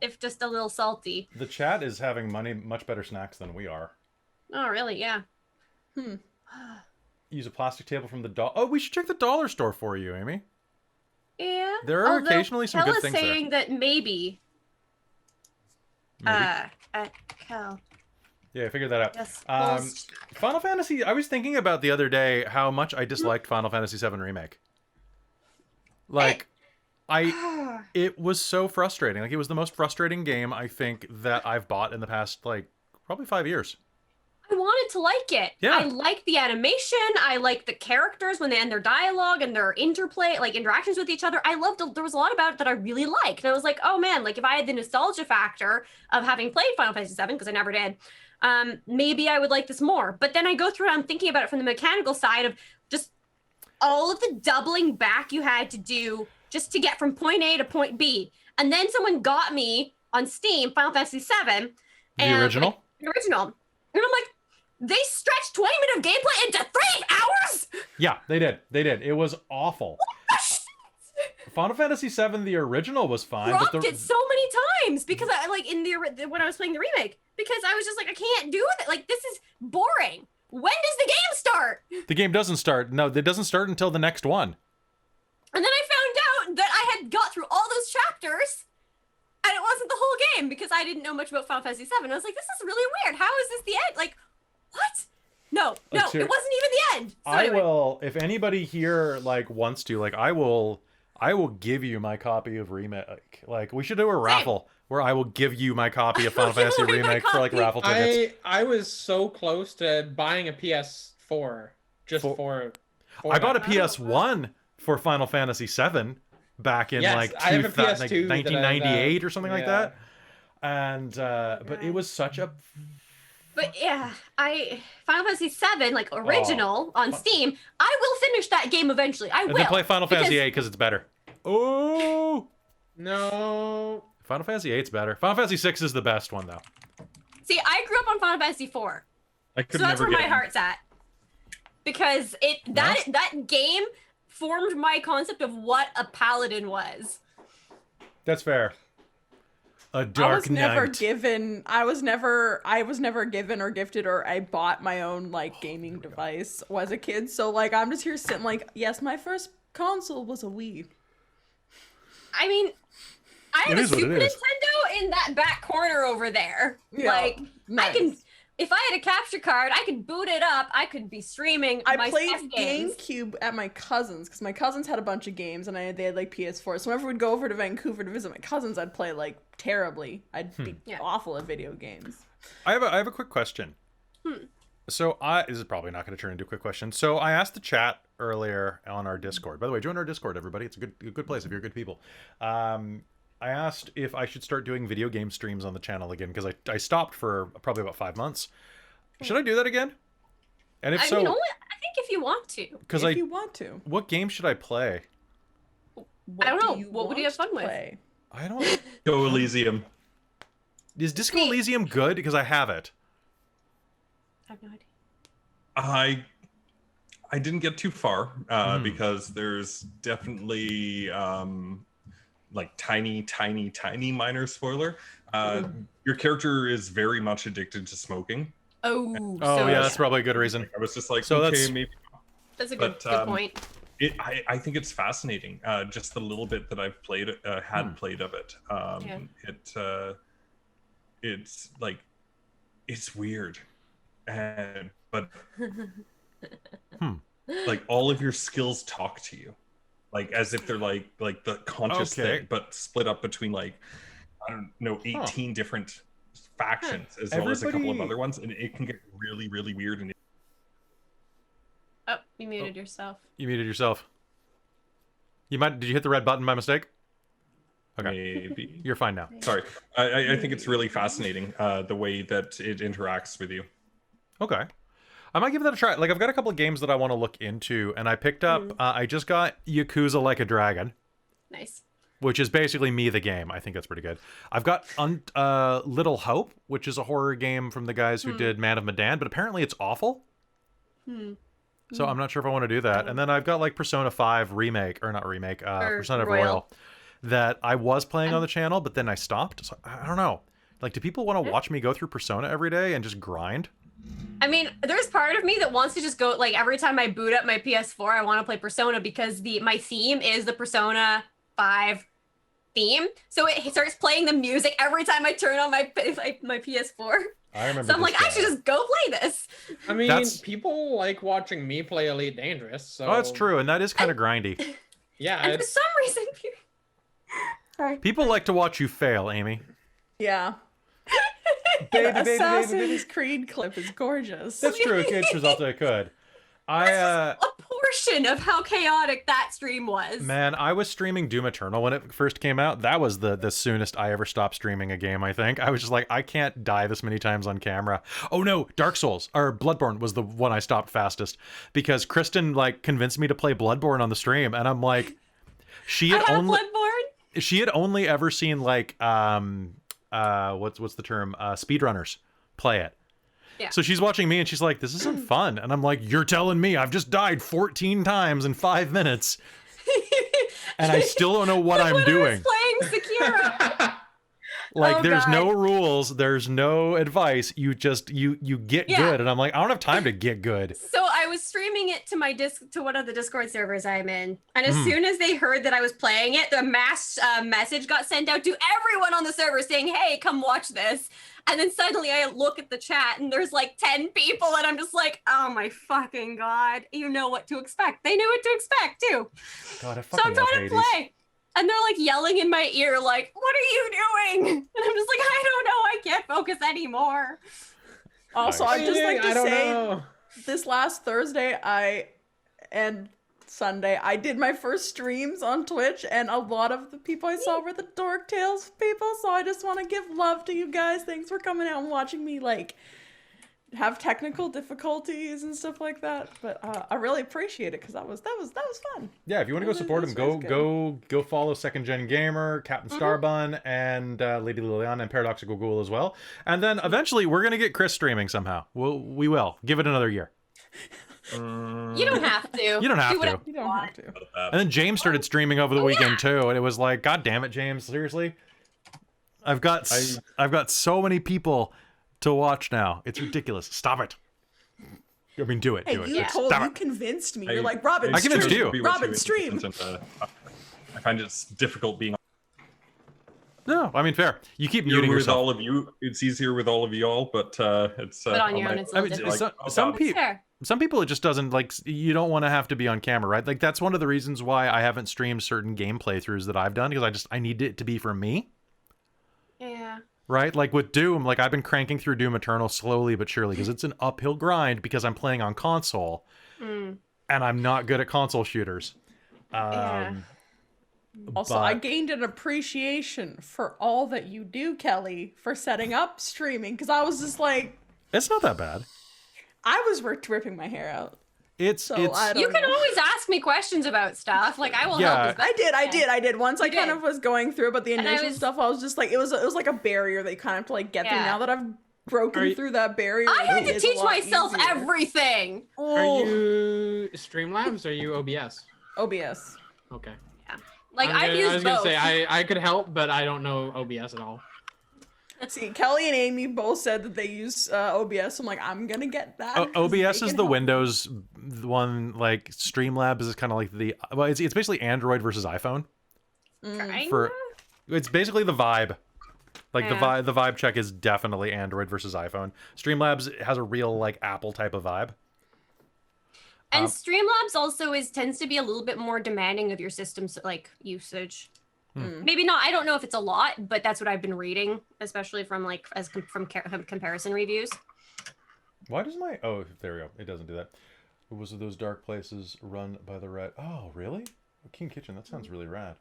if just a little salty. The chat is having much better snacks than we are. Oh, really? Yeah. Use a plastic table from the dollar. Oh, we should check the dollar store for you, Amy. Yeah. There are Although occasionally some good Kella's things there. saying that maybe. Maybe. Kel. Yeah, I figured that out. Yes. Final Fantasy. I was thinking about the other day how much I disliked Final Fantasy VII Remake. Like, it was so frustrating. Like, it was the most frustrating game I think that I've bought in the past like probably 5 years. I wanted to like it. Yeah. I like the animation. I like the characters when they end their dialogue and their interplay, like interactions with each other. There was a lot about it that I really liked. And I was like, oh man, like if I had the nostalgia factor of having played Final Fantasy VII, because I never did, maybe I would like this more. But then I go through and I'm thinking about it from the mechanical side of just all of the doubling back you had to do just to get from point A to point B. And then someone got me on Steam, Final Fantasy VII. The original? Like, the original. And I'm like, they stretched 20 minutes of gameplay into 3 hours? Yeah, they did. They did. It was awful. Final Fantasy VII, the original, was fine, Dropped but it so many times because I like when I was playing the remake, because I was just like, I can't do it. Like, this is boring. When does the game start? the game doesn't start. No, it doesn't start until the next one. And then I found out that I had got through all those chapters and it wasn't the whole game because I didn't know much about Final Fantasy VII. I was like, this is really weird. How is this the end? Like, what? No, it wasn't even the end. So I anyway. will, if anybody here like wants to, like, I will give you my copy of Remake. Like, we should do a raffle where I will give you my copy of Final Fantasy Give away my Remake for like copy. raffle tickets. I was so close to buying a PS4 just for I bought a that. PS1 for Final Fantasy VII back in Yes, like, I have a 2000, PS2 like that I, 1998 or something like yeah. that. And but it was such a But yeah, Final Fantasy VII, like original on Steam, I will finish that game eventually. I and will. then play Final because- Fantasy VIII because it's better. Oh, No. Final Fantasy VIII's better. Final Fantasy VI is the best one though. See, I grew up on Final Fantasy IV, I could so that's never where get my heart's at. Because that game formed my concept of what a paladin was. That's fair. A dark night. I was never given or gifted or I bought my own like gaming device as a kid. So like I'm just here sitting like, yes, my first console was a Wii. I mean, I have It a is what Super it is. Nintendo in that back corner over there. Yeah, Like, nice. I can, if I had a capture card, I could boot it up. I could be streaming I my played chess games. GameCube at my cousin's because my cousins had a bunch of games and they had like PS4. So whenever we'd go over to Vancouver to visit my cousins, I'd play like terribly. I'd be Yeah. awful at video games. I have a quick question. So this is probably not going to turn into a quick question. So I asked the chat earlier on our Discord. By the way, join our Discord, everybody. It's a good place if you're good people. I asked if I should start doing video game streams on the channel again because I stopped for probably about 5 months. Should I do that again? And if I so, mean, only, I think if you want to. because If you want to. what game should I play? What I don't do know. you What would you want have fun to with? play? I don't. Go Elysium. Is Disco Elysium good? Because I have it. I have no idea. I didn't get too far because there's definitely like tiny minor spoiler. Your character is very much addicted to smoking. Oh, Oh so yeah, that's probably a good reason. I was just like, So okay, that's- maybe. that's a good, but, good point. I think it's fascinating. Just the little bit that I've played, played of it. It's like, it's weird, but like all of your skills talk to you, like as if they're like the conscious Okay. thing, but split up between like I don't know 18 different factions as well as a couple of Everybody- other ones, and it can get really weird. And Oh, you muted yourself. You muted yourself. Did you hit the red button by mistake? Okay, maybe you're fine now. sorry. I think it's really fascinating the way that it interacts with you. Okay. I might give that a try. Like, I've got a couple of games that I want to look into, and I picked up, I just got Yakuza Like a Dragon, Nice. which is basically Me the Game. I think that's pretty good. I've got Little Hope, which is a horror game from the guys who did Man of Medan, but apparently it's awful. So I'm not sure if I want to do that. And then I've got, like, Persona 5 remake, or not remake, Persona Royal, that I was playing on the channel, but then I stopped. So I don't know. Like, do people want to watch me go through Persona every day and just grind? I mean, there's part of me that wants to just go, like, every time I boot up my PS4, I want to play Persona because my theme is the Persona 5 theme. So it starts playing the music every time I turn on my PS4. I remember. So I'm this like, I guy. should just go play this. I mean, That's- people like watching me play Elite Dangerous. So Oh, that's true, and that is kind of grindy. Yeah, And for it's, some reason, sorry. People like to watch you fail, Amy. Yeah. Baby, The Assassin's Creed clip is gorgeous. That's true. It turns out that I could. A portion of how chaotic that stream was. Man, I was streaming Doom Eternal when it first came out. That was the soonest I ever stopped streaming a game, I think. I was just like, I can't die this many times on camera. Oh no, Dark Souls, or Bloodborne was the one I stopped fastest. Because Kristen, like, convinced me to play Bloodborne on the stream, and I'm like, she had only ever seen, like, what's the term? Speedrunners play it. Yeah. So she's watching me and she's like, this isn't fun. And I'm like, you're telling me I've just died 14 times in 5 minutes and I still don't know what I'm doing. I was playing Sekiro. Like, Oh, there's God. no rules, there's no advice. You just you get good, and I'm like, I don't have time to get good. So I was streaming it to one of the Discord servers I'm in, and as Hmm. soon as they heard that I was playing it, the mass message got sent out to everyone on the server saying, "Hey, come watch this." And then suddenly I look at the chat, and there's like 10 people, and I'm just like, "Oh my fucking god! You know what to expect. They knew what to expect too." God, I So fucking I'm trying to love Hades. play. And they're like yelling in my ear, like, "What are you doing?" And I'm just like, "I don't know. I can't focus anymore." Also, I'd just like I to don't say know. this last Thursday and Sunday I did my first streams on Twitch, and a lot of the people I saw were the Dork Tales people, so I just want to give love to you guys. Thanks for coming out and watching me like have technical difficulties and stuff like that, but I really appreciate it because that was fun. Yeah, if you want to go That support was- him, that was go follow Second Gen Gamer, Captain Starbun, and Lady Liliana and Paradoxical Ghoul as well. And then eventually we're gonna get Chris streaming somehow. We will. Give it another year. You don't have to. You don't have to. whatever You don't have to. And then James started streaming over the weekend too, and it was like, God damn it, James, seriously? I've got so many people to watch now. It's ridiculous. Stop it. I mean, do it. Hey, Do it. you convinced me. You're like, Robin, I convinced stream. you. Robin, stream. I find it's difficult being No, I mean, fair. You keep here muting with yourself. all of you. It's easier with all of you all, but it's But on your own, it's a I little mean, different. some It's people. fair. Some people, it just doesn't, like, you don't want to have to be on camera, right? Like, that's one of the reasons why I haven't streamed certain game playthroughs that I've done, because I need it to be for me, Yeah. right? Like, with Doom, like, I've been cranking through Doom Eternal slowly but surely, because it's an uphill grind, because I'm playing on console, and I'm not good at console shooters. Yeah. Also, I gained an appreciation for all that you do, Kelly, for setting up streaming, because I was just like, It's not that bad. I was ripping my hair out. It's I don't You can know. always ask me questions about stuff. Like I will Yeah. help. As best I did. Once I kind did. of was going through, but the And I initial was- stuff, I was just like, it was like a barrier that you kind of have to like get through. Yeah. Now that I've broken through that barrier, I had it to is a teach lot myself easier. everything. Are you Streamlabs or are you OBS? OBS? Okay. Like I I've was used gonna both. say I could help, but I don't know OBS at all. See, Kelly and Amy both said that they use OBS. I'm like, I'm gonna get that. 'cause OBS they is can the help. Windows one. Like, Streamlabs is kind of like the, well, it's basically Android versus iPhone. Kinda? It's basically the vibe. Like, Yeah. the vibe check is definitely Android versus iPhone. Streamlabs has a real, like, Apple type of vibe. And Streamlabs also tends to be a little bit more demanding of your system's like usage. Maybe not. I don't know if it's a lot, but that's what I've been reading, especially from like from comparison reviews. Why does my, oh, there we go. It doesn't do that. It was those dark places run by the red. Oh, really? King Kitchen. That sounds really rad.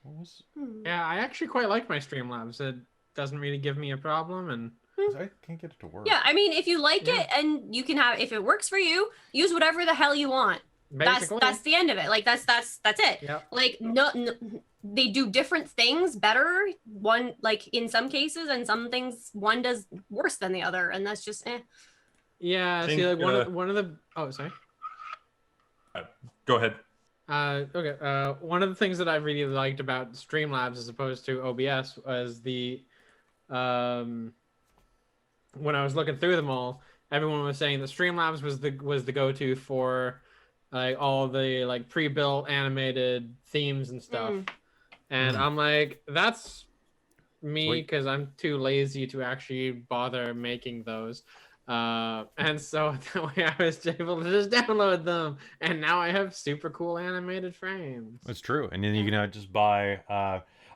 What was? Yeah, I actually quite like my Streamlabs. It doesn't really give me a problem, and I can't get it to work. Yeah, I mean, if you like it and you can have, if it works for you, use whatever the hell you want. basically, That's the end of it. Like that's it. Yep. Like no, they do different things better. One, like in some cases, and some things one does worse than the other, and that's just Yeah, think, see, like one of the. Oh, sorry. Go ahead. Okay. One of the things that I really liked about Streamlabs as opposed to OBS was the, when I was looking through them all, everyone was saying that Streamlabs was the go-to for, like, all the like pre-built animated themes and stuff. And I'm like, that's me, Sweet. because I'm too lazy to actually bother making those. And so that way I was able to just download them, and now I have super cool animated frames. It's true. And then you can just buy,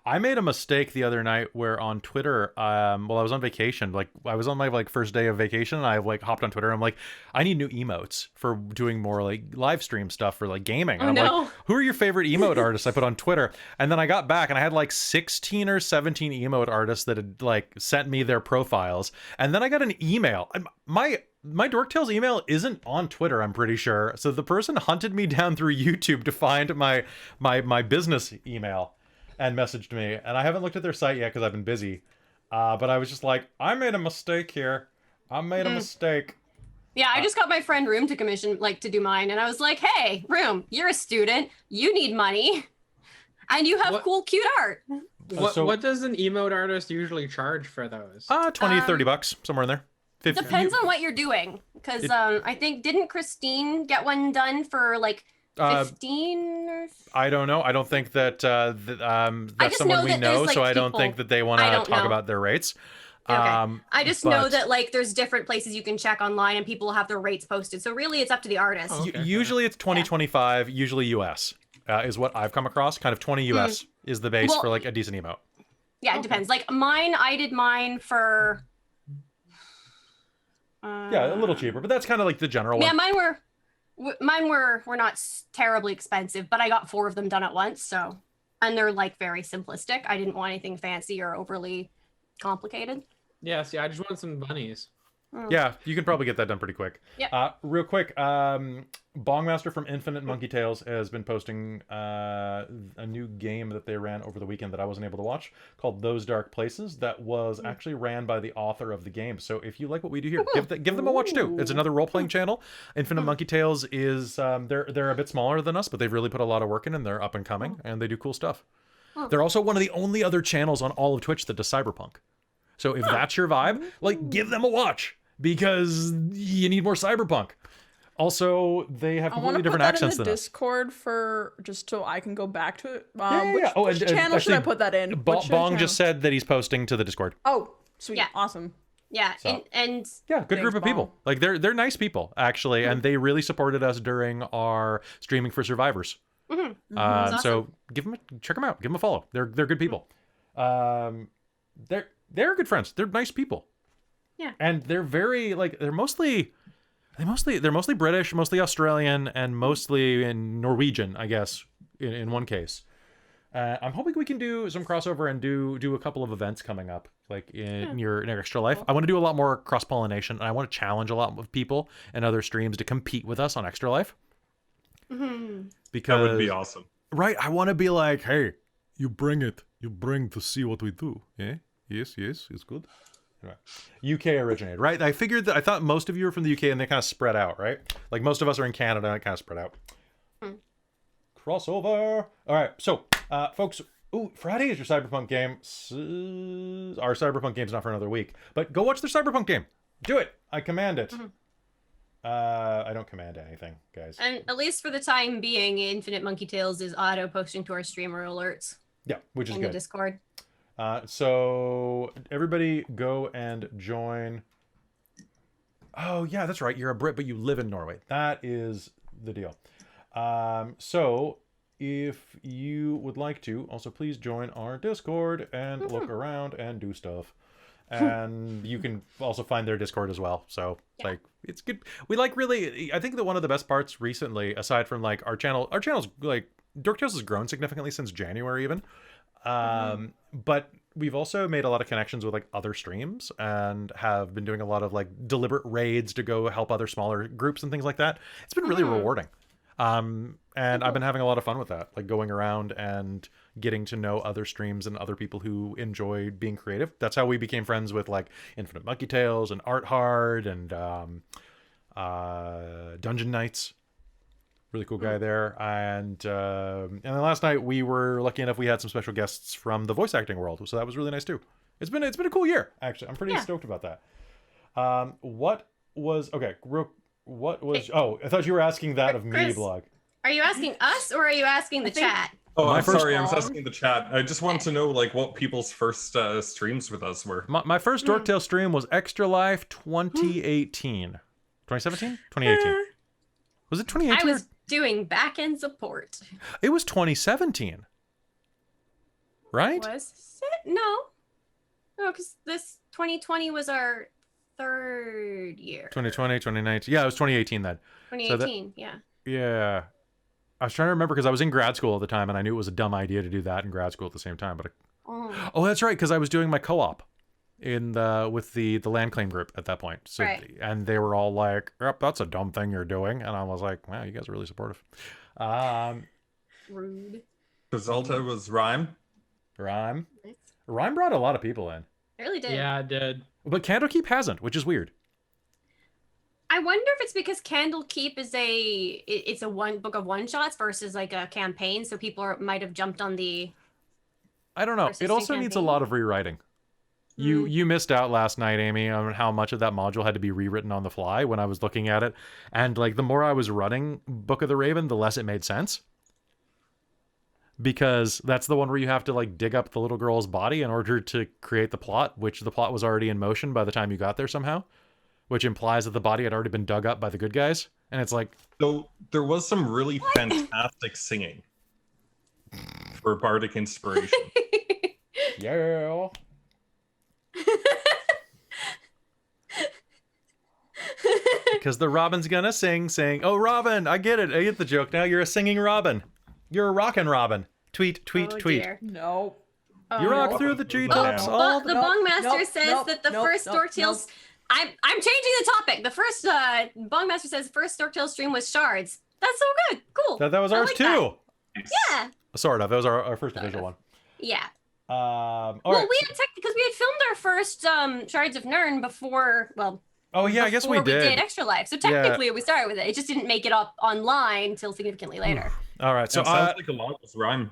I made a mistake the other night where on Twitter, well, I was on vacation, like I was on my like first day of vacation, and I like hopped on Twitter. And I'm like, I need new emotes for doing more like live stream stuff for like gaming. And I'm like, who are your favorite emote artists? I put on Twitter, and then I got back and I had like 16 or 17 emote artists that had like sent me their profiles. And then I got an email. My Dork Tales email isn't on Twitter, I'm pretty sure. So the person hunted me down through YouTube to find my business email and messaged me, and I haven't looked at their site yet because I've been busy. But I was just like, I made a mistake here. I made a mistake. Yeah, I just got my friend Room to commission, like, to do mine, and I was like, hey, Room, you're a student, you need money, and you have cool, cute art. What does an emote artist usually charge for those? 20, 30 bucks, somewhere in there. 50. Depends on what you're doing, because I think, didn't Christine get one done for, like, 15 or... I don't know. I don't think that that's just someone know we that know, there's, like, so I don't people- think that they want I to don't talk know. about their rates. Okay. I just know but- that, like, there's different places you can check online, and people have their rates posted, so really it's up to the artist. Oh, okay. Usually it's 20, 25, usually US is what I've come across. Kind of 20 US is the base Well, for like a decent emote. Yeah, it depends. Like, I did mine for... Yeah, a little cheaper, but that's kind of like the general Yeah, one. mine were not terribly expensive, but I got 4 of them done at once, so, and they're like very simplistic. I didn't want anything fancy or overly complicated. Yeah, see, I just want some bunnies. Yeah, you can probably get that done pretty quick. Yep. Real quick, Bongmaster from Infinite Monkey Tales has been posting a new game that they ran over the weekend that I wasn't able to watch, called Those Dark Places, that was actually ran by the author of the game. So if you like what we do here, give them a watch too. It's another role-playing channel. Infinite Monkey Tales is they're a bit smaller than us, but they've really put a lot of work in, and they're up and coming, and they do cool stuff. They're also one of the only other channels on all of Twitch that does cyberpunk. So if that's your vibe, like, give them a watch because you need more cyberpunk. Also, they have completely different accents than us. Discord for just so I can go back to it. Yeah. Which channel should I put that in? Bong just said that he's posting to the Discord. Oh, sweet, Yeah. awesome. Yeah, So. and Yeah, good group Thanks, of people. Bong. Like they're nice people actually, and they really supported us during our streaming for Survivors. That's So check them out, give them a follow. They're good people. They're good friends. They're nice people. Yeah. And they're very like they're mostly British, mostly Australian, and mostly in Norwegian, I guess, in one case. I'm hoping we can do some crossover and do a couple of events coming up, like in your Extra Life. I want to do a lot more cross-pollination, and I want to challenge a lot of people and other streams to compete with us on Extra Life. Because That would be awesome. right, I want to be like, hey, you bring to see what we do. Yeah, yes, it's good. Right. UK originated, right? I thought most of you were from the UK and they kind of spread out, right? Like most of us are in Canada and it kind of spread out. Crossover. All right, so folks, Friday is your Cyberpunk game. Our Cyberpunk game's not for another week, but go watch their Cyberpunk game. Do it. I command it. I don't command anything, guys. And at least for the time being, Infinite Monkey Tales is auto posting to our streamer alerts Yeah, which is in the good. Discord. So everybody go and join. Oh yeah, that's right. You're a Brit, but you live in Norway. That is the deal. So if you would like to, also please join our Discord and look around and do stuff. And you can also find their Discord as well. So like it's good. We like really. I think that one of the best parts recently, aside from like our channel's like Dork Tales has grown significantly since January even. But we've also made a lot of connections with like other streams and have been doing a lot of like deliberate raids to go help other smaller groups and things like that. It's been really rewarding. And I've been having a lot of fun with that, like going around and getting to know other streams and other people who enjoy being creative. That's how we became friends with like Infinite Monkey Tales and Art Hard and Dungeon Knights. Really cool guy there. And then last night we were lucky enough we had some special guests from the voice acting world, so that was really nice too. It's been a cool year actually. I'm pretty stoked about that. What was I thought you were asking that of me, Chris, Blog. Are you asking us or are you asking the chat? Oh, My I'm first- sorry. I was asking the chat. I just want to know like what people's first streams with us were. My first Dork Tale stream was Extra Life 2018. 2017? 2018. Was it 2018? I was doing back-end support. It was 2017. Right? Was it? No, because this 2020 was our third year. 2020, 2019. Yeah, it was 2018 then. 2018, yeah. Yeah. I was trying to remember because I was in grad school at the time and I knew it was a dumb idea to do that in grad school at the same time. But oh, that's right, because I was doing my co-op with the land claim group at that point. So and they were all like, "Yep, that's a dumb thing you're doing," and I was like, "Wow, you guys are really supportive." Rude. Resulta was Rhyme. Rhyme Nice. brought a lot of people in, I really did. Yeah, I did. but Candlekeep hasn't, which is weird. I wonder if it's because Candlekeep is it's a one book of one shots versus like a campaign, so people might have jumped on the. I don't know. It Persistent also needs a campaign. lot of rewriting. You missed out last night, Amy, on how much of that module had to be rewritten on the fly when I was looking at it. And like the more I was running Book of the Raven, the less it made sense. Because that's the one where you have to like dig up the little girl's body in order to create the plot, which the plot was already in motion by the time you got there somehow. Which implies that the body had already been dug up by the good guys. And it's like, So there was some really fantastic singing for bardic inspiration. yeah. Because the Robin's gonna sing, saying, "Oh, Robin, I get it. I get the joke now. You're a singing Robin. You're a rockin' Robin. Tweet, tweet, Oh, tweet. dear. No. You rock no. through the Oh, treetops. No. all the the... Bongmaster says that the first Dork Tales. I'm changing the topic. The first Bongmaster says first Dork Tales stream was Shards. That's so good. Cool. That was I ours like too. that. Yeah. Sort of. That was our first official one. Yeah. All Well, right. we had because we had filmed our first Shards of Nyrn before. Well. Oh yeah, I guess we before did. Extra Life. So technically, we started with it. It just didn't make it up online until significantly later. All right. So So it sounds like a lot was Rhyme.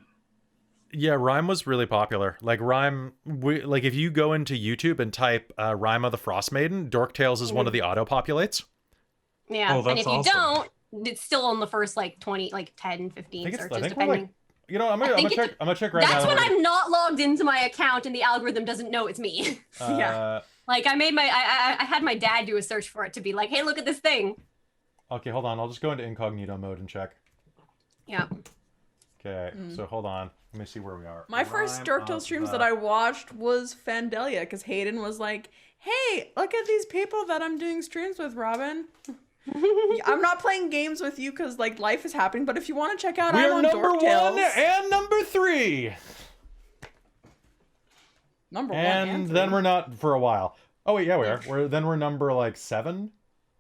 Yeah, Rhyme was really popular. Like Rhyme, like if you go into YouTube and type Rhyme of the Frost Maiden, Dork Tales is one of the auto populates. Yeah, Oh, and that's if you awesome. don't, it's still on the first like 20, like 10, 15 I searches, think we're depending. like, you know, I'm I gonna think check. I'm gonna check right That's now. when I'm not logged into my account and the algorithm doesn't know it's me. Yeah. Like I had my dad do a search for it to be like, hey, look at this thing. Okay, hold on. I'll just go into incognito mode and check. Yeah. Okay, so hold on. Let me see where we are. My first Rhyme Dork Tale of streams the- that I watched was Fandelia, because Hayden was like, hey, look at these people that I'm doing streams with, Robin. I'm not playing games with you because like life is happening, but if you want to check out, We I'm are on number Dork Tales. 1 and number 3. Number one And three. then we're not for a while. Oh wait, yeah, we are. We're number like 7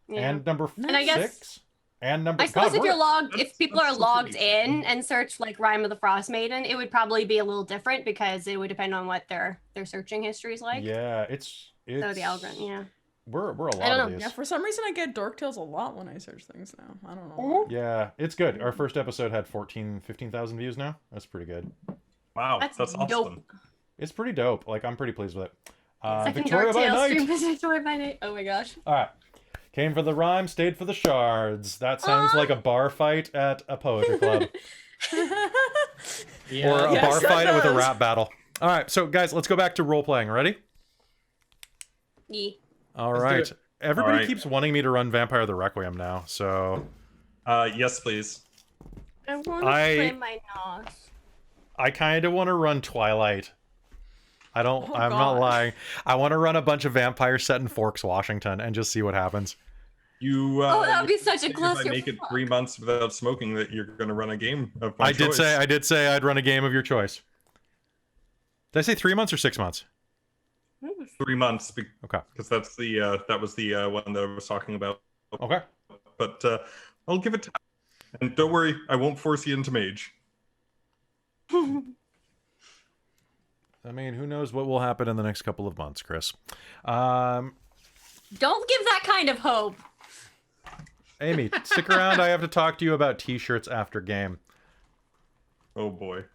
Yeah. and number And I guess- 6 and number. I suppose God, if we're- you're logged, that's- if people are that's still logged pretty in and search like Rhyme of the Frost Maiden, it would probably be a little different because it would depend on what their searching history is like. Yeah, it's So the algorithm, yeah. We're a lot don't of know. these. Yeah, for some reason I get Dork Tales a lot when I search things now. I don't know. Yeah, it's good. Our first episode had 15,000 views now. That's pretty good. Wow, That's that's awesome. dope. It's pretty dope. Like, I'm pretty pleased with it. Second Victoria Dork by Tale night. stream was Victoria by night. Oh my gosh. All right. Came for the rhyme, stayed for the shards. That sounds like a bar fight at a poetry club. Yeah. Or a Yes, bar that fight with a does. rap battle. All right, so guys, let's go back to role playing. Ready? Yeah. All Let's do right. it. Everybody All right. keeps wanting me to run Vampire the Requiem now, so Yes, please. I want to I- play my Nos. I kind of want to run Twilight. I don't. Oh, I'm not God. lying. I want to run a bunch of vampires set in Forks, Washington, and just see what happens. You. Oh, that would be such a if I make it clusterfuck. 3 months without smoking, that you're going to run a game of my I did choice. say I'd run a game of your choice. Did I say 3 months or 6 months? 3 months Okay. because that's the that was the one that I was talking about. Okay. But I'll give it time. And don't worry, I won't force you into mage. I mean, who knows what will happen in the next couple of months, Chris? Don't give that kind of hope. Amy, stick around. I have to talk to you about T-shirts after game. Oh boy.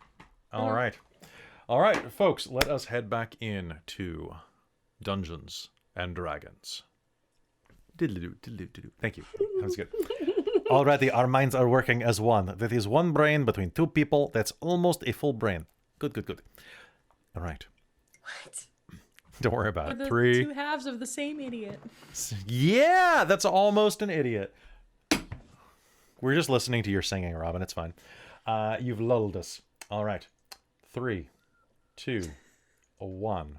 All right. All right, folks, let us head back in to Dungeons and Dragons. Diddle-doo, diddle-doo. Thank you. That was good. Alrighty, our minds are working as one. That is one brain between two people. That's almost a full brain. Good, good, good. All right. What? Don't worry about Or it. the 3. two halves of the same idiot. Yeah, that's almost an idiot. We're just listening to your singing, Robin. It's fine. You've lulled us. All right. 3, 2, 1.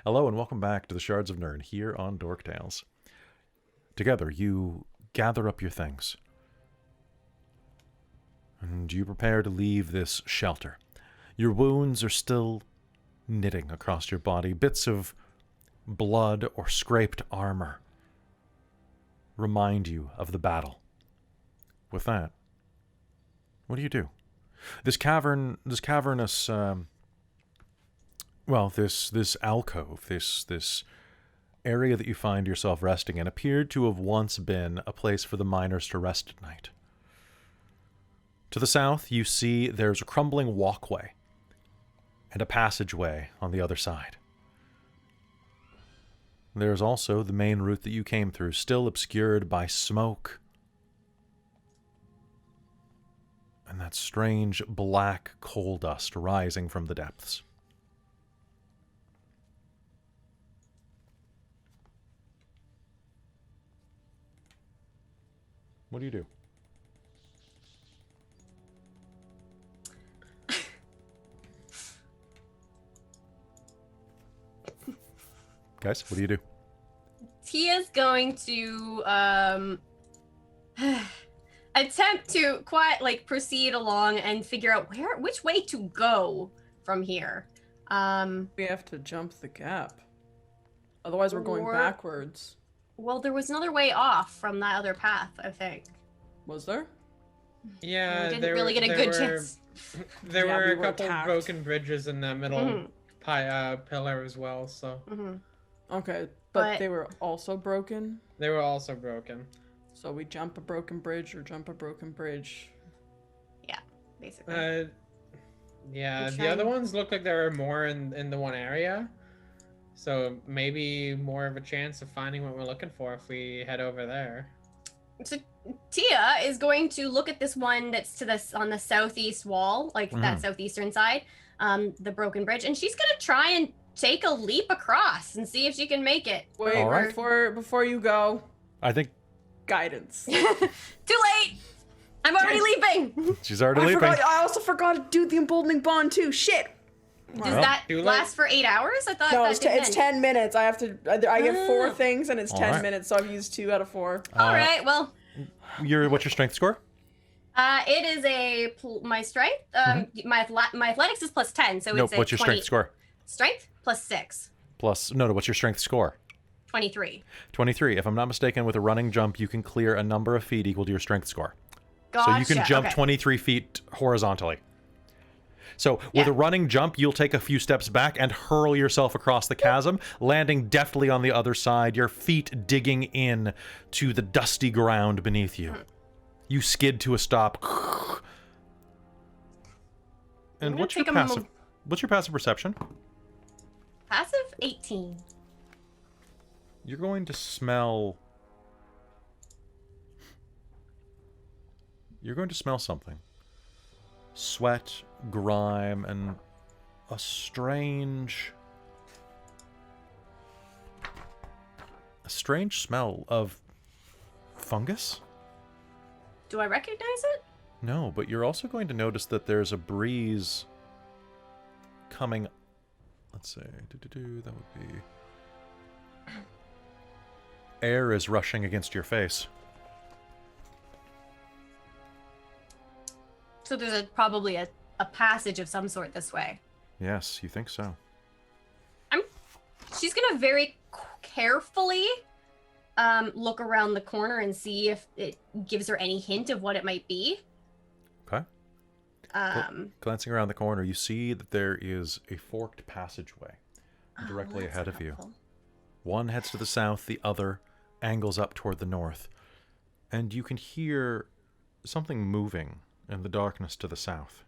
Hello and welcome back to the Shards of Nyrn here on Dork Tales. Together, you gather up your things. And you prepare to leave this shelter. Your wounds are still knitting across your body. Bits of blood or scraped armor remind you of the battle. With that, what do you do? This cavernous, this alcove, this area that you find yourself resting in appeared to have once been a place for the miners to rest at night. To the south, you see there's a crumbling walkway and a passageway on the other side. There's also the main route that you came through, still obscured by smoke and that strange black coal dust rising from the depths. What do you do? Guys, what do you do? Tia's going to attempt to proceed along and figure out which way to go from here. We have to jump the gap. Otherwise, we're going Or- backwards. Well, there was another way off from that other path, I think. Was there? Yeah, we didn't there really were, get a there good were, chance. There Yeah, were we a were couple attacked. broken bridges in the middle Mhm. pillar as well, so Mhm. Okay, but But- they were also broken. they were also broken. So we jump a broken bridge or jump a broken bridge. basically. Yeah, Which the other I'm- ones look like there are more in the one area. So maybe more of a chance of finding what we're looking for if we head over there. So Teah is going to look at this one that's on the southeast wall, like that southeastern side, the broken bridge, and she's gonna try and take a leap across and see if she can make it. Wait, All right. before you go, I think Too guidance. late. I'm already leaping. she's already leaping. I also forgot to do the emboldening bond too. Shit. Does that Too late. last for 8 hours? I thought No, that it's, didn't it's end. 10 minutes. I have to. I get 4 Ah. things, and it's 10 Alright. minutes. So I've used 2 out of 4. All right. Well, What's your strength score? it is my strength. My athletics is plus 10, so Nope. it's a What's your 20. strength score? Strength plus 6, No. What's your strength score? 23. 23. If I'm not mistaken, with a running jump, you can clear a number of feet equal to your strength score. Gotcha. So you can jump okay. 23 feet horizontally. So with Yeah. a running jump, you'll take a few steps back and hurl yourself across the chasm, landing deftly on the other side, your feet digging in to the dusty ground beneath you. You skid to a stop. And gonna what's your take a passive? What's your passive perception? Passive 18. You're going to smell. You're going to smell something. Sweat, grime, and a strange smell of fungus? Do I recognize it? No, but you're also going to notice that there's a breeze coming. Let's say, that would be. Air is rushing against your face. So there's probably a passage of some sort this way. Yes, you think so. She's gonna very carefully look around the corner and see if it gives her any hint of what it might be. Okay. Glancing around the corner, you see that there is a forked passageway directly that's ahead of you. helpful. One heads to the south, the other angles up toward the north. And you can hear something moving in the darkness to the south.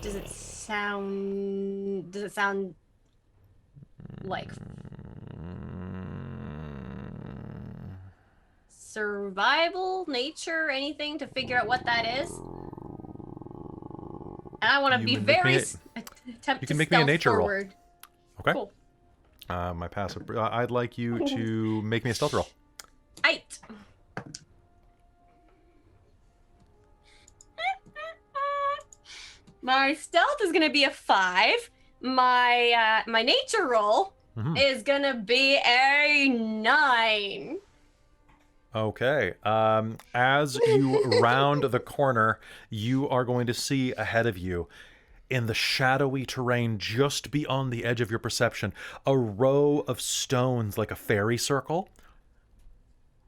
Does it sound like survival, nature, anything to figure out what that is? And I want to You be can make me very a- attempt you to can make me a stealth nature roll. forward. Okay? Cool. My passive. I'd like you to make me a stealth roll. 8. My stealth is gonna be a 5. My nature roll Mhm. is gonna be a 9. Okay. As you round the corner, you are going to see ahead of you, in the shadowy terrain just beyond the edge of your perception, a row of stones like a fairy circle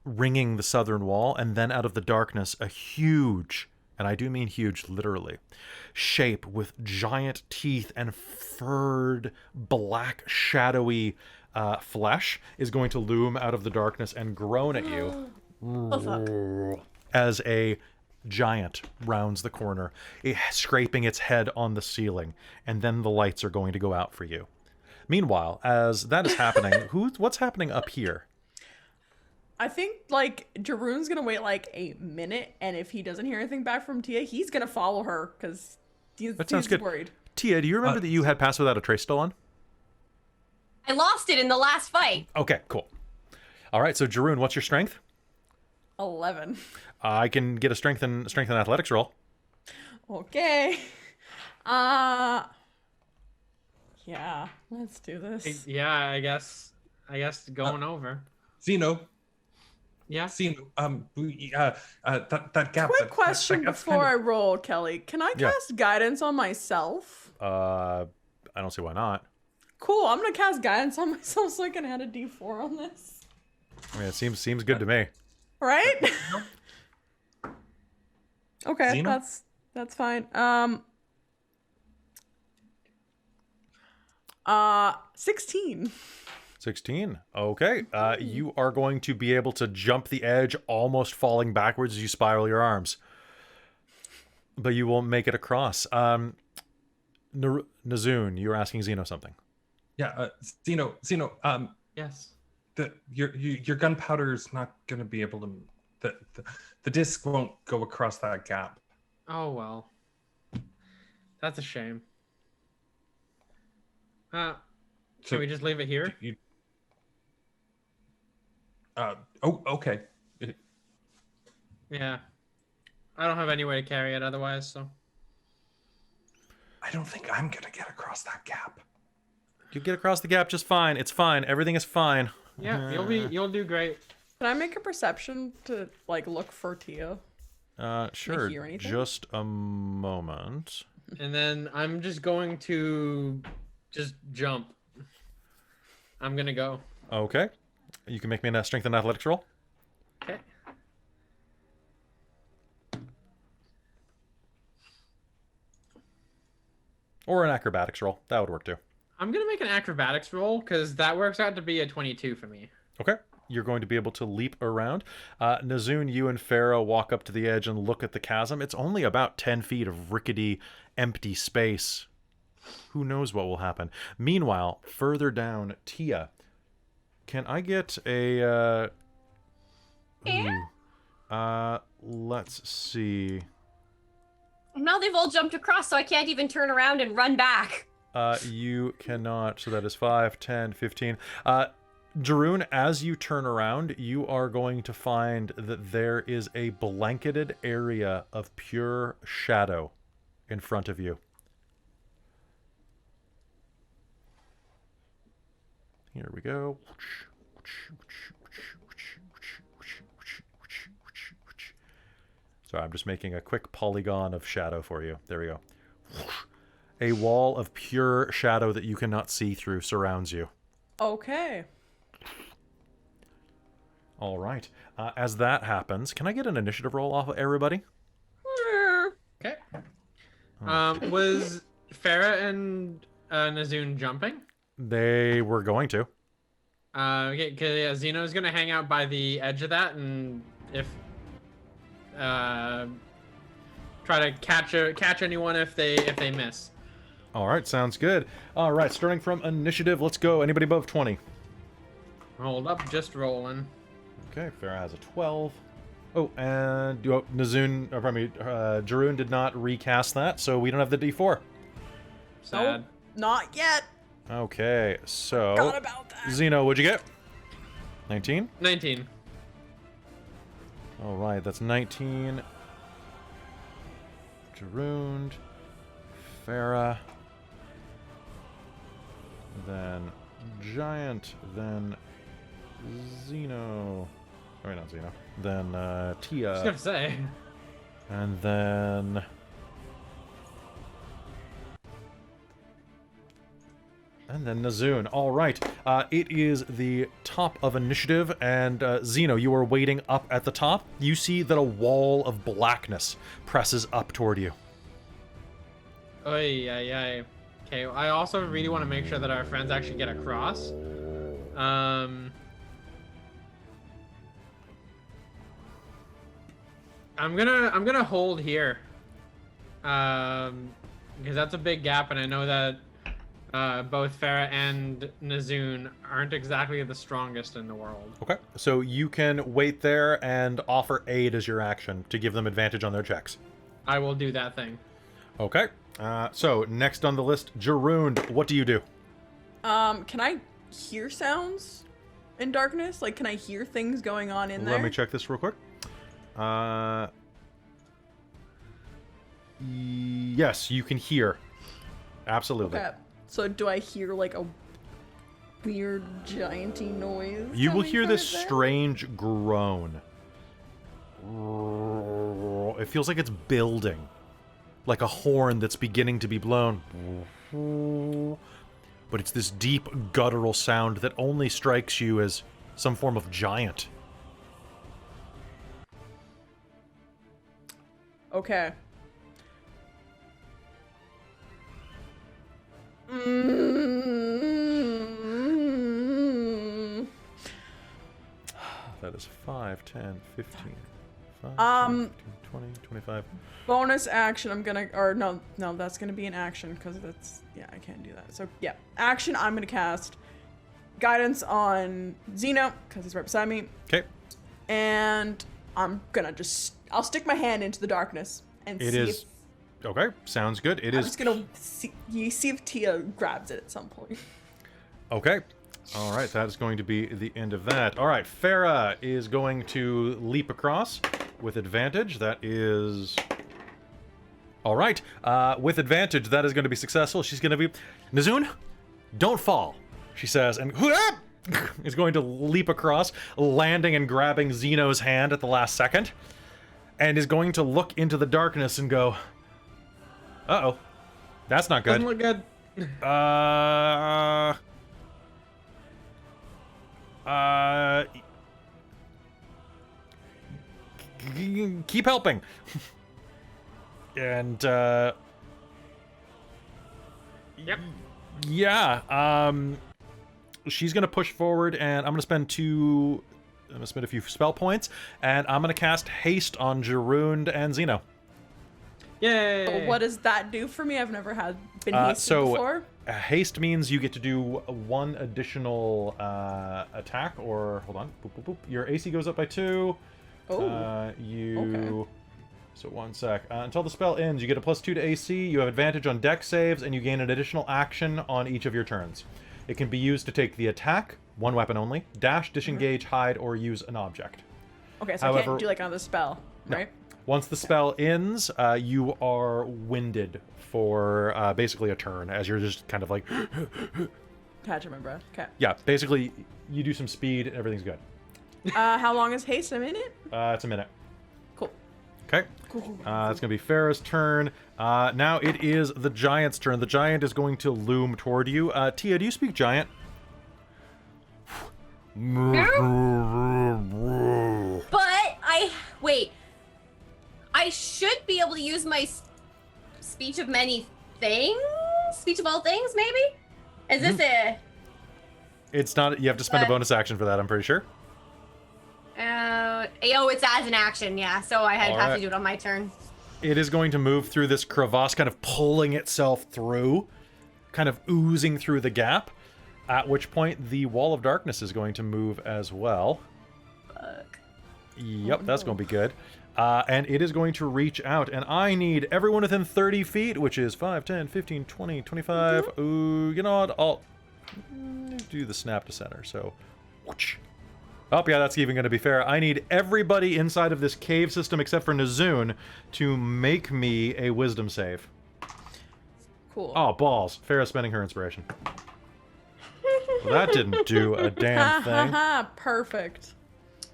ringing the southern wall, and then out of the darkness, a huge, and I do mean huge literally, shape with giant teeth and furred black shadowy flesh is going to loom out of the darkness and groan at you as a giant rounds the corner, scraping its head on the ceiling, and then the lights are going to go out for you. Meanwhile, as that is happening, what's happening up here? I think like Jarund's gonna wait like a minute, and if he doesn't hear anything back from Teah, he's gonna follow her because That sounds good. worried. Teah, do you remember that you had Pass Without a Trace still on? I lost it in the last fight. Okay, cool. All right, so Jarund, what's your strength? 11. I can get a strength and athletics roll. Okay. Yeah, let's do this. Yeah, I guess going over. Zeno, Yeah. Zeno, that gap. Quick that question gap's before I kind roll, Kelly. Can I Yeah. cast guidance on myself? I don't see why not. Cool, I'm gonna cast guidance on myself so I can add a D4 on this. I mean, it seems good to me. Right? Okay, Zeno? that's fine. 16. 16. Okay. You are going to be able to jump the edge, almost falling backwards as you spiral your arms. But you won't make it across. Nhazun, you were asking Zeno something. Yeah, Zeno, Yes. your gunpowder's not gonna be able to. The disc won't go across that gap. Oh well. That's a shame. Should So we just leave it here? Okay. Yeah. I don't have any way to carry it otherwise, so. I don't think I'm gonna get across that gap. You get across the gap just fine. It's fine. Everything is fine. Yeah, you'll do great. Can I make a perception to like look for Teah? Sure. hear anything? Just a moment. And then I'm just going to just jump. I'm gonna go. Okay. You can make me a strength and athletics roll. Okay. Or an acrobatics roll. That would work too. I'm gonna make an acrobatics roll because that works out to be a 22 for me. Okay. You're going to be able to leap around. Nhazun, you and Fera walk up to the edge and look at the chasm. It's only about 10 feet of rickety, empty space. Who knows what will happen? Meanwhile, further down, Teah, can I get a... let's see. Now they've all jumped across, so I can't even turn around and run back. You cannot. So that is 5, 10, 15. Jarund, as you turn around, you are going to find that there is a blanketed area of pure shadow in front of you. Here we go. Sorry, I'm just making a quick polygon of shadow for you. There we go. A wall of pure shadow that you cannot see through surrounds you. Okay. All right. As that happens, can I get an initiative roll off of everybody? Okay. Was Fera and Nhazun jumping? They were going to. Okay, because Zeno's gonna hang out by the edge of that, and if try to catch anyone if they miss. All right, sounds good. All right, starting from initiative, let's go. Anybody above 20? Hold up, just rolling. Okay, Fera has a 12. Oh, and Jarund did not recast that, so we don't have the D4. Sad. Nope, not yet. Okay, so Forgot about that. Zeno, what'd you get? 19? 19. All right, that's 19. Jarund, Fera, then Giant, then Zeno. I mean, not Zeno. Then I was Teah, gonna say. and then Nhazun. All right. It is the top of initiative, and Zeno, you are waiting up at the top. You see that a wall of blackness presses up toward you. Oy, ay, ay. Okay, I also really want to make sure that our friends actually get across. I'm gonna hold here. Because that's a big gap, and I know that both Fera and Nhazun aren't exactly the strongest in the world. Okay. So you can wait there and offer aid as your action to give them advantage on their checks. I will do that thing. Okay. So next on the list, Jarund, what do you do? Can I hear sounds in darkness? Like, can I hear things going on in there? Let me check this real quick. Yes, you can hear. Absolutely. Okay. So do I hear like a weird gianty noise? You will coming hear from this it there? strange groan. It feels like it's building. Like a horn that's beginning to be blown. But it's this deep, guttural sound that only strikes you as some form of giant. Okay. 5, 10, 15. 5, 10, 15, 20, 25. Bonus action, I'm gonna, or no, that's gonna be an action, because that's, yeah, I can't do that. So, yeah, action, I'm gonna cast Guidance on Zeno, because he's right beside me, Okay. and I'm gonna I'll stick my hand into the darkness and see if, Okay, sounds good. I'm just gonna see if Teah grabs it at some point. Okay. All right, that is going to be the end of that. All right, Fera is going to leap across with advantage. That is... All right, with advantage, that is going to be successful. She's going to be... Nhazun, don't fall, she says, and is going to leap across, landing and grabbing Zeno's hand at the last second, and is going to look into the darkness and go, uh-oh, that's not good. Doesn't look good. Keep helping. And Yep. yeah, she's gonna push forward, and I'm gonna spend a few spell points, and I'm gonna cast haste on Jarund and Zeno. Yay! But what does that do for me? I've never been hasted before. Haste means you get to do one additional attack, or hold on, boop, boop, boop. Your AC goes up by 2. Oh, Okay. So 1 sec. Until the spell ends, you get a +2 to AC. You have advantage on dex saves, and you gain an additional action on each of your turns. It can be used to take the attack, one weapon only, dash, disengage, hide, or use an object. Okay, so I However, can't do like another spell, no. right? Once the spell ends, you are winded for basically a turn, as you're just kind of like... Catching my breath. Okay. Yeah, basically, you do some speed, and everything's good. How long is haste? A minute? It's a minute. Cool. Okay. Cool. It's going to be Fera's turn. Now it is the giant's turn. The giant is going to loom toward you. Teah, do you speak giant? But wait. I should be able to use my speech of many things? Speech of all things, maybe? Is this a... It's not. You have to spend a bonus action for that, I'm pretty sure. It's as an action, yeah. So I had Alright. to do it on my turn. It is going to move through this crevasse, kind of pulling itself through, kind of oozing through the gap, at which point the wall of darkness is going to move as well. Fuck. Yep, that's going to be good. And it is going to reach out, and I need everyone within 30 feet, which is 5, 10, 15, 20, 25. Ooh, you know what? I'll do the snap to center, so... whoosh. Oh, yeah, that's even going to be fair. I need everybody inside of this cave system except for Nhazun to make me a wisdom save. Cool. Oh, balls. Fera's spending her inspiration. Well, that didn't do a damn thing. Perfect.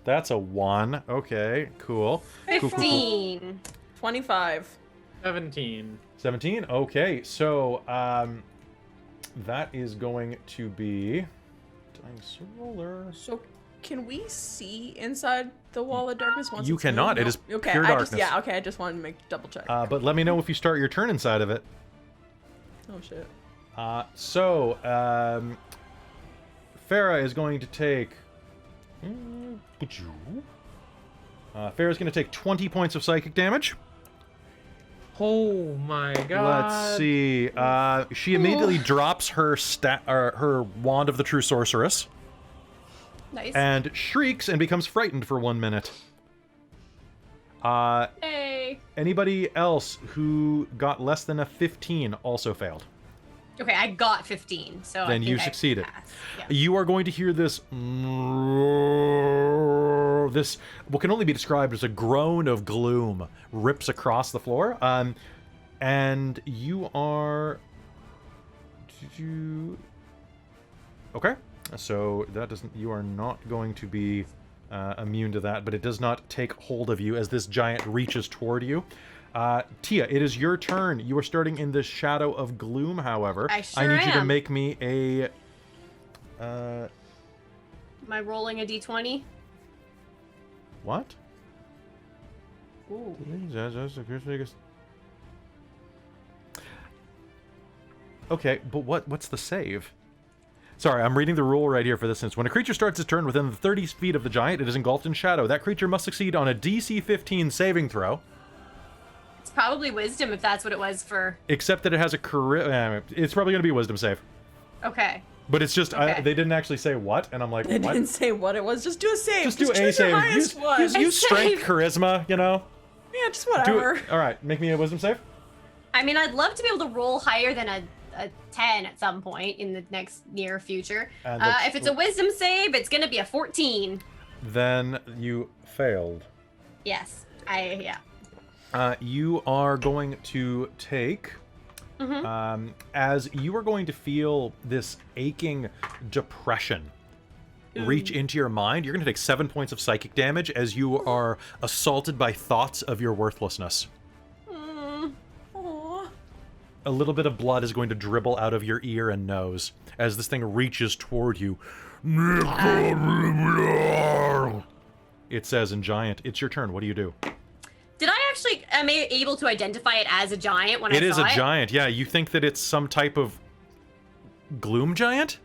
That's a 1. Okay, cool. Cool, cool, cool. 15. 25. 17. 17? Okay, so that is going to be dice roller. So, can we see inside the wall of darkness once You it's cannot. moved? It is Okay, pure darkness. I just wanted to make double check. But let me know if you start your turn inside of it. Oh shit. Fera is going to take... Fera's going to take 20 points of psychic damage. Oh my god. Let's see. She immediately drops her her wand of the true sorceress. Nice. And shrieks and becomes frightened for 1 minute. Hey. Anybody else who got less than a 15 also failed. Okay, I got 15, so Then I you think I succeeded. passed. Yeah. You are going to hear this what can only be described as a groan of gloom rips across the floor. And you are... Okay. So that doesn't... You are not going to be immune to that, but it does not take hold of you as this giant reaches toward you. Teah, it is your turn. You are starting in the shadow of gloom, however. I sure need you to am. make me a... Am I rolling a d20? What? Ooh. Okay, but what's the save? Sorry, I'm reading the rule right here for this instance. When a creature starts its turn within 30 feet of the giant, it is engulfed in shadow. That creature must succeed on a DC 15 saving throw. It's probably wisdom if that's what it was for. Except that it has a charisma. It's probably going to be a wisdom save. Okay. But it's just, Okay. they didn't actually say what, and I'm like, They what? didn't say what it was. Just do a save. Just do a choose your save. highest one. Use strength, charisma, you know? Yeah, just Do whatever. it. All right, make me a wisdom save. I mean, I'd love to be able to roll higher than a 10 at some point in the next near future. And that's- If it's a wisdom save, it's going to be a 14. Then you failed. Yes. Yeah. You are going to take, as you are going to feel this aching depression reach into your mind, you're going to take 7 points of psychic damage as you are assaulted by thoughts of your worthlessness. Aw. A little bit of blood is going to dribble out of your ear and nose as this thing reaches toward you. It says in giant. It's your turn. What do you do? Did I actually, am I able to identify it as a giant when I saw it? It is a giant, yeah. You think that it's some type of gloom giant?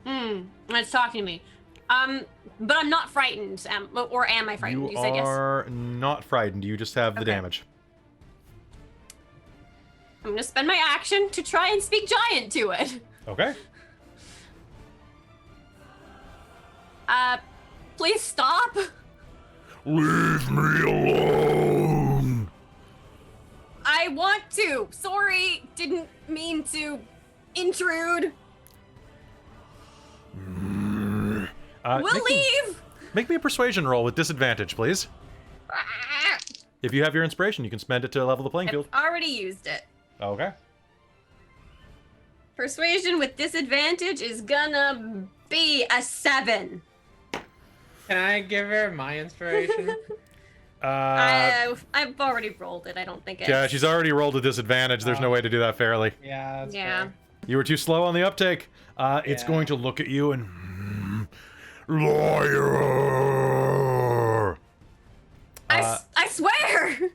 It's talking to me. But I'm not frightened. Or am I frightened? You said yes. are not frightened. You just have the Okay. damage. I'm gonna spend my action to try and speak giant to it. Okay. Please stop. Leave me alone. I want to. Sorry, didn't mean to intrude. We'll leave. Make me a persuasion roll with disadvantage, please. If you have your inspiration, you can spend it to level the playing field. I've already used it. Okay. Persuasion with disadvantage is gonna be a 7. Can I give her my inspiration? I've already rolled it. I don't think it. Yeah, she's already rolled a disadvantage. There's no way to do that fairly. Yeah. That's Yeah. fair. You were too slow on the uptake. It's Yeah. going to look at you and... Liar! I swear.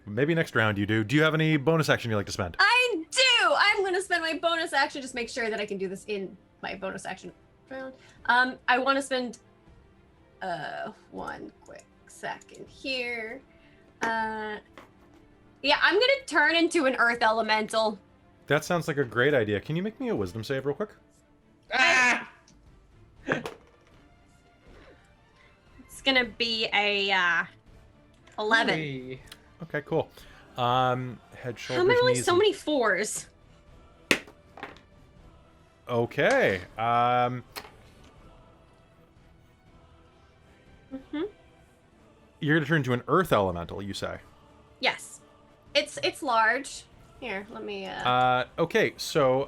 Maybe next round you do. Do you have any bonus action you'd like to spend? I do. I'm gonna spend my bonus action. Just make sure that I can do this in my bonus action round. I want to spend one quick second here. Yeah, I'm gonna turn into an earth elemental. That sounds like a great idea. Can you make me a wisdom save real quick? Ah! It's gonna be a 11. Hey. Okay, cool. Head, How shoulders, am I rolling knees, so and- many 4s? Okay. You're gonna turn into an earth elemental, you say? Yes. It's large. Here, let me Okay, so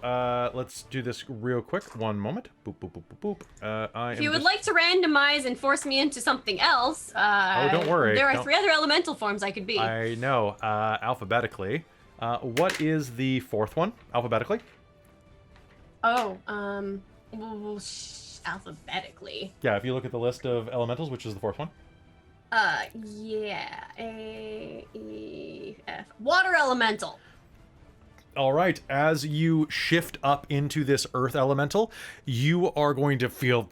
let's do this real quick. One moment. Boop, boop, boop, boop, boop. if you would like to randomize and force me into something else, don't worry. There are Don't- 3 other elemental forms I could be. I know. Alphabetically. What is the fourth one? Alphabetically? Alphabetically. Yeah, if you look at the list of elementals, which is the fourth one? Yeah. A, E, F. Water elemental. All right, as you shift up into this earth elemental, you are going to feel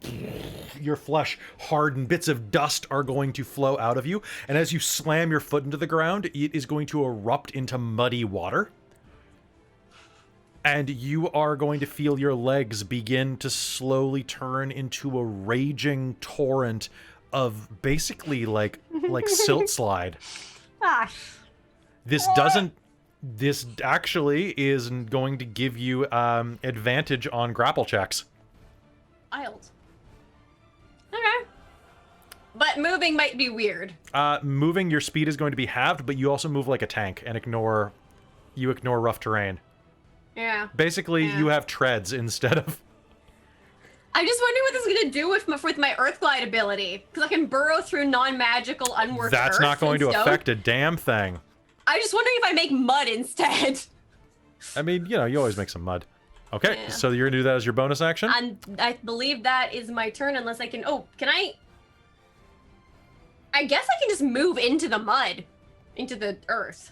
your flesh harden. Bits of dust are going to flow out of you. And as you slam your foot into the ground, it is going to erupt into muddy water. And you are going to feel your legs begin to slowly turn into a raging torrent of basically like silt slide. Ah. This actually is going to give you advantage on grapple checks. Wild. Okay. But moving might be weird. Moving, your speed is going to be halved, but you also move like a tank and ignore rough terrain. Yeah. Basically, Yeah. you have treads instead of... I'm just wondering what this is going to do with my Earth Glide ability. Because I can burrow through non-magical, unworked That's earth not going to and stone. affect a damn thing. I'm just wondering if I make mud instead. I mean, you always make some mud. Okay, Yeah. so you're going to do that as your bonus action? And I believe that is my turn unless I can... Oh, can I... I guess I can just move into the mud. Into the earth.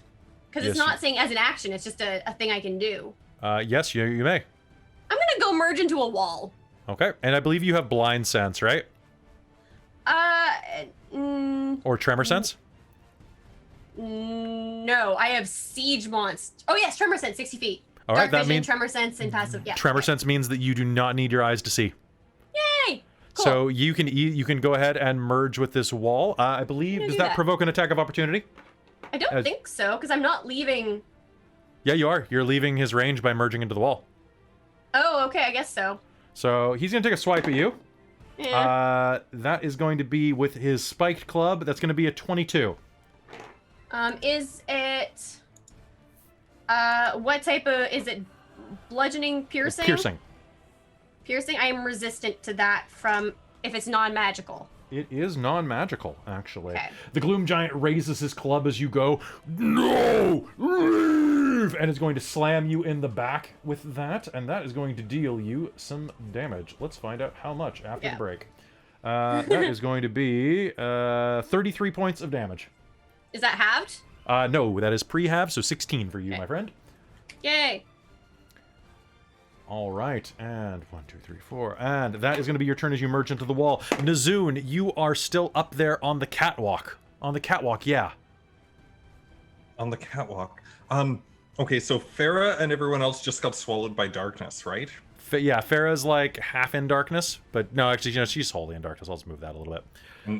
Because Yes, it's not saying as an action, it's just a thing I can do. Yes, you may. I'm gonna go merge into a wall. Okay, and I believe you have blind sense, right? Or tremor sense? No, I have siege monster. Oh yes, tremor sense, 60 feet. All right, Dark that vision, means tremor sense, and passive. Yeah. tremor sense means that you do not need your eyes to see. Yay! Cool. So you can go ahead and merge with this wall. I believe, I'm does gonna that do that. provoke an attack of opportunity? I don't think so, because I'm not leaving. Yeah, you are. You're leaving his range by merging into the wall. Oh, okay, I guess so. So he's going to take a swipe at you. Yeah. That is going to be with his spiked club. That's going to be a 22. Is it? What type of? Is it bludgeoning, piercing? Piercing. Piercing. I am resistant to that from if it's non-magical. It is non-magical, actually. Okay. The Gloom Giant raises his club as you go, "No! Leave!" And is going to slam you in the back with that, and that is going to deal you some damage. Let's find out how much after the break. That is going to be 33 points of damage. Is that halved? No, that is pre-half, so 16 for you, my friend. Yay! All right, and 1, 2, 3, 4, and that is going to be your turn as you merge into the wall. Nhazun, you are still up there on the catwalk. On the catwalk, yeah. On the catwalk. Okay, so Fera and everyone else just got swallowed by darkness, right? Yeah, Fera's like half in darkness, but no, actually, she's wholly in darkness. I'll just move that a little bit.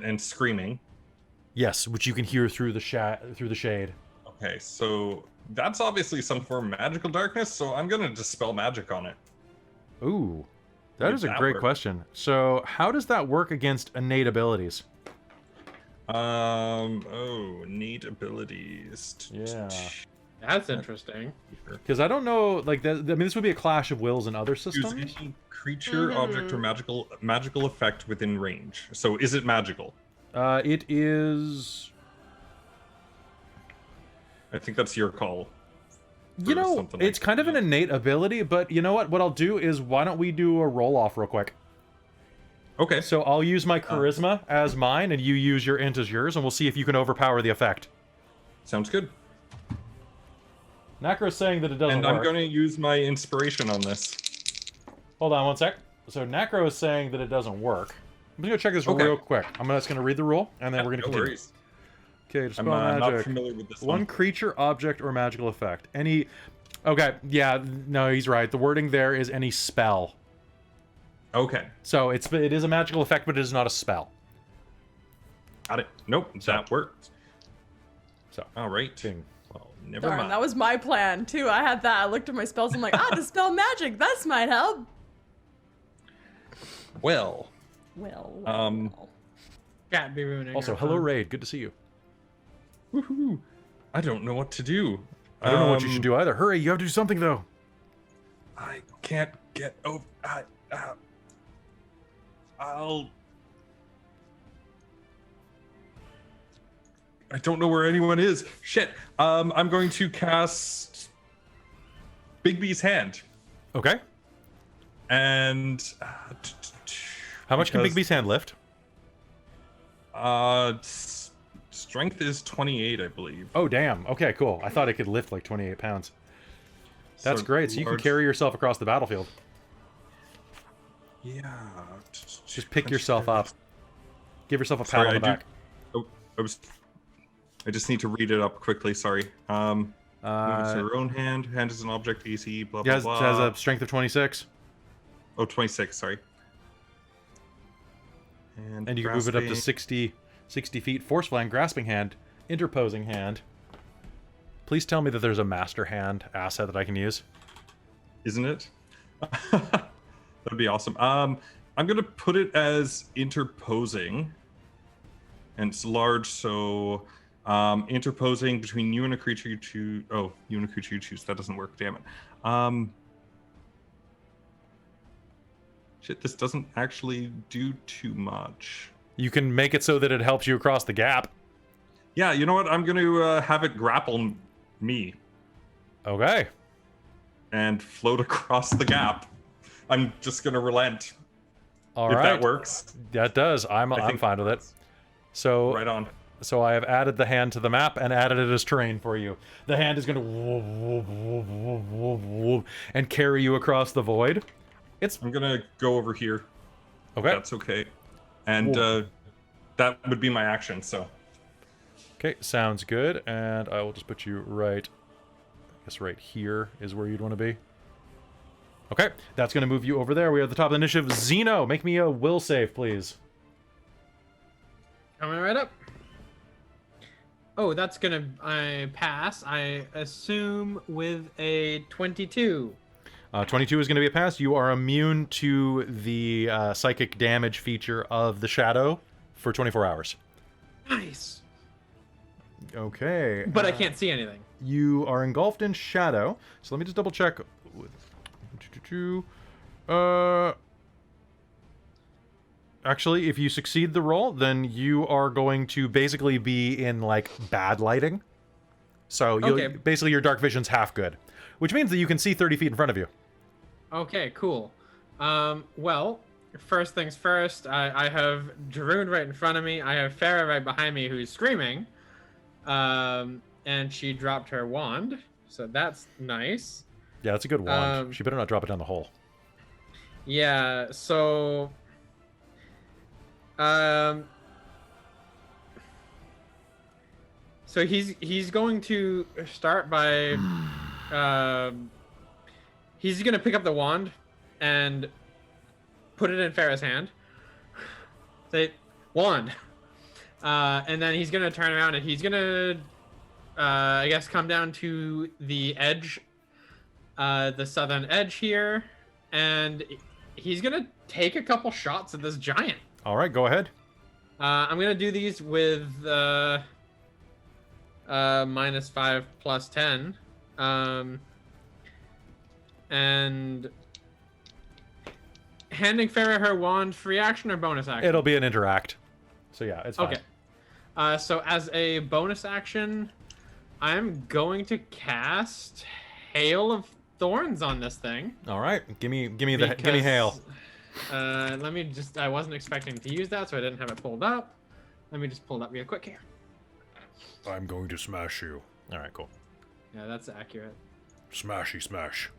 And screaming. Yes, which you can hear through the shade. Okay, so that's obviously some form of magical darkness, so I'm gonna dispel magic on it. Ooh, that Would is a that great work? question. So, how does that work against innate abilities? Innate abilities. Yeah. That's interesting. Because I don't know, like, I mean, this would be a clash of wills in other Use systems. any creature, object, or magical effect within range. So is it magical? It is. I think that's your call. You or know, something like it's kind of an innate ability, but you know what? What I'll do is, why don't we do a roll off real quick? Okay. So I'll use my charisma as mine, and you use your int as yours, and we'll see if you can overpower the effect. Sounds good. Nacro's saying that it doesn't And work. I'm going to use my inspiration on this. Hold on one sec. So Nacro is saying that it doesn't work. I'm gonna go check this Okay. real quick. I'm just gonna read the rule, and then we're gonna No continue. worries. Okay, just I'm spell not magic. familiar with this One creature, object, or magical effect. Any. Okay, yeah, no, he's right. The wording there is any spell. Okay. So it is a magical effect, but it is not a spell. Got it. Nope, that worked. So, All right. bing. Well, never Darn, mind. that was my plan too. I had that. I looked at my spells. I'm like, dispel magic. This might help. Well, Well. Can't be ruining. Also, our hello, fun. Raid. Good to see you. woohoo. I don't know what to do. I don't know what you should do either. Hurry, you have to do something though. I can't get over. I don't know where anyone is. Shit. I'm going to cast Bigby's Hand. Okay. And How much can Because- Big B's hand lift? Strength is 28, I believe. Oh, damn. Okay, cool. I thought it could lift like 28 pounds. That's great. So you can large- carry yourself across the battlefield. Yeah. Just pick yourself up. Give yourself a pat Sorry, on the I do- back. Oh, I just need to read it up quickly. Sorry. Move to your own hand. Hand is an object. AC. Blah blah Yeah, it blah. has a strength of 26. Oh, 26. Sorry. And you can move it up to grasping. 60 feet. Force flying, grasping hand, interposing hand. Please tell me that there's a master hand asset that I can use. Isn't it? That'd be awesome. I'm gonna put it as interposing, and it's large, so interposing between you and a creature you choose. Oh, you and a creature you choose. That doesn't work. Damn it. Shit, this doesn't actually do too much. You can make it so that it helps you across the gap. Yeah, you know what? I'm gonna have it grapple me Okay. and float across the gap. I'm just gonna relent. All if right. that works. That does. I'm I think fine with it. So Right on. So I have added the hand to the map and added it as terrain for you. The hand is going to and carry you across the void. I'm gonna go over here. Okay. That's okay. And that would be my action. So. Okay, sounds good. And I will just put you right. I guess right here is where you'd want to be. Okay, that's going to move you over there. We are at the top of the initiative. Zeno, make me a will save, please. Coming right up. Oh, that's gonna pass. I assume with a 22. 22 is going to be a pass. You are immune to the psychic damage feature of the shadow for 24 hours. Nice. Okay. But I can't see anything. You are engulfed in shadow. So let me just double check. Actually, if you succeed the roll, then you are going to basically be in, like, bad lighting. So basically your dark vision's half good. Which means that you can see 30 feet in front of you. Okay, cool. Well, first things first, I have Jarund right in front of me. I have Fera right behind me who's screaming. And she dropped her wand. So that's nice. Yeah, that's a good wand. She better not drop it down the hole. Yeah, so... So he's going to start by... he's going to pick up the wand and put it in Fera's hand. Say, wand. And then he's going to turn around and he's going to, I guess, come down to the edge, the southern edge here. And he's going to take a couple shots at this giant. All right, go ahead. I'm going to do these with -5 plus 10. And handing Fera her wand, free action or bonus action? It'll be an interact. So yeah, it's fine. Okay. So as a bonus action, I'm going to cast Hail of Thorns on this thing. All right, give me hail. Let me just. I wasn't expecting to use that, so I didn't have it pulled up. Let me just pull it up real quick here. I'm going to smash you. All right, cool. Yeah, that's accurate. Smashy smash.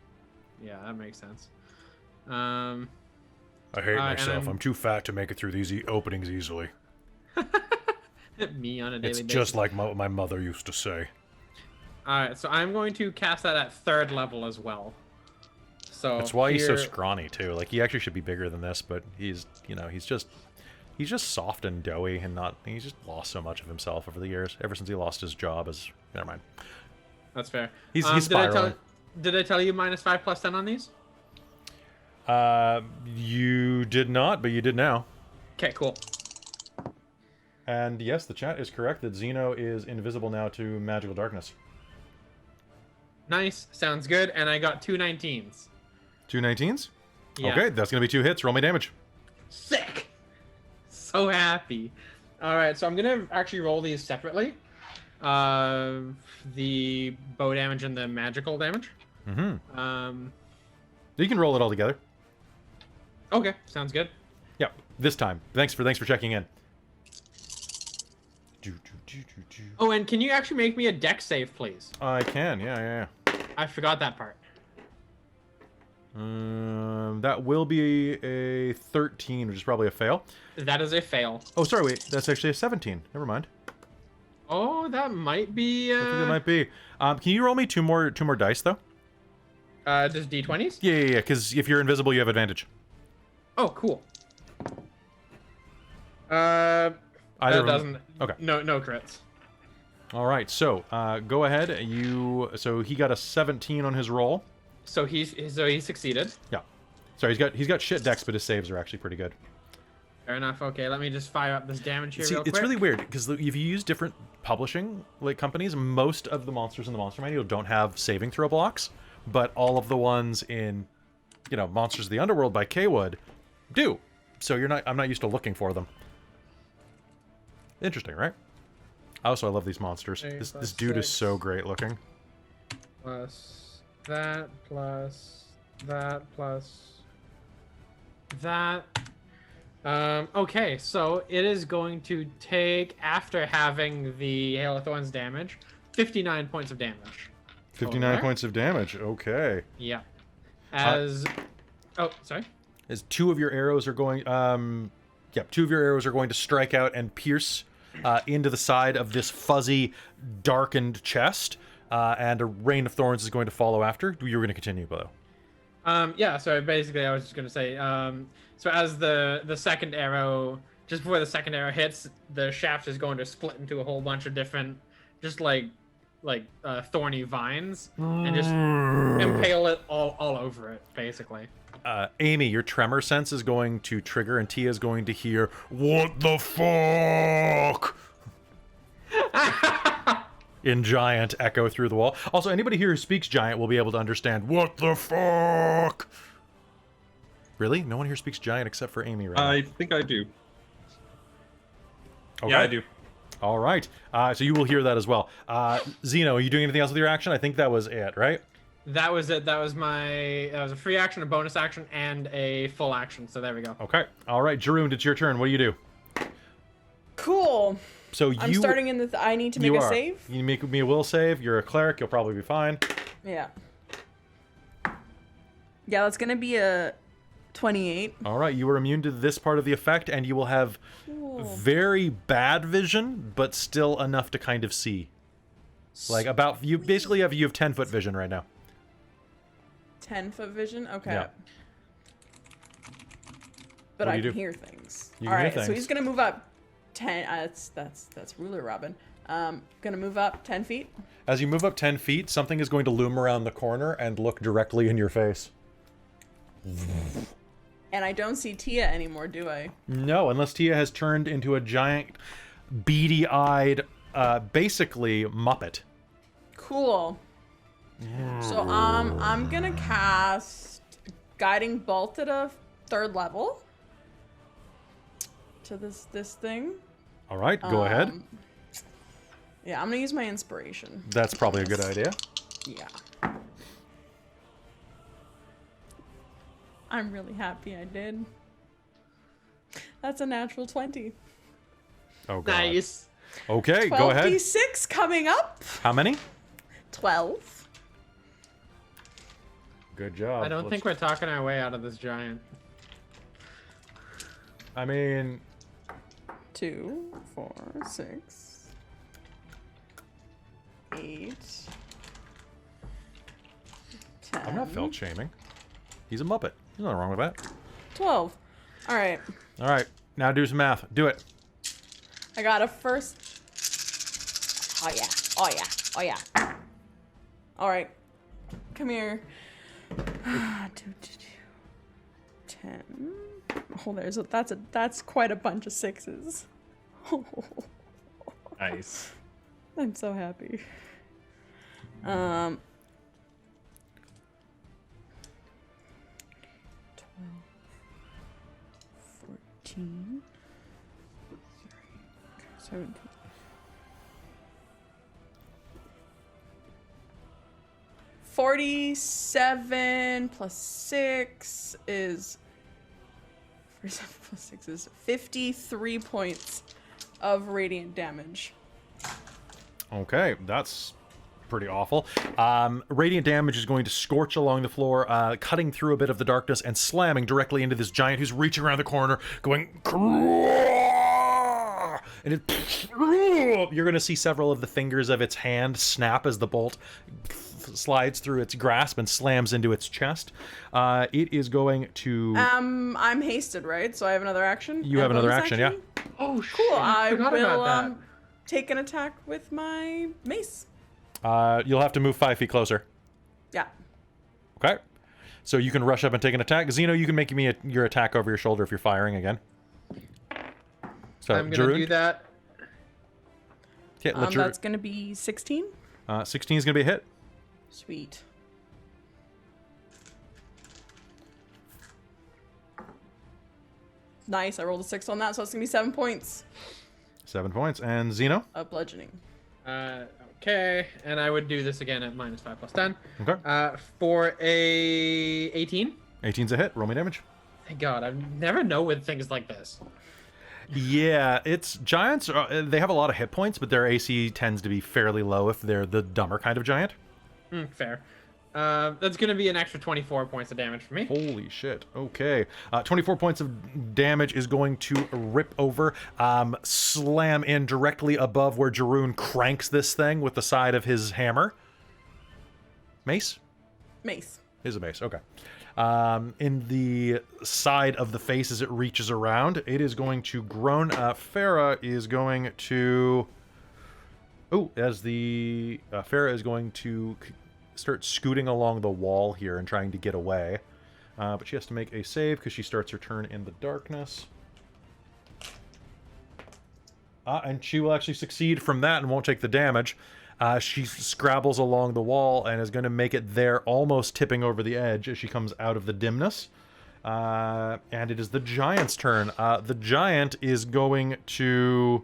Yeah, that makes sense. I hate myself. I'm too fat to make it through these openings easily. Me on a daily basis. It's just like my mother used to say. Alright, so I'm going to cast that at 3rd level as well. So that's why he's so scrawny too. Like he actually should be bigger than this, but he's just soft and doughy and he's just lost so much of himself over the years. Ever since he lost his job as never mind. That's fair. He's spiraling. Did I tell you -5 plus 10 on these? You did not, but you did now. Okay, cool. And yes, the chat is correct that Zeno is invisible now to magical darkness. Nice, sounds good, and I got 2 19s. 2 19s? Yeah. Okay, that's gonna be 2 hits. Roll me damage. Sick! So happy. Alright, so I'm gonna actually roll these separately. The bow damage and the magical damage. Mm-hmm. You can roll it all together. Okay, sounds good. Yeah, this time. Thanks for checking in. Oh, and can you actually make me a dex save, please? I can, yeah. I forgot that part. That will be a 13, which is probably a fail. That is a fail. Oh, sorry, wait. That's actually a 17. Never mind. Oh, that might be. I think it might be. Can you roll me two more dice though? Just d20s? Yeah. Because if you're invisible, you have advantage. Oh, cool. Either that doesn't. Okay. No crits. All right. So go ahead. So he got a 17 on his roll. So he succeeded. Yeah. So he's got shit dex, but his saves are actually pretty good. Fair enough. Okay, let me just fire up this damage here real quick. It's really weird because if you use different publishing companies, most of the monsters in the monster manual don't have saving throw blocks, but all of the ones in, Monsters of the Underworld by Kwood do. So I'm not used to looking for them. Interesting, right? Also, I love these monsters. This dude is so great looking. Plus that, plus that, plus that. Okay, so it is going to take, after having the Hail of Thorns damage, 59 points of damage. 59 Okay. points of damage. Okay. Yeah. As... oh, sorry. As two of your arrows are going, two of your arrows are going to strike out and pierce into the side of this fuzzy, darkened chest, and a rain of thorns is going to follow after. You were going to continue, though. Yeah, so basically I was just going to say, so as the second arrow, just before the second arrow hits, the shaft is going to split into a whole bunch of different, just like thorny vines, and just impale it all over it, basically. Amy, your tremor sense is going to trigger, and Teah is going to hear, "What the fuck?" in Giant echo through the wall. Also, anybody here who speaks Giant will be able to understand, "What the fuck?" Really? No one here speaks Giant except for Amy right now. I think I do. Okay. Yeah, I do. All right. So you will hear that as well. Zeno, are you doing anything else with your action? I think that was it, right? That was it. That was a free action, a bonus action, and a full action. So there we go. Okay. All right, Jarund, it's your turn. What do you do? Cool. So I'm starting in the. I need to make a save. You make me a will save. You're a cleric. You'll probably be fine. Yeah. Yeah, that's gonna be a 28. All right. You are immune to this part of the effect, and you will have very bad vision, but still enough to kind of see. Like about you basically have 10-foot vision right now. 10-foot vision. Okay. Yeah. But What do I you can do? hear things. You All can hear right. So things. he's gonna move up 10. That's ruler Robin. Gonna move up 10 feet. As you move up 10 feet, something is going to loom around the corner and look directly in your face. And I don't see Teah anymore, do I? No, unless Teah has turned into a giant, beady-eyed, basically Muppet. Cool. So I'm gonna cast Guiding Bolt at a 3rd level to this thing. All right, go ahead. Yeah, I'm gonna use my inspiration. That's probably a good idea. Yeah. I'm really happy I did. That's a natural 20. Oh, God. Nice. Okay, go ahead. 12d6 coming up. How many? 12. Good job. I don't think we're talking our way out of this giant. I mean... 2, 4, 6, 8, 10. I'm not felt shaming. He's a Muppet. There's nothing wrong with that. 12. All right. All right, now do some math. Do it. I got a first. Oh yeah. Oh yeah. Oh yeah. All right. Come here. 10. Oh, that's quite a bunch of 6s. Nice. I'm so happy. 14, 17. 47 plus 6 is 47 plus 6 is 53 points of radiant damage. Okay, that's pretty awful. Radiant damage is going to scorch along the floor, cutting through a bit of the darkness and slamming directly into this giant who's reaching around the corner, going... And you're going to see several of the fingers of its hand snap as the bolt slides through its grasp and slams into its chest. It is going to... I'm hasted, right? So I have another action? You have another bonus action, yeah. Oh, Cool. I forgot will about that. take an attack with my mace. You'll have to move 5 feet closer. Yeah. Okay. So you can rush up and take an attack. Zeno, you can make me your attack over your shoulder if you're firing again. So, I'm gonna Jarund? do that. Yeah, That's gonna be 16. 16 is going to be a hit. Sweet. Nice. I rolled a 6 on that, so it's gonna be 7 points 7 points. And Zeno? of bludgeoning. Okay, and I would do this again at minus 5 plus 10. Okay. For a 18. 18's a hit. Roll me damage. Thank God, I never know with things like this. Yeah, it's giants. They have a lot of hit points, but their AC tends to be fairly low if they're the dumber kind of giant. Fair. That's gonna be an extra 24 points of damage for me. Holy shit. Okay. 24 points of damage is going to rip over, slam in directly above where Jarund cranks this thing with the side of his hammer. Mace? Mace. Is a mace. Okay. In the side of the face as it reaches around, it is going to groan. Fera is going to... Oh, as the... Fera is going to start scooting along the wall here and trying to get away. But she has to make a save because she starts her turn in the darkness. And she will actually succeed from that and won't take the damage. She scrabbles along the wall and is going to make it there, almost tipping over the edge as she comes out of the dimness. And it is the giant's turn. The giant is going to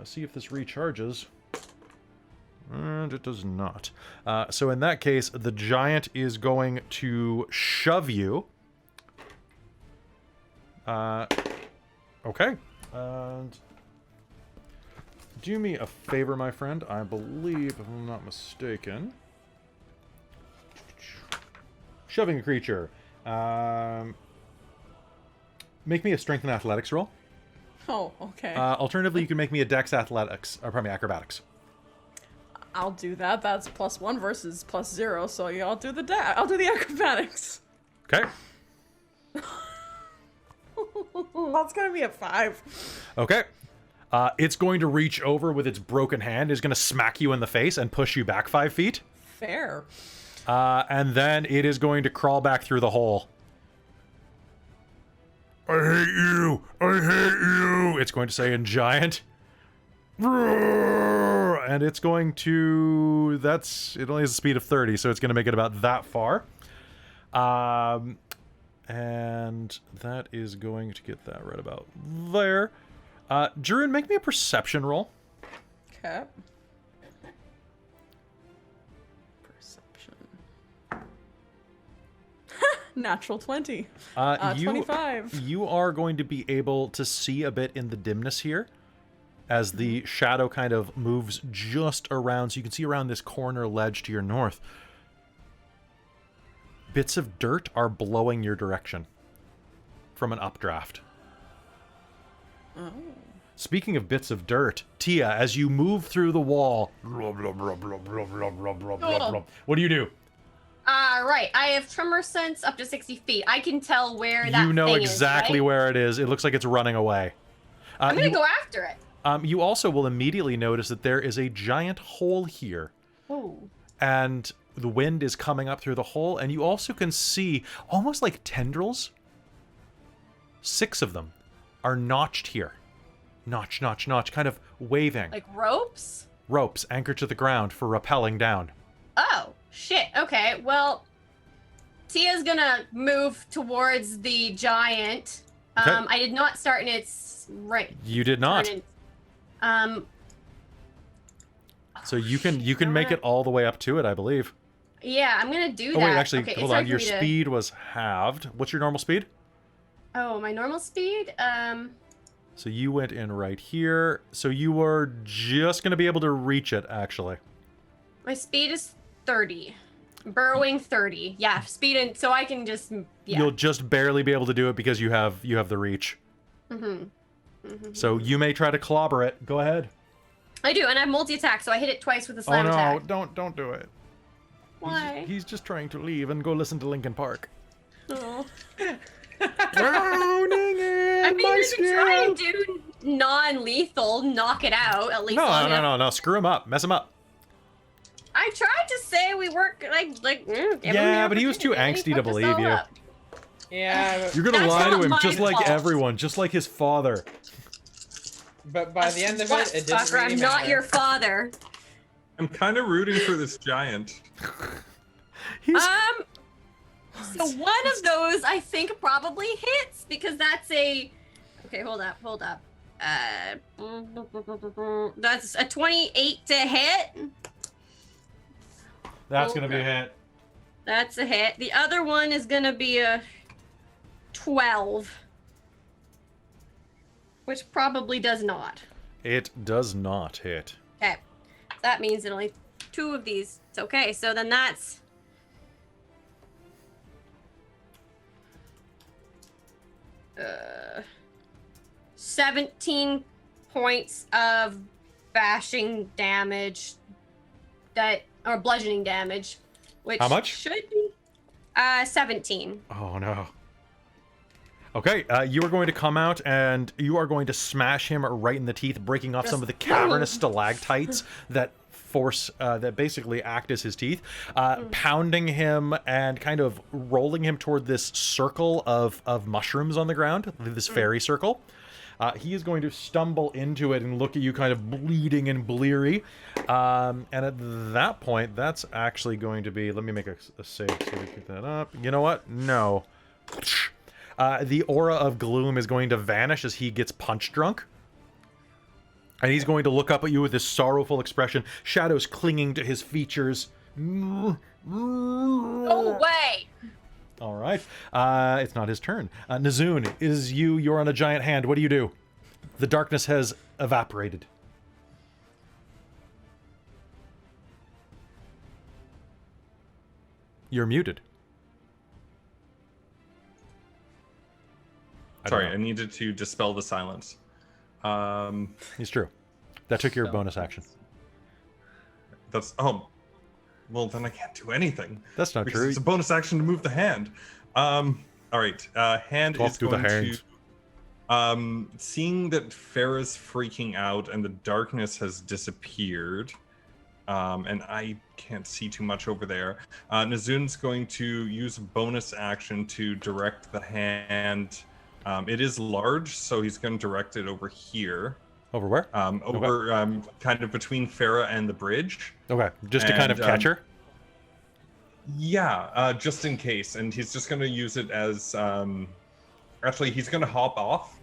see if this recharges. And it does not. So in that case, the giant is going to shove you. Okay. And do me a favor, my friend. I believe, if I'm not mistaken, shoving a creature. Make me a strength and athletics roll. Oh, okay. Alternatively, you can make me a dex athletics, or pardon me, acrobatics. I'll do that. That's +1 versus +0. So yeah, I'll do the acrobatics. Okay. That's gonna be a 5. Okay. It's going to reach over with its broken hand. It's going to smack you in the face and push you back 5 feet. Fair. And then it is going to crawl back through the hole. I hate you! I hate you! It's going to say in giant. And it's going to... It only has a speed of 30, so it's going to make it about that far. And that is going to get that right about there. Jarund, make me a perception roll. Okay. Perception. Natural 20. 25. You are going to be able to see a bit in the dimness here as the shadow kind of moves just around. So you can see around this corner ledge to your north. Bits of dirt are blowing your direction from an updraft. Oh. Speaking of bits of dirt, Teah, as you move through the wall, what do you do? Right. I have tremor sense up to 60 feet. I can tell where that You know thing exactly is, right? where it is. It looks like it's running away. I'm gonna go after it. You also will immediately notice that there is a giant hole here. Oh. And the wind is coming up through the hole, and you also can see almost like tendrils. 6 of them are notched here. Notch, notch, notch, kind of waving. Like ropes? Ropes anchored to the ground for rappelling down. Oh, shit. Okay, well, Tia's gonna move towards the giant. Okay. I did not start in its right. You did not. So you can make it all the way up to it, I believe. Yeah, I'm gonna do that. Oh wait, actually, okay, hold on. Your speed was halved. What's your normal speed? Oh, my normal speed? So you went in right here. So you were just going to be able to reach it, actually. My speed is 30. Burrowing 30. Yeah, speed and so I can just You'll just barely be able to do it because you have the reach. So you may try to clobber it. Go ahead. I do, and I have multi-attack, so I hit it twice with a slam attack. Don't do it. Why? He's just trying to leave and go listen to Linkin Park. Oh. Drowning in I mean, my you skin. can try and do non-lethal, knock it out at least. No. Screw him up. Mess him up. I tried to say we weren't give him the Yeah, but he was too opportunity, angsty to fucked us believe all you. up. Yeah, You're gonna That's lie to not him my just like fault. everyone, just like his father. but by the end of What, it didn't fucker, really I'm not matter. your father. I'm kind of rooting for this giant. He's So one of those I think probably hits because that's a. Okay, hold up. That's a 28 to hit. That's gonna be a hit. That's a hit. The other one is gonna be a 12. Which probably does not. It does not hit. Okay. So that means that only 2 of these. It's okay. So then that's... 17 points of bashing damage or bludgeoning damage, which How much? should be 17. Oh no. Okay, you are going to come out and you are going to smash him right in the teeth, breaking off some of the cavernous stalactites that that basically act as his teeth, pounding him and kind of rolling him toward this circle of mushrooms on the ground, this fairy circle. He is going to stumble into it and look at you kind of bleeding and bleary. And at that point, that's actually going to be... Let me make a save so we pick that up. You know what? No. The aura of gloom is going to vanish as he gets punch drunk. And he's going to look up at you with this sorrowful expression, shadows clinging to his features. No way! All right. It's not his turn. Nhazun, is you're on a giant hand. What do you do? The darkness has evaporated. You're muted. Sorry, I needed to dispel the silence. It's true. That took your bonus action. That's well, then I can't do anything. That's not because true. It's a bonus action to move the hand. All right. Hand Talk is to the going hand. to. Seeing that Fera's freaking out and the darkness has disappeared, and I can't see too much over there. Nhazun's going to use a bonus action to direct the hand. It is large, so he's going to direct it over here. Over where? Over kind of between Fera and the bridge. Okay, just to kind of catch her? Yeah, just in case. And he's just going to use it as... actually, he's going to hop off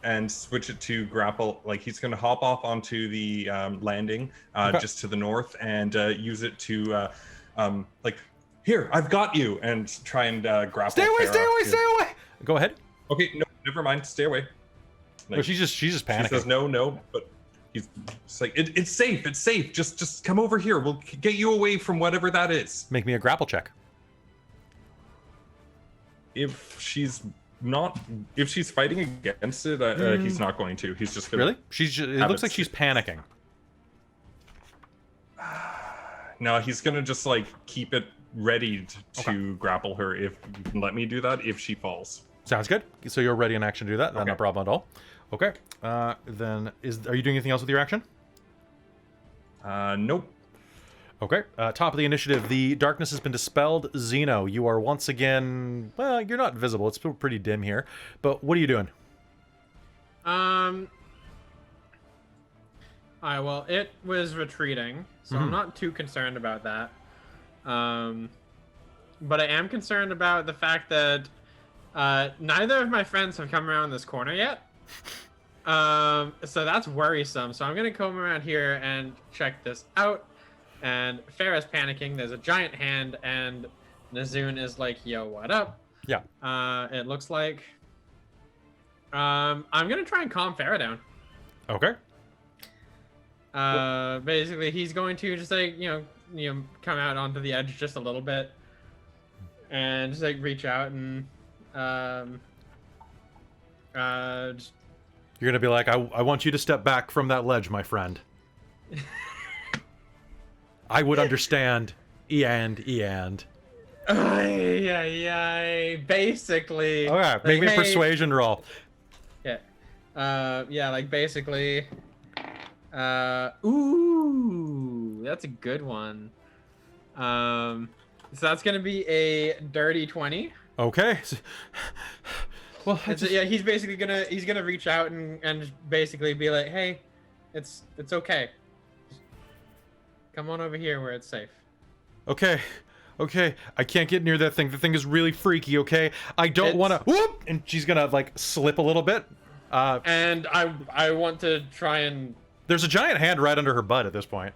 and switch it to grapple. Like, he's going to hop off onto the landing just to the north and use it to, like, here, I've got you, and try and grapple Stay away, Fera stay away, to- stay away! Go ahead. Okay, no, never mind. Stay away. No, she's just panicking. She says no, but he's like, it's safe. It's safe. Just come over here. We'll get you away from whatever that is. Make me a grapple check. If she's fighting against it, he's not going to. He's just gonna. Really? It looks like she's panicking. No, he's gonna just like keep it ready to grapple her. If you can let me do that, if she falls. Sounds good. So you're ready in action to do that. Okay. No problem at all. Okay. Then are you doing anything else with your action? Nope. Okay. Top of the initiative. The darkness has been dispelled. Zeno, you are once again... Well, you're not visible. It's still pretty dim here. But what are you doing? Alright, well, it was retreating, so I'm not too concerned about that. But I am concerned about the fact that neither of my friends have come around this corner yet. So that's worrisome. So I'm gonna come around here and check this out. And Fera's panicking. There's a giant hand, and Nhazun is like, "Yo, what up?" Yeah. It looks like. I'm gonna try and calm Fera down. Okay. Basically, he's going to just like come out onto the edge just a little bit, and just like reach out and just... You're going to be like, I want you to step back from that ledge, my friend. I would understand. And. Basically. Okay, make me a persuasion roll. Yeah. Yeah, like basically. Ooh, that's a good one. So that's gonna be a dirty 20. Okay. Well, Yeah, he's basically gonna reach out and just basically be like, hey, it's okay. Just come on over here where it's safe. Okay. I can't get near that thing. The thing is really freaky, okay? I don't want to... Whoop! And she's gonna, like, slip a little bit. And I want to try and... There's a giant hand right under her butt at this point.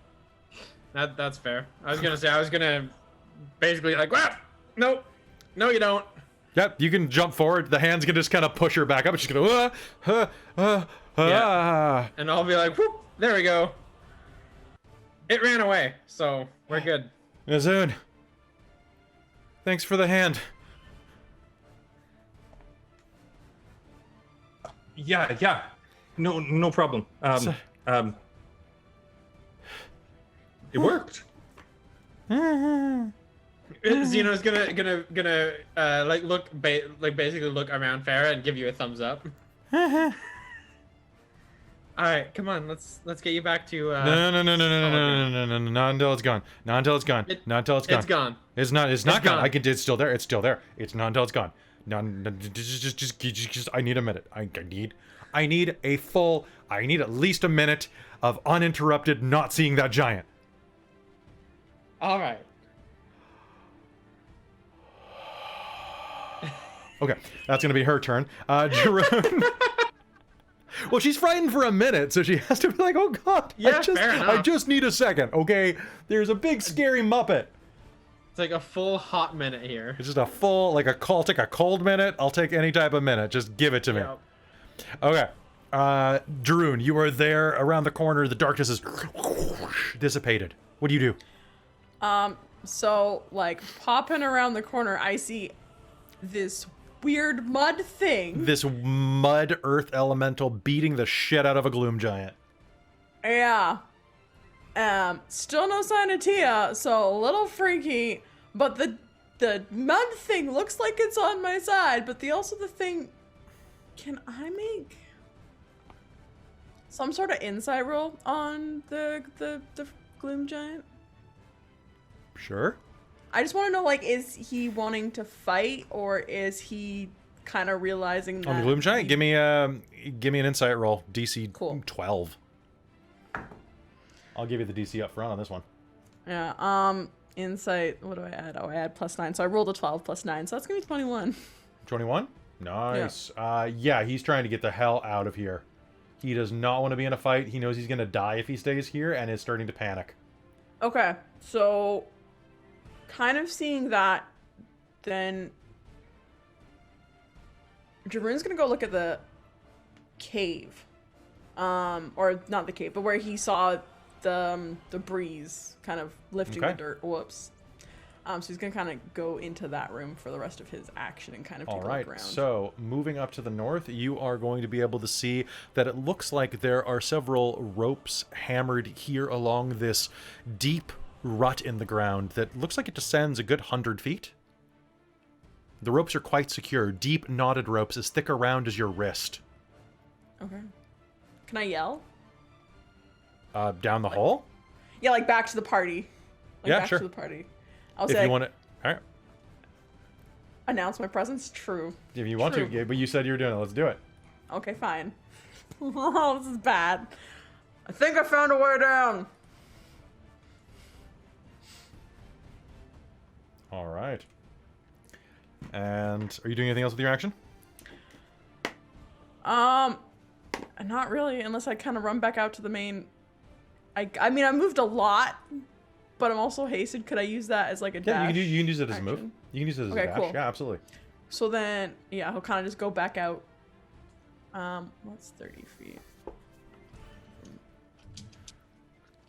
That's fair. I was gonna say, I was gonna basically like, wow, no, you don't. Yep, you can jump forward. The hands can just kind of push her back up. And she's gonna, Yeah. And I'll be like, whoop, there we go. It ran away, so we're good. Nhazun, thanks for the hand. Yeah. No problem. It worked. Zeno's gonna like basically look around Fera and give you a thumbs up. All right, come on, let's get you back to. No, not until it's gone. Not until it's gone. Not until it's gone. It's gone. It's not. It's not gone. gone. It's still there. It's still there. It's not until it's gone. Just. I need a minute. I need at least a minute of uninterrupted not seeing that giant. All right. Okay, that's gonna be her turn. Jarund. Well, she's frightened for a minute, so she has to be like, "Oh God, Yeah, fair enough. I just need a second." Okay, there's a big scary Muppet. It's like a full hot minute here. It's just a full, like I'll take a cold minute. I'll take any type of minute. Just give it to me. Yep. Okay. Jarund, you are there around the corner. The darkness is dissipated. What do you do? So like popping around the corner, I see this weird mud thing. This mud earth elemental beating the shit out of a gloom giant. Yeah. Still no sign of Teah, so a little freaky, but the mud thing looks like it's on my side, but the thing, can I make some sort of insight roll on the gloom giant? Sure. I just want to know, like, is he wanting to fight, or is he kind of realizing that... On the gloom giant, give me an insight roll. DC Cool. 12. I'll give you the DC up front on this one. Yeah, insight, what do I add? Oh, I add +9, so I rolled a 12 + 9, so that's gonna be 21. 21? Nice. Yeah, he's trying to get the hell out of here. He does not want to be in a fight. He knows he's going to die if he stays here and is starting to panic. Okay, so kind of seeing that, then Jarund's gonna go look at the cave. Or not the cave, but where he saw the breeze kind of lifting the dirt. Whoops. So he's gonna kind of go into that room for the rest of his action and kind of take a look around. So moving up to the north, you are going to be able to see that it looks like there are several ropes hammered here along this deep rut in the ground that looks like it descends a good 100 feet. The ropes are quite secure, deep knotted ropes as thick around as your wrist. Okay. Can I yell? Down the hole? Yeah, like back to the party. Like Yeah, back sure. to the party. I'll If say you want to... All right. announce my presence. True. If you want True. to, yeah, but you said you were doing it. Let's do it. Okay, fine. Oh, this is bad. I think I found a way down. All right. And are you doing anything else with your action? Not really, unless I kind of run back out to the main. I mean, I moved a lot, but I'm also hasted. Could I use that as like a dash? Yeah, you can use it as a action? move. You can use it as Okay, a dash. cool. Yeah, absolutely. So then, yeah, he'll kind of just go back out. What's 30 feet?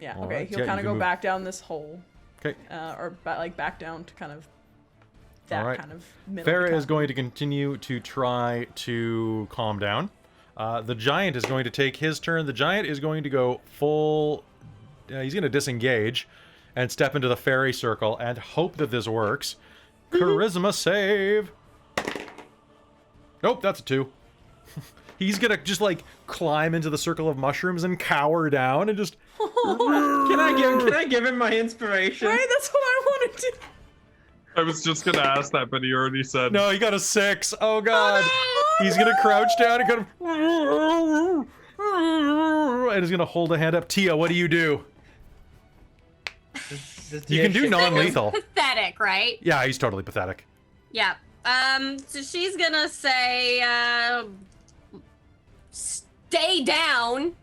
Yeah, All okay. right, He'll yeah, kind you of can go move. back down this hole. Okay. Or back down to kind of that All right. kind of middle. Fera is become- going to continue to try to calm down. The giant is going to take his turn. The giant is going to go full... he's going to disengage and step into the fairy circle and hope that this works. Charisma save. Nope, that's a 2. He's going to just, like, climb into the circle of mushrooms and cower down and just... Can I give him my inspiration? Right, that's what I wanted to. I was just gonna ask that, but he already said. No, he got a 6. Oh, God. He's going to crouch down and kind of... And he's going to hold a hand up. Teah, what do you do? You can do non-lethal. Pathetic, right? Yeah, he's totally pathetic. Yeah. So she's gonna say, stay down,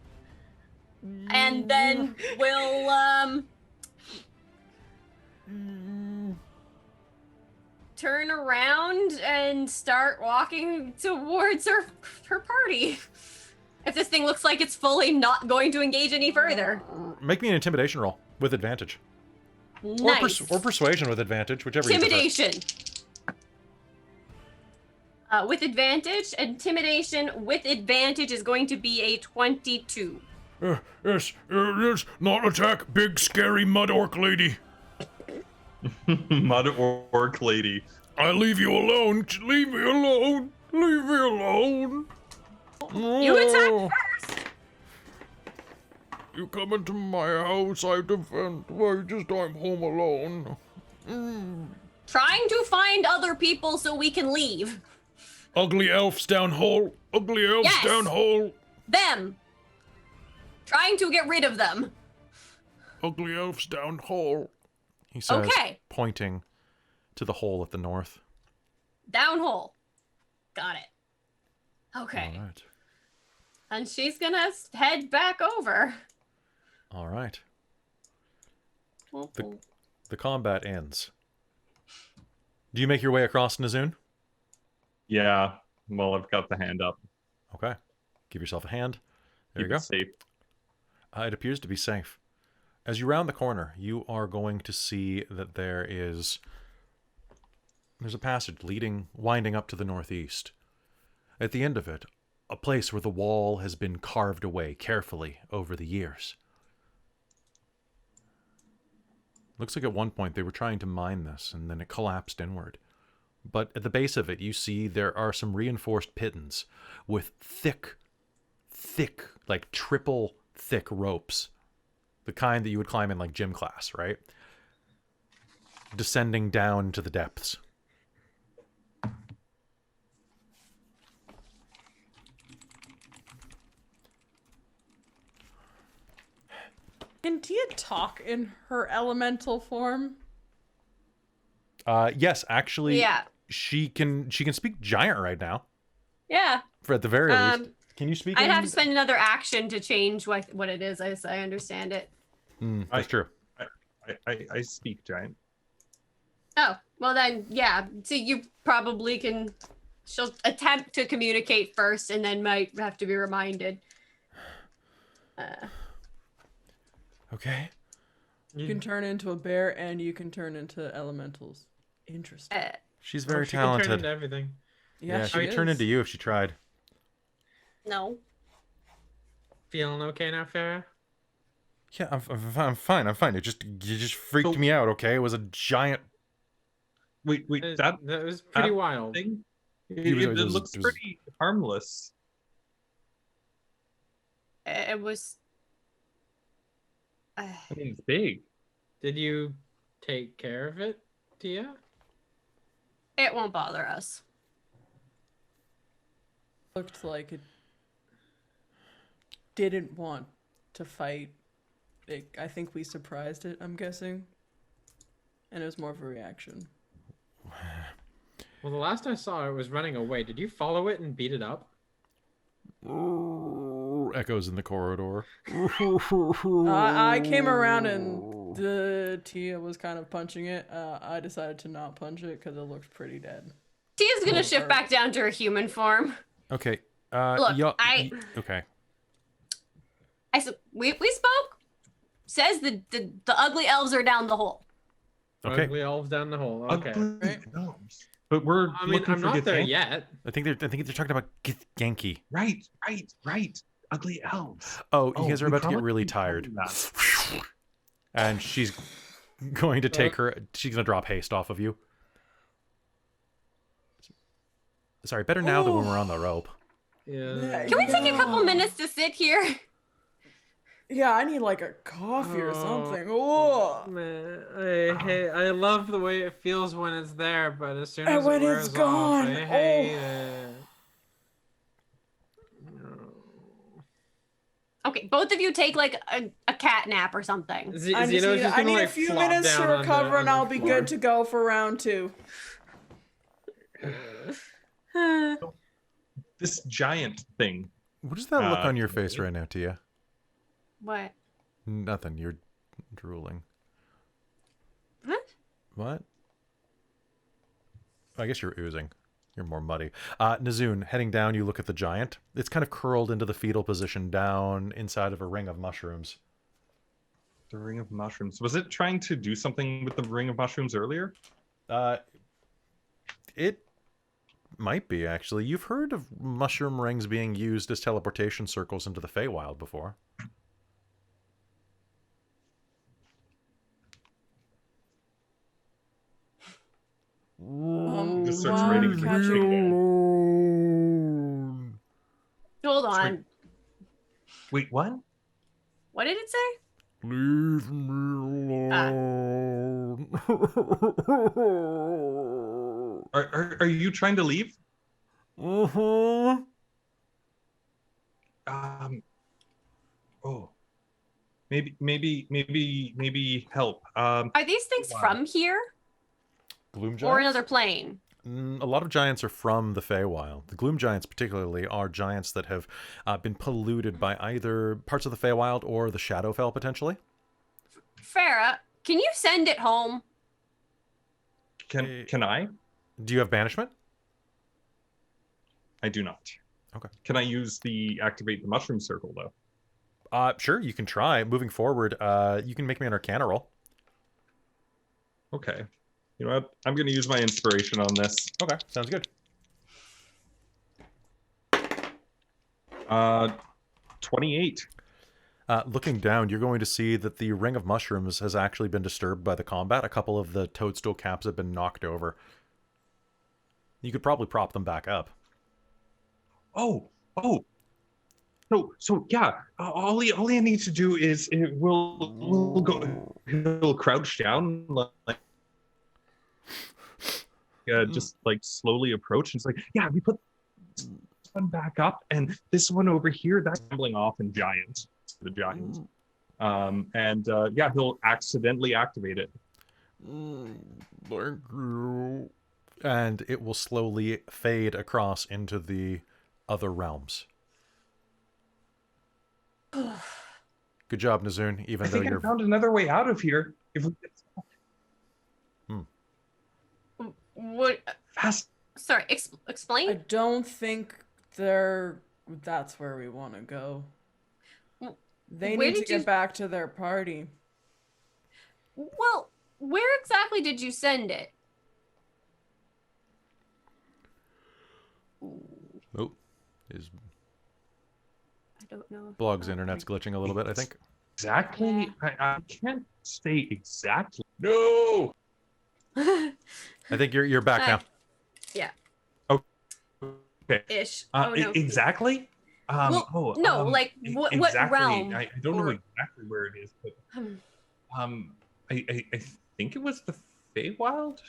and then we'll, turn around and start walking towards her party. If this thing looks like it's fully not going to engage any further. Make me an intimidation roll with advantage. Nice. Or persuasion with advantage, whichever you prefer. Intimidation. With advantage, intimidation with advantage is going to be a 22. Yes, not attack big scary mud orc lady. Mud orc lady. I leave you alone. Leave me alone. Leave me alone. You attack first. You come into my house, I defend. I'm home alone. Trying to find other people so we can leave. Ugly elves down hole. Ugly elves Yes. down hole. Them. Trying to get rid of them. Ugly elves down hole. He says, Okay. pointing to the hole at the north. Downhole. Got it. Okay. All right. And she's gonna head back over. All right. The combat ends. Do you make your way across Nhazun? Yeah. Well, I've got the hand up. Okay. Give yourself a hand. There Keep you go. it safe. It appears to be safe. As you round the corner, you are going to see that there's a passage winding up to the northeast. At the end of it, a place where the wall has been carved away carefully over the years. Looks like at one point they were trying to mine this, and then it collapsed inward. But at the base of it, you see there are some reinforced pittons with thick, like triple thick ropes. The kind that you would climb in like gym class, right? Descending down to the depths. Can Teah talk in her elemental form? Yes, actually, Yeah. she can speak giant right now. Yeah. For at the very least. Can you speak? I'd in- have to spend another action to change what it is as I understand it. That's true. I speak giant. Oh, well then, yeah. So you probably can. She'll attempt to communicate first, and then might have to be reminded. Okay. You can turn into a bear and you can turn into elementals. Interesting. She's very She can turn talented. into everything. Yeah, she she could turn is. into you if she tried. No. Feeling okay now, Fera? Yeah, I'm fine. You just freaked me out. Okay, it was a giant. Wait, That was pretty that wild. thing? It It was- looks it was- pretty harmless. It was. I mean, it's big. Did you take care of it, Teah? It won't bother us. Looked like it didn't want to fight. I think we surprised it, I'm guessing. And it was more of a reaction. Well, the last I saw it was running away. Did you follow it and beat it up? Echoes in the corridor. I came around and the Teah was kind of punching it. I decided to not punch it because it looked pretty dead. Tia's gonna shift back down to her human form. Okay. Look, okay. We spoke. Says the ugly elves are down the hole. Okay. Ugly elves down the hole. Okay. Ugly gnomes. But we're I mean, looking I'm for not there Githyanki. yet. I think they're talking about Githyanki. Right. Ugly elves. Oh, you guys are we about to get probably really should tired. do that. And she's going to take she's going to drop haste off of you. Sorry, better now than when we're on the rope. Yeah. Can we take a couple minutes to sit here? Yeah, I need like a coffee or Oh. something. Oh. Man, I love the way it feels when it's there, but as soon And as when it it's wears gone, off, I hate it. Okay, both of you take like a cat nap or something. I need, Zeno's just I gonna, need a like, few flop minutes to down on the- recover on and the I'll be floor. good to go for round 2. This giant thing. What is that look on your face right now, Teah? What? Nothing. You're drooling. What? What? I guess you're oozing. You're more muddy. Nhazun, heading down, you look at the giant. It's kind of curled into the fetal position down inside of a ring of mushrooms. The ring of mushrooms. Was it trying to do something with the ring of mushrooms earlier? It might be, actually. You've heard of mushroom rings being used as teleportation circles into the Feywild before. Just starts writing for catch chicken. Hold on. Wait, what? What did it say? Leave me alone. Are you trying to leave? Uh-huh. Oh. Maybe help. Are these things Wow. from here Gloom giants? or another plane? A lot of giants are from the Feywild. The Gloom giants, particularly, are giants that have been polluted by either parts of the Feywild or the Shadowfell, potentially. Fera, can you send it home? Can I? Do you have banishment? I do not. Okay. Can I use the activate the mushroom circle though? Sure, you can try. Moving forward, you can make me an Arcana roll. Okay. You know what? I'm going to use my inspiration on this. Okay, sounds good. 28. Looking down, you're going to see that the ring of mushrooms has actually been disturbed by the combat. A couple of the toadstool caps have been knocked over. You could probably prop them back up. Oh. So yeah. All I need to do is we'll go. He'll crouch down like. Just like slowly approach. And it's like, yeah, we put this one back up, and this one over here that's tumbling off in giant. The giant. Yeah, he'll accidentally activate it. Thank you. And it will slowly fade across into the other realms. Good job, Nhazun, even I though think I you're... found another way out of here. If we What? fast. Sorry, I explain. don't think that's where we want to go. They Where need to did you- get back to their party. Well, where exactly did you send it? Oh, his I don't know. blog's internet's glitching a little bit, I think. Exactly. I can't say exactly. No. I think you're back now. Yeah. Okay. Ish. Oh no. Exactly. Like what exactly. realm? I don't know or- exactly where it is, but Um, I think it was the Feywild.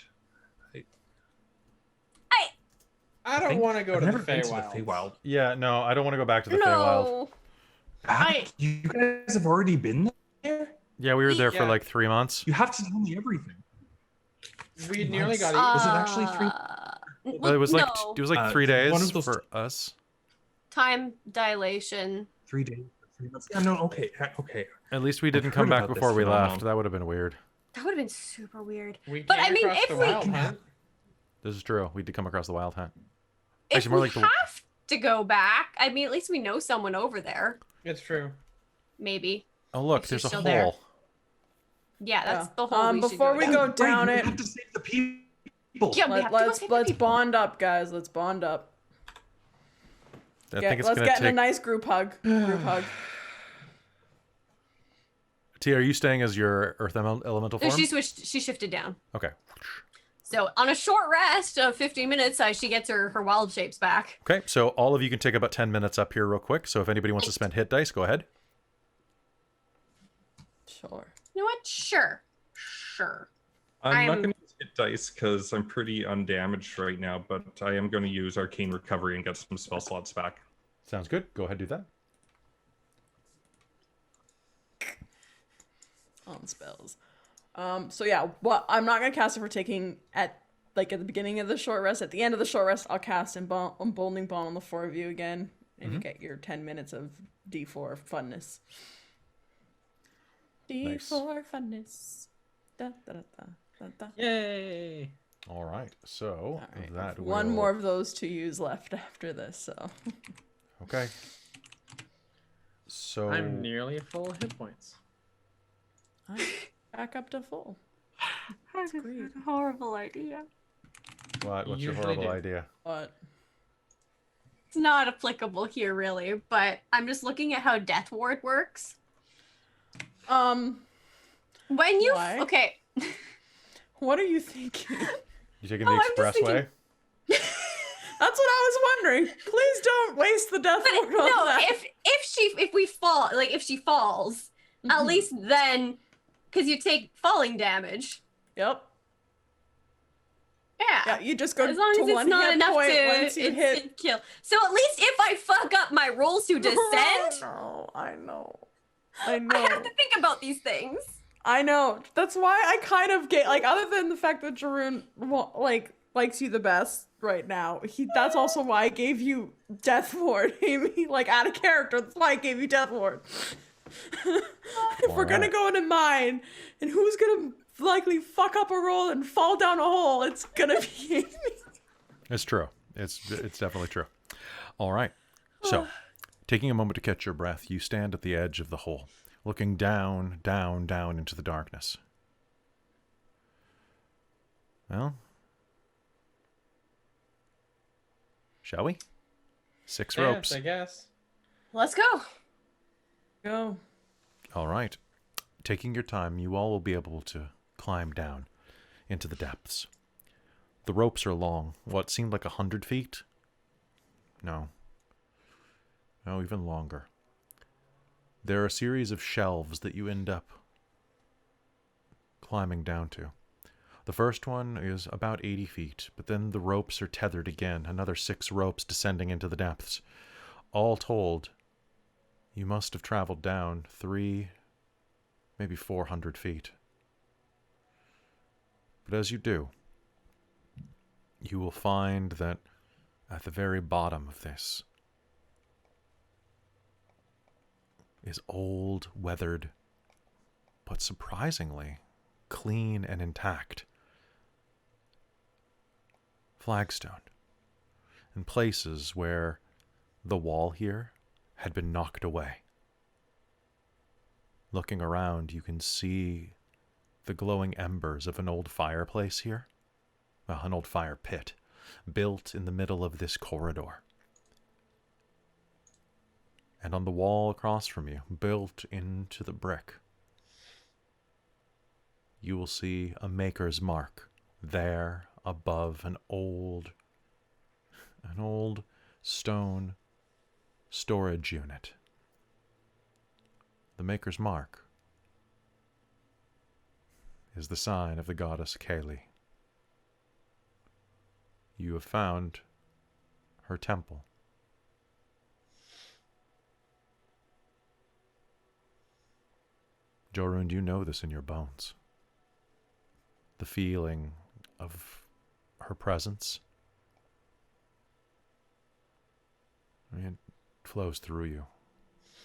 I don't want to go I've to the never been to the Feywild. Feywild. Yeah, no, I don't want to go back to the Feywild. no. You guys have already been there. Yeah, we were there for Yeah. like 3 months. You have to tell me everything. We nearly got Was eaten. it actually 3? Well, it was like no. 3 days one of those for us. Time dilation. 3 days, 3 months. Yeah, no, okay. At least we didn't I've come heard back about this before we phenomenon. left. That would have been weird. That would have been super weird. We But came I mean, across if the we- Wild Hunt. This is true. We did come across the Wild Hunt. If Actually, more we like the- have to go back, I mean, at least we know someone over there. It's true. Maybe. Oh, look, If there's she's a still there. hole. Yeah, that's Yeah. the whole. Before we go down Right, it, we have to save the people. Yeah, we have to go let's save the let's people. bond up, guys. Let's bond up. I think it's Let's going get to in a take... nice group hug. Group hug. Teah, are you staying as your Earth Elemental No, form? she shifted down. Okay. So on a short rest of 15 minutes, she gets her wild shapes back. Okay, so all of you can take about 10 minutes up here real quick. So if anybody wants to spend hit dice, go ahead. Sure. You know what? Sure. I'm not I'm- going to use hit dice because I'm pretty undamaged right now, but I am going to use Arcane Recovery and get some spell slots back. Sounds good. Go ahead, do that. On spells. So yeah, what I'm not gonna cast it for taking at the beginning of the short rest. At the end of the short rest, I'll cast Emboldening Bond on the 4 of you again, and you get your 10 minutes of D4 funness. D4 funness. Da, da, da, da, da, da. Yay! All right. So All right. that One will... more of those to use left after this, so. Okay. So I'm nearly full hit points. I'm back up to full. That's great. a horrible idea. What's your Usually horrible do. idea? But It's not applicable here, really, but I'm just looking at how Death Ward works. um, When you... Why? Okay. what are you thinking? You taking Oh, the I'm just expressway? thinking- That's what I was wondering. Please don't waste the death But ward on no, that. if we fall, like if she falls, at Mhm. least then, because you take falling damage. Yep. Yeah. Yeah, you just go As long to as it's one not hit enough point to once you hit. kill. So at least if I fuck up my rolls to descend, I know. I have to think about these things. I know. That's why I kind of get like, other than the fact that Jarund likes you the best right now. That's also why I gave you Death Ward, Amy. Like, out of character. That's why I gave you Death Ward. If we're gonna Alright. go into mine, and who's gonna likely fuck up a roll and fall down a hole, it's gonna be Amy. It's true. It's definitely true. All right. So, taking a moment to catch your breath, you stand at the edge of the hole, looking down, down, down into the darkness. Well, shall we? 6 ropes. Yes, I guess. Let's go. Go. All right. Taking your time, you all will be able to climb down into the depths. The ropes are long. What seemed like 100 feet? No. No, even longer. There are a series of shelves that you end up climbing down to. The first one is about 80 feet, but then the ropes are tethered again, another 6 ropes descending into the depths. All told, you must have traveled down 3, maybe 400 feet. But as you do, you will find that at the very bottom of this is old, weathered, but surprisingly clean and intact flagstone, in places where the wall here had been knocked away. Looking around, you can see the glowing embers of an old fireplace here. Well, an old fire pit, built in the middle of this corridor. And on the wall across from you, built into the brick, you will see a maker's mark there above an old stone storage unit. The maker's mark is the sign of the goddess Hailiiz. You have found her temple. Jarund, you know this in your bones. The feeling of her presence, it flows through you,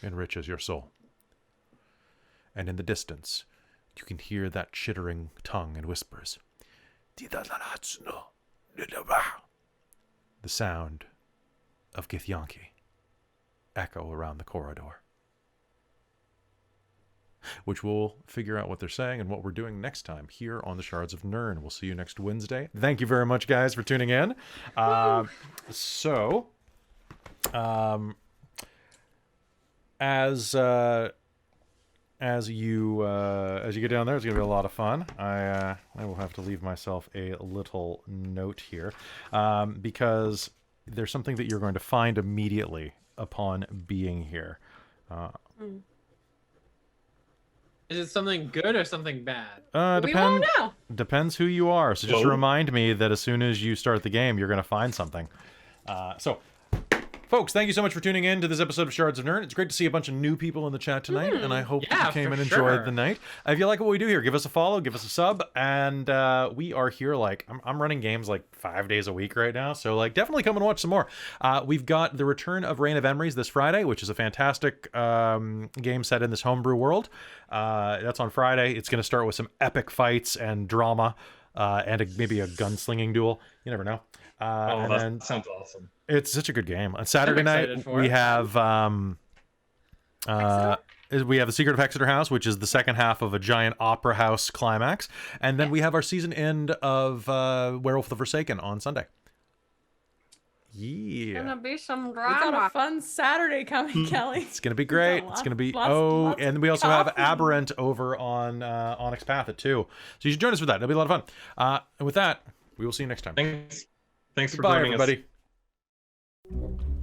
enriches your soul. And in the distance, you can hear that chittering tongue and whispers. The sound of Githyanki echo around the corridor. Which we'll figure out what they're saying and what we're doing next time here on the Shards of Nyrn. We'll see you next Wednesday. Thank you very much, guys, for tuning in. As you get down there, it's gonna be a lot of fun. I will have to leave myself a little note here because there's something that you're going to find immediately upon being here. Is it something good or something bad? We won't know. Depends who you are. So just Whoa. remind me that as soon as you start the game, you're going to find something. Folks, thank you so much for tuning in to this episode of Shards of Nyrn. It's great to see a bunch of new people in the chat tonight, and I hope that Yeah, you came for and sure. enjoyed the night. If you like what we do here, give us a follow, give us a sub, and we are here I'm running games 5 days a week right now, so definitely come and watch some more. We've got the return of Reign of Emeries this Friday, which is a fantastic game set in this homebrew world. That's on Friday. It's going to start with some epic fights and drama. and maybe a gunslinging duel. You never know. And that then sounds awesome. it's such a good game. On Saturday excited night, for we it. have Exeter? we have the Secret of Exeter House, which is the second half of a giant opera house climax, and then we have our season end of Werewolf the Forsaken on Sunday. Yeah. Gonna be some We got a drama. fun Saturday coming, Kelly. It's gonna be great. It's gonna be lots and of we also have coffee. Aberrant over on Onyx Path at 2. So you should join us for that. It'll be a lot of fun. And with that, we will see you next time. Thanks for Bye, joining everybody. You.